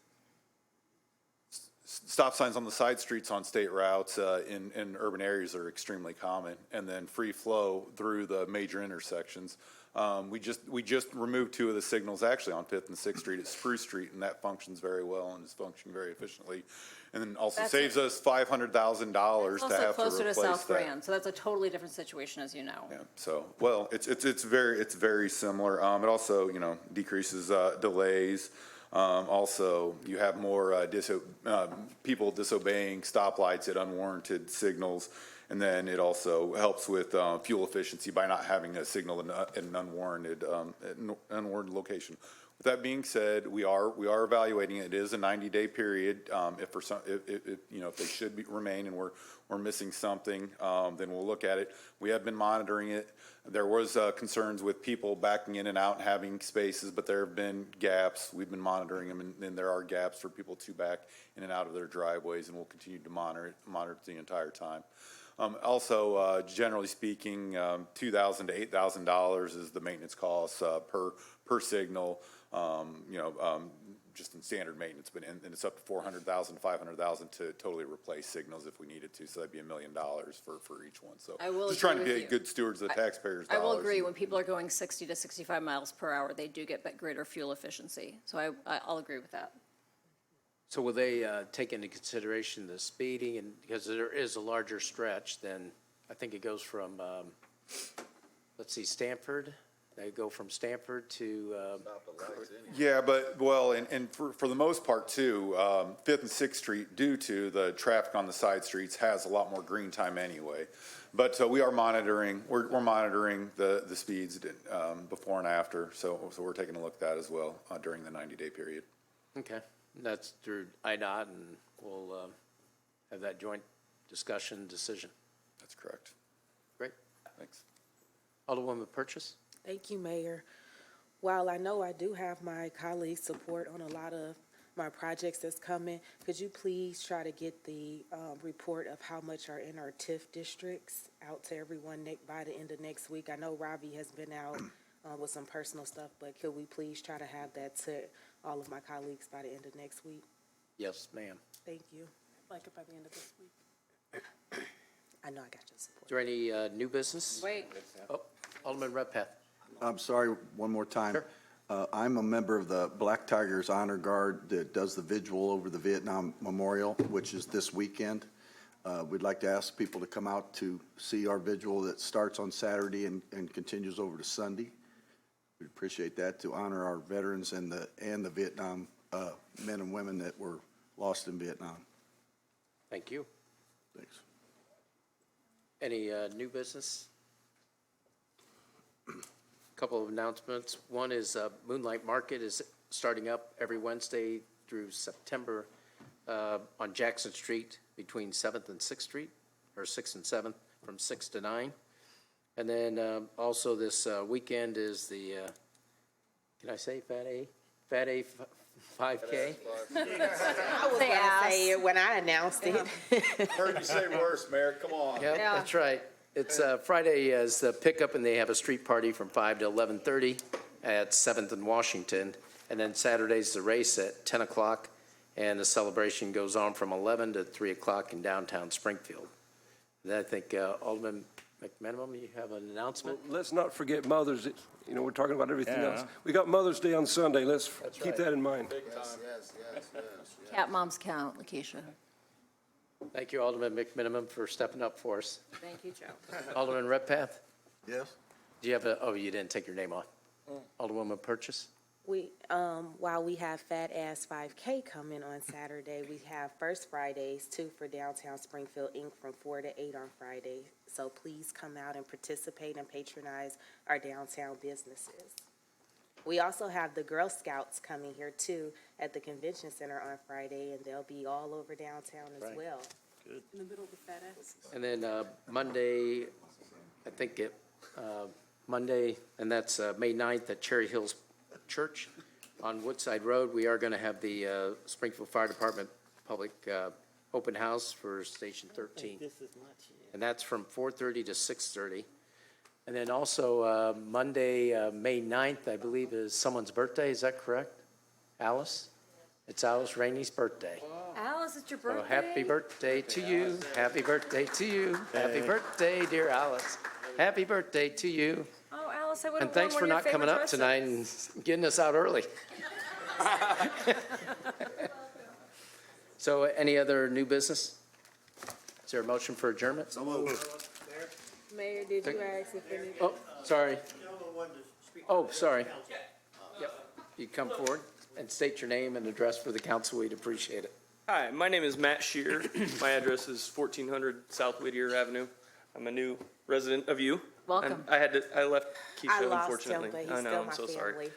Stop signs on the side streets on state routes in urban areas are extremely common, and then free flow through the major intersections. We just removed 2 of the signals actually on 5th and 6th Street at Spruce Street, and that functions very well and is functioning very efficiently. And then also saves us $500,000 to Also have to closer to replace South that. Grand, so that's a totally different situation, as you know. Yeah, so, well, it's very similar. It also, decreases delays. Also, you have more people disobeying stoplights at unwarranted signals, and then it also helps with fuel efficiency by not having a signal in an unwarranted location. With that being said, we are evaluating it. It is a 90-day period. If they should remain and we're missing something, then we'll look at it. We have been monitoring it. There was concerns with people backing in and out and having spaces, but there have been gaps. We've been monitoring them, and there are gaps for people to back in and out of their driveways, and we'll continue to monitor it the entire time. Also, generally speaking, $2,000 to $8,000 is the maintenance cost per signal. just in standard maintenance, but and it's up to 400,000, 500,000 to totally replace signals if we needed to. So that'd be $1 million for each one. So I will just trying to agree be with good stewards of the taxpayers' I dollars. will agree, when people are going 60 to 65 miles per hour, they do get that greater fuel efficiency. So I'll agree with that. So will they take into consideration the speeding, and because there is a larger stretch, then I think it goes from, let's see, Stanford? They go from Stanford to, Yeah, but, well, and for the most part too, 5th and 6th Street, due to the traffic on the side streets, has a lot more green time anyway. But we are monitoring, we're monitoring the speeds before and after, so we're taking a look at that as well during the 90-day period. okay, that's through IDOT, and we'll have that joint discussion, decision. That's correct. Great. Thanks. Alderwoman Purchase? Thank you, Mayor. While I know I do have my colleagues' support on a lot of my projects that's coming, could you please try to get the report of how much are in our TIF districts out to everyone by the end of next week? I know Ravi has been out with some personal stuff, but could we please try to have that to all of my colleagues by the end of next week? Yes, ma'am. Thank you. Like it by the end of this week. I know I got your support. Is there any new business? Wait. Oh, Alderman Redpath. I'm sorry, one more time. Sure. I'm a member of the Black Tigers Honor Guard that does the vigil over the Vietnam Memorial, which is this weekend. We'd like to ask people to come out to see our vigil that starts on Saturday and continues over to Sunday. We'd appreciate that, to honor our veterans and the Vietnam men and women that were lost in Vietnam. Thank you. Thanks. Any new business? Couple of announcements. One is Moonlight Market is starting up every Wednesday through September on Jackson Street between 7th and 6th Street, or 6th and 7th, from 6 to 9. And then also this weekend is the, can I say Fat A? Fat A 5K? I was going to say it when I announced it. Heard you say worse, Mayor, come on. Yep, that's right. It's Friday is the pickup, and they have a street party from 5 to 11:30 at 7th and Washington. And then Saturday's the race at 10 o'clock, and the celebration goes on from 11 to 3 o'clock in downtown Springfield. And I think Alderman McMenamin, you have an announcement? Well, let's not forget Mother's, you know, we're talking about everything else. We got Mother's Day on Sunday. Let's keep that in mind. Cat moms count, Lakeisha. Thank you, Alderman McMenamin, for stepping up for us. Thank you, Joe. Alderman Redpath, Yes? do you have oh, you didn't take your name off. Alderwoman Purchase? While we have Fat Ass 5K coming on Saturday, we have First Fridays too for Downtown Springfield Inc. from 4 to 8 on Friday. So please come out and participate and patronize our downtown businesses. We also have the Girl Scouts coming here too at the Convention Center on Friday, and they'll be all over downtown as Right. well. In the middle of the fat ass. And then Monday, I think Monday, and that's May 9th at Cherry Hills Church on Woodside Road. We are going to have the Springfield Fire Department Public Open House for Station 13. And that's from 4:30 to 6:30. And then also Monday, May 9th, I believe, is someone's birthday. Is that correct? Alice? It's Alice Rainey's birthday. Alice, it's your So birthday. happy birthday to you. Happy birthday to you. Happy birthday, dear Alice. Happy birthday to you. Oh, Alice, I would have And thanks worn for one of not your coming favorite up tonight and getting us out early. So any other new business? Is there a motion for adjournment? So Mayor, did you ask if any? Oh, sorry. Oh, sorry. Yep. You come forward and state your name and address for the council. We'd appreciate it. Hi, my name is Matt Shear. My address is 1400 South Whittier Avenue. I'm a new resident of you. Welcome. I left Keisha, I lost him, unfortunately. but he's I know, still I'm my so sorry. family.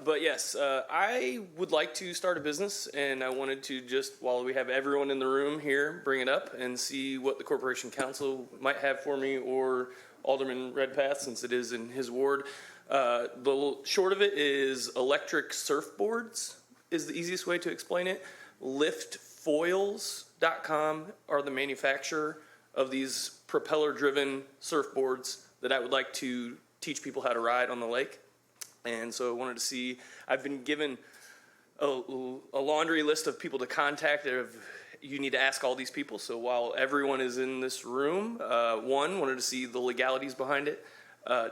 But yes, I would like to start a business, and I wanted to just, while we have everyone in the room here, bring it up and see what the Corporation Council might have for me, or Alderman Redpath, since it is in his ward. The short of it is electric surfboards is the easiest way to explain it. Liftfoils.com are the manufacturer of these propeller-driven surfboards that I would like to teach people how to ride on the lake. And so I wanted to see, I've been given a laundry list of people to contact. You need to ask all these people. So while everyone is in this room, one, wanted to see the legalities behind it.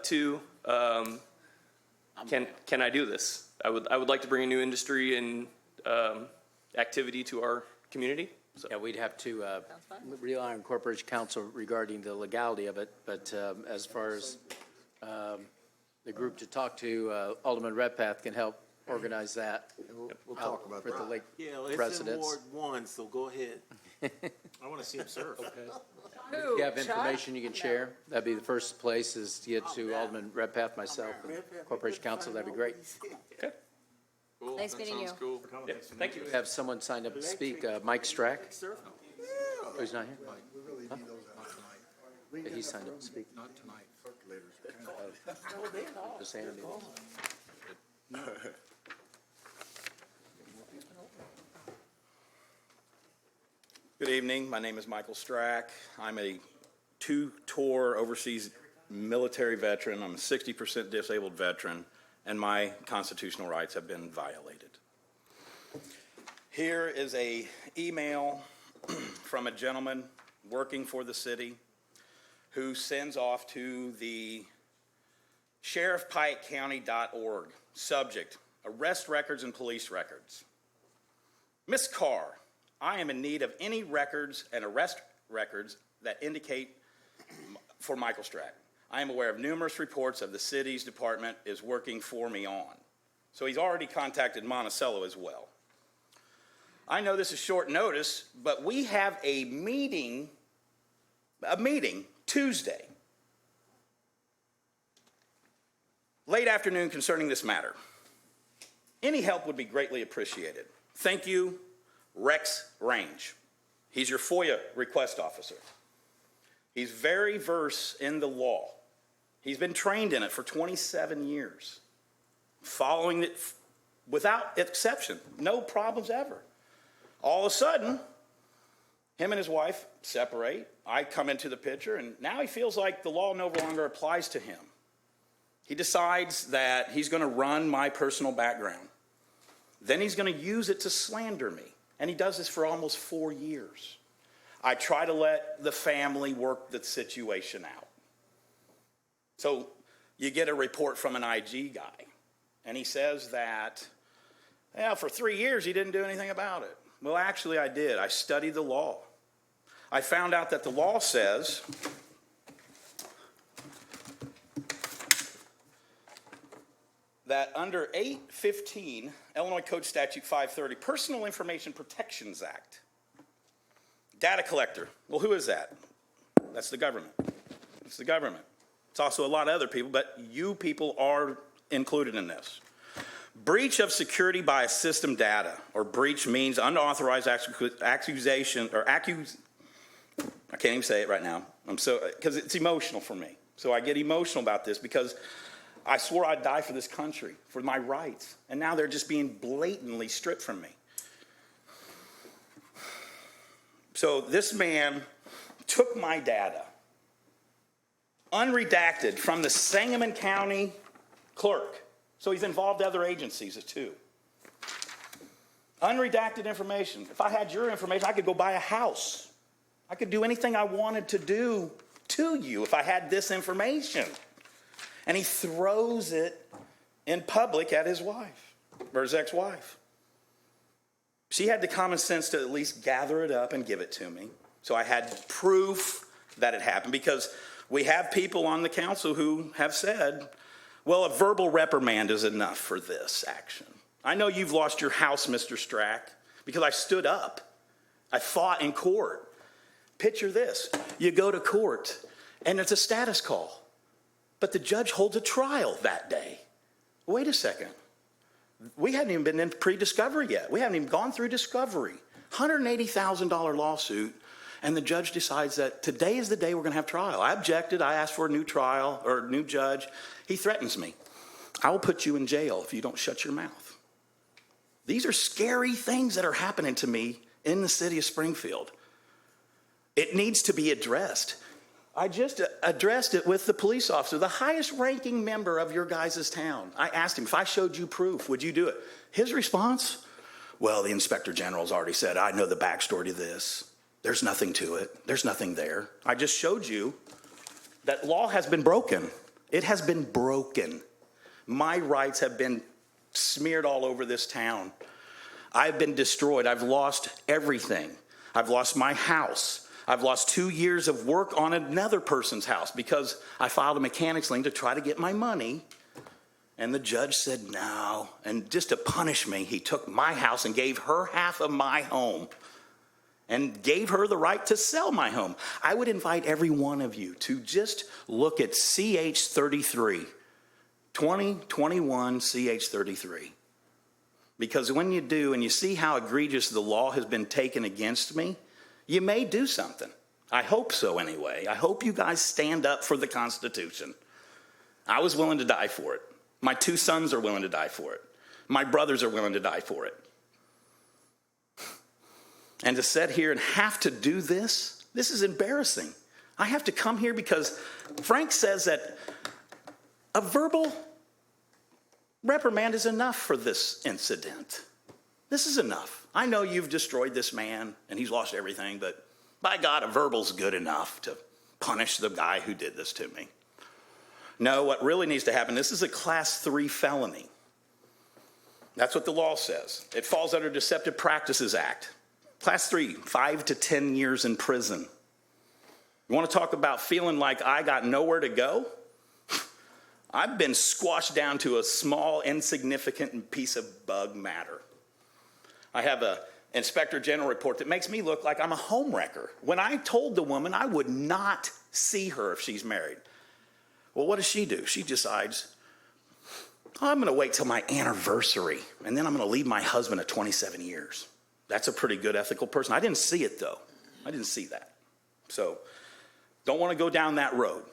Two, can I do this? I would like to bring a new industry and activity to our community. So. Yeah, we'd have to rely on Corporation Counsel regarding the legality of it, but as far as the group to talk to, Alderman Redpath can help organize that. We'll talk about for the lake Yeah, it's in residents. Ward 1, so go ahead. I want to see him surf. If you have information you can share, that'd be the first place is to get to Alderman Redpath, myself, and Corporation Counsel, that'd be great. Okay. Cool. Nice That meeting sounds you. cool. Yeah, thank you. We have someone signed up to speak, Mike Strack. Oh, he's not here? Huh? Yeah, he signed up to speak. Not tonight. Just handed me. Good evening. My name is Michael Strack. I'm a two-tour overseas military veteran. I'm a 60% disabled veteran, and my constitutional rights have been violated. Here is a email from a gentleman working for the city who sends off to the sheriffpikecounty.org. Subject, arrest records and police records. Miss Carr, I am in need of any records and arrest records that indicate for Michael Strack. I am aware of numerous reports of the city's department is working for me on. So he's already contacted Monticello as well. I know this is short notice, but we have a meeting Tuesday, late afternoon concerning this matter. Any help would be greatly appreciated. Thank you, Rex Range. He's your FOIA request officer. He's very versed in the law. He's been trained in it for 27 years, following it without exception, no problems ever. All of a sudden, him and his wife separate. I come into the picture, and now he feels like the law no longer applies to him. He decides that he's going to run my personal background. Then he's going to use it to slander me. And he does this for almost 4 years. I try to let the family work the situation out. So you get a report from an IG guy, and he says that, yeah, for 3 years he didn't do anything about it. Well, actually I did. I studied the law. I found out that the law says that under 815 Illinois Code Statute 530, Personal Information Protections Act, data collector. Well, who is that? That's the government. It's the government. It's also a lot of other people, but you people are included in this. Breach of security by a system data, or breach means unauthorized accusation, or I can't even say it right now. Because it's emotional for me. So I get emotional about this because I swore I'd die for this country, for my rights. And now they're just being blatantly stripped from me. So this man took my data, unredacted, from the Sangamon County clerk. So he's involved other agencies too. Unredacted information. If I had your information, I could go buy a house. I could do anything I wanted to do to you if I had this information. And he throws it in public at his wife, or his ex-wife. She had the common sense to at least gather it up and give it to me. So I had proof that it happened, because we have people on the council who have said, well, a verbal reprimand is enough for this action. I know you've lost your house, Mr. Strack, because I stood up. I fought in court. Picture this. You go to court, and it's a status call. But the judge holds a trial that day. Wait a second. We hadn't even been in pre-discovery yet. We haven't even gone through discovery. $180,000 lawsuit, and the judge decides that today is the day we're going to have trial. I objected. I asked for a new trial or a new judge. He threatens me. I will put you in jail if you don't shut your mouth. These are scary things that are happening to me in the city of Springfield. It needs to be addressed. I just addressed it with the police officer, the highest ranking member of your guys' town. I asked him, if I showed you proof, would you do it? His response, well, the Inspector General's already said, I know the backstory to this. There's nothing to it. There's nothing there. I just showed you that law has been broken. It has been broken. My rights have been smeared all over this town. I've been destroyed. I've lost everything. I've lost my house. I've lost 2 years of work on another person's house because I filed a mechanics lien to try to get my money. And the judge said no. And just to punish me, he took my house and gave her half of my home and gave her the right to sell my home. I would invite every one of you to just look at CH33, 2021 CH33. Because when you do and you see how egregious the law has been taken against me, you may do something. I hope so anyway. I hope you guys stand up for the Constitution. I was willing to die for it. My 2 sons are willing to die for it. My brothers are willing to die for it. And to sit here and have to do this is embarrassing. I have to come here because Frank says that a verbal reprimand is enough for this incident. This is enough. I know you've destroyed this man and he's lost everything, but by God, a verbal's good enough to punish the guy who did this to me. No, what really needs to happen, this is a class 3 felony. That's what the law says. It falls under Deceptive Practices Act. Class 3, 5 to 10 years in prison. You want to talk about feeling like I got nowhere to go? I've been squashed down to a small, insignificant piece of bug matter. I have an Inspector General report that makes me look like I'm a homewrecker. When I told the woman I would not see her if she's married. Well, what does she do? She decides, I'm going to wait till my anniversary, and then I'm going to leave my husband of 27 years. That's a pretty good ethical person. I didn't see it, though. I didn't see that. So don't want to go down that road.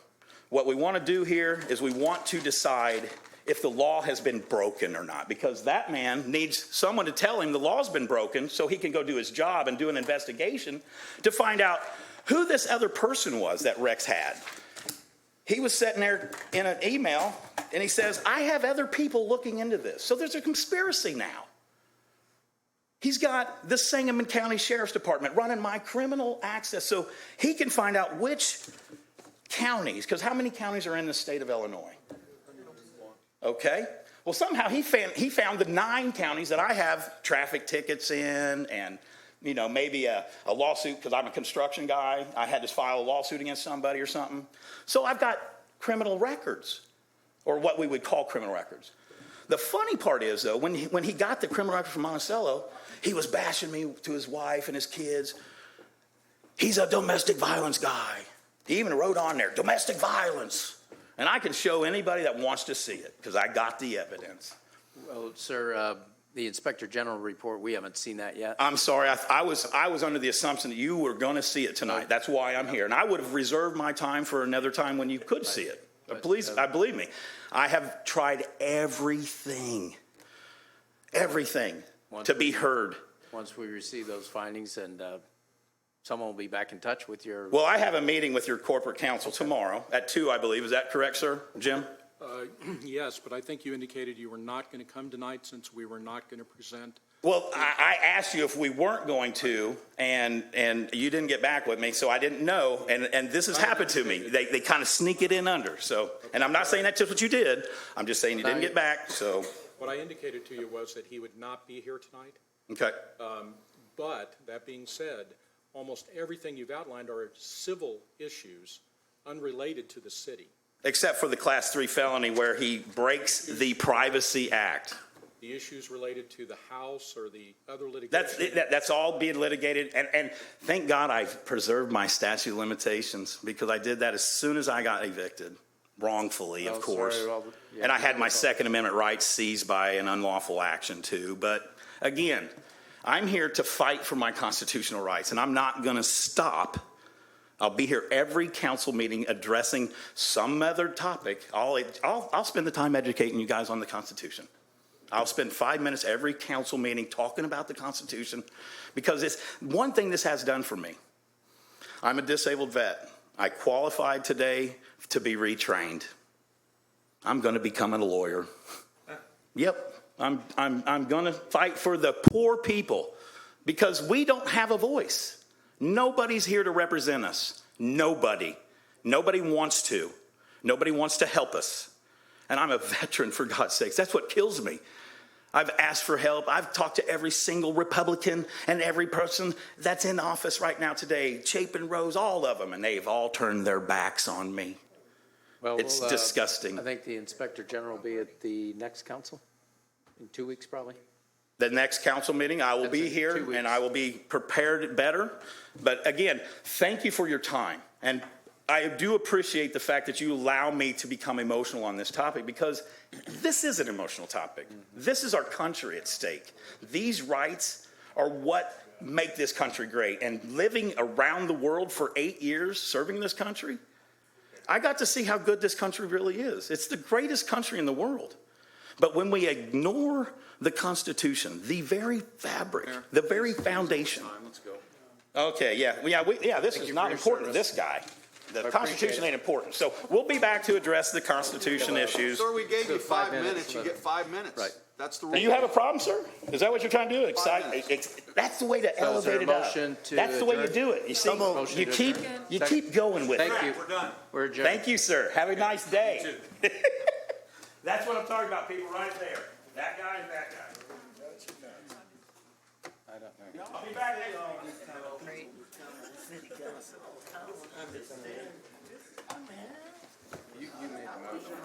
What we want to do here is we want to decide if the law has been broken or not, because that man needs someone to tell him the law's been broken so he can go do his job and do an investigation to find out who this other person was that Rex had. He was sitting there in an email, and he says, I have other people looking into this. So there's a conspiracy now. He's got the Sangamon County Sheriff's Department running my criminal access so he can find out which counties, because how many counties are in the state of Illinois? Okay. Well, somehow he found the 9 counties that I have traffic tickets in and, you know, maybe a lawsuit because I'm a construction guy. I had to file a lawsuit against somebody or something. So I've got criminal records, or what we would call criminal records. The funny part is, though, when he got the criminal record from Monticello, he was bashing me to his wife and his kids. He's a domestic violence guy. He even wrote on there, domestic violence. And I can show anybody that wants to see it because I got the evidence. Well, sir, the Inspector General report, we haven't seen that yet. I'm sorry. I was under the assumption that you were going to see it tonight. That's why I'm here. And I would have reserved my time for another time when you could see it. Please, believe me. I have tried everything to be heard. Once we receive those findings, and someone will be back in touch with your... Well, I have a meeting with your corporate counsel tomorrow at 2, I believe. Is that correct, sir? Jim? Yes, but I think you indicated you were not going to come tonight since we were not going to present. Well, I asked you if we weren't going to, and you didn't get back with me, so I didn't know. And this has happened to me. They kind of sneak it in under. So, and I'm not saying that's just what you did. I'm just saying you didn't get back. So, What I indicated to you was that he would not be here tonight. okay. But that being said, almost everything you've outlined are civil issues unrelated to the city. Except for the Class 3 felony where he breaks the Privacy Act. The issues related to the house or the other litigation. That's all being litigated. And thank God I preserved my statute of limitations because I did that as soon as I got evicted. Wrongfully, of course. Sorry, well, yeah, and I had my Second Amendment rights seized by an unlawful action too. But again, I'm here to fight for my constitutional rights, and I'm not going to stop. I'll be here every council meeting addressing some other topic. I'll spend the time educating you guys on the Constitution. I'll spend 5 minutes every council meeting talking about the Constitution because it's one thing this has done for me. I'm a disabled vet. I qualified today to be retrained. I'm going to become a lawyer. Yep, I'm going to fight for the poor people because we don't have a voice. Nobody's here to represent us. Nobody. Nobody wants to. Nobody wants to help us. And I'm a veteran, for God's sakes. That's what kills me. I've asked for help. I've talked to every single Republican and every person that's in office right now today, Chapin Rose, all of them, and they've all turned their backs on me. Well, It's disgusting. I think the Inspector General will be at the next council in 2 weeks, probably. The next council meeting, I will That's be in here 2 weeks. and I will be prepared better. But again, thank you for your time. And I do appreciate the fact that you allow me to become emotional on this topic because this is an emotional topic. This is our country at stake. These rights are what make this country great. And living around the world for 8 years, serving this country, I got to see how good this country really is. It's the greatest country in the world. But when we ignore the Constitution, the very fabric, the very foundation. Let's go. Okay, this is not important to this guy. The Constitution ain't important. So we'll be back to address the Constitution issues. Sir, we gave you 5 minutes, minutes. You get 5 minutes. Right. That's the rule. Do you have a problem, sir? Is that what you're trying to do? That's the way to So is there elevate a it up. motion to That's the way you adjourn? do it. You see, Motion you to keep adjourn. you Second. keep going with it. Thank you. We're done. We're adjourned. Thank you, sir. Have a nice day. That's what I'm talking about, people, right there. That guy and that guy. I'll be back later on. You made the motion.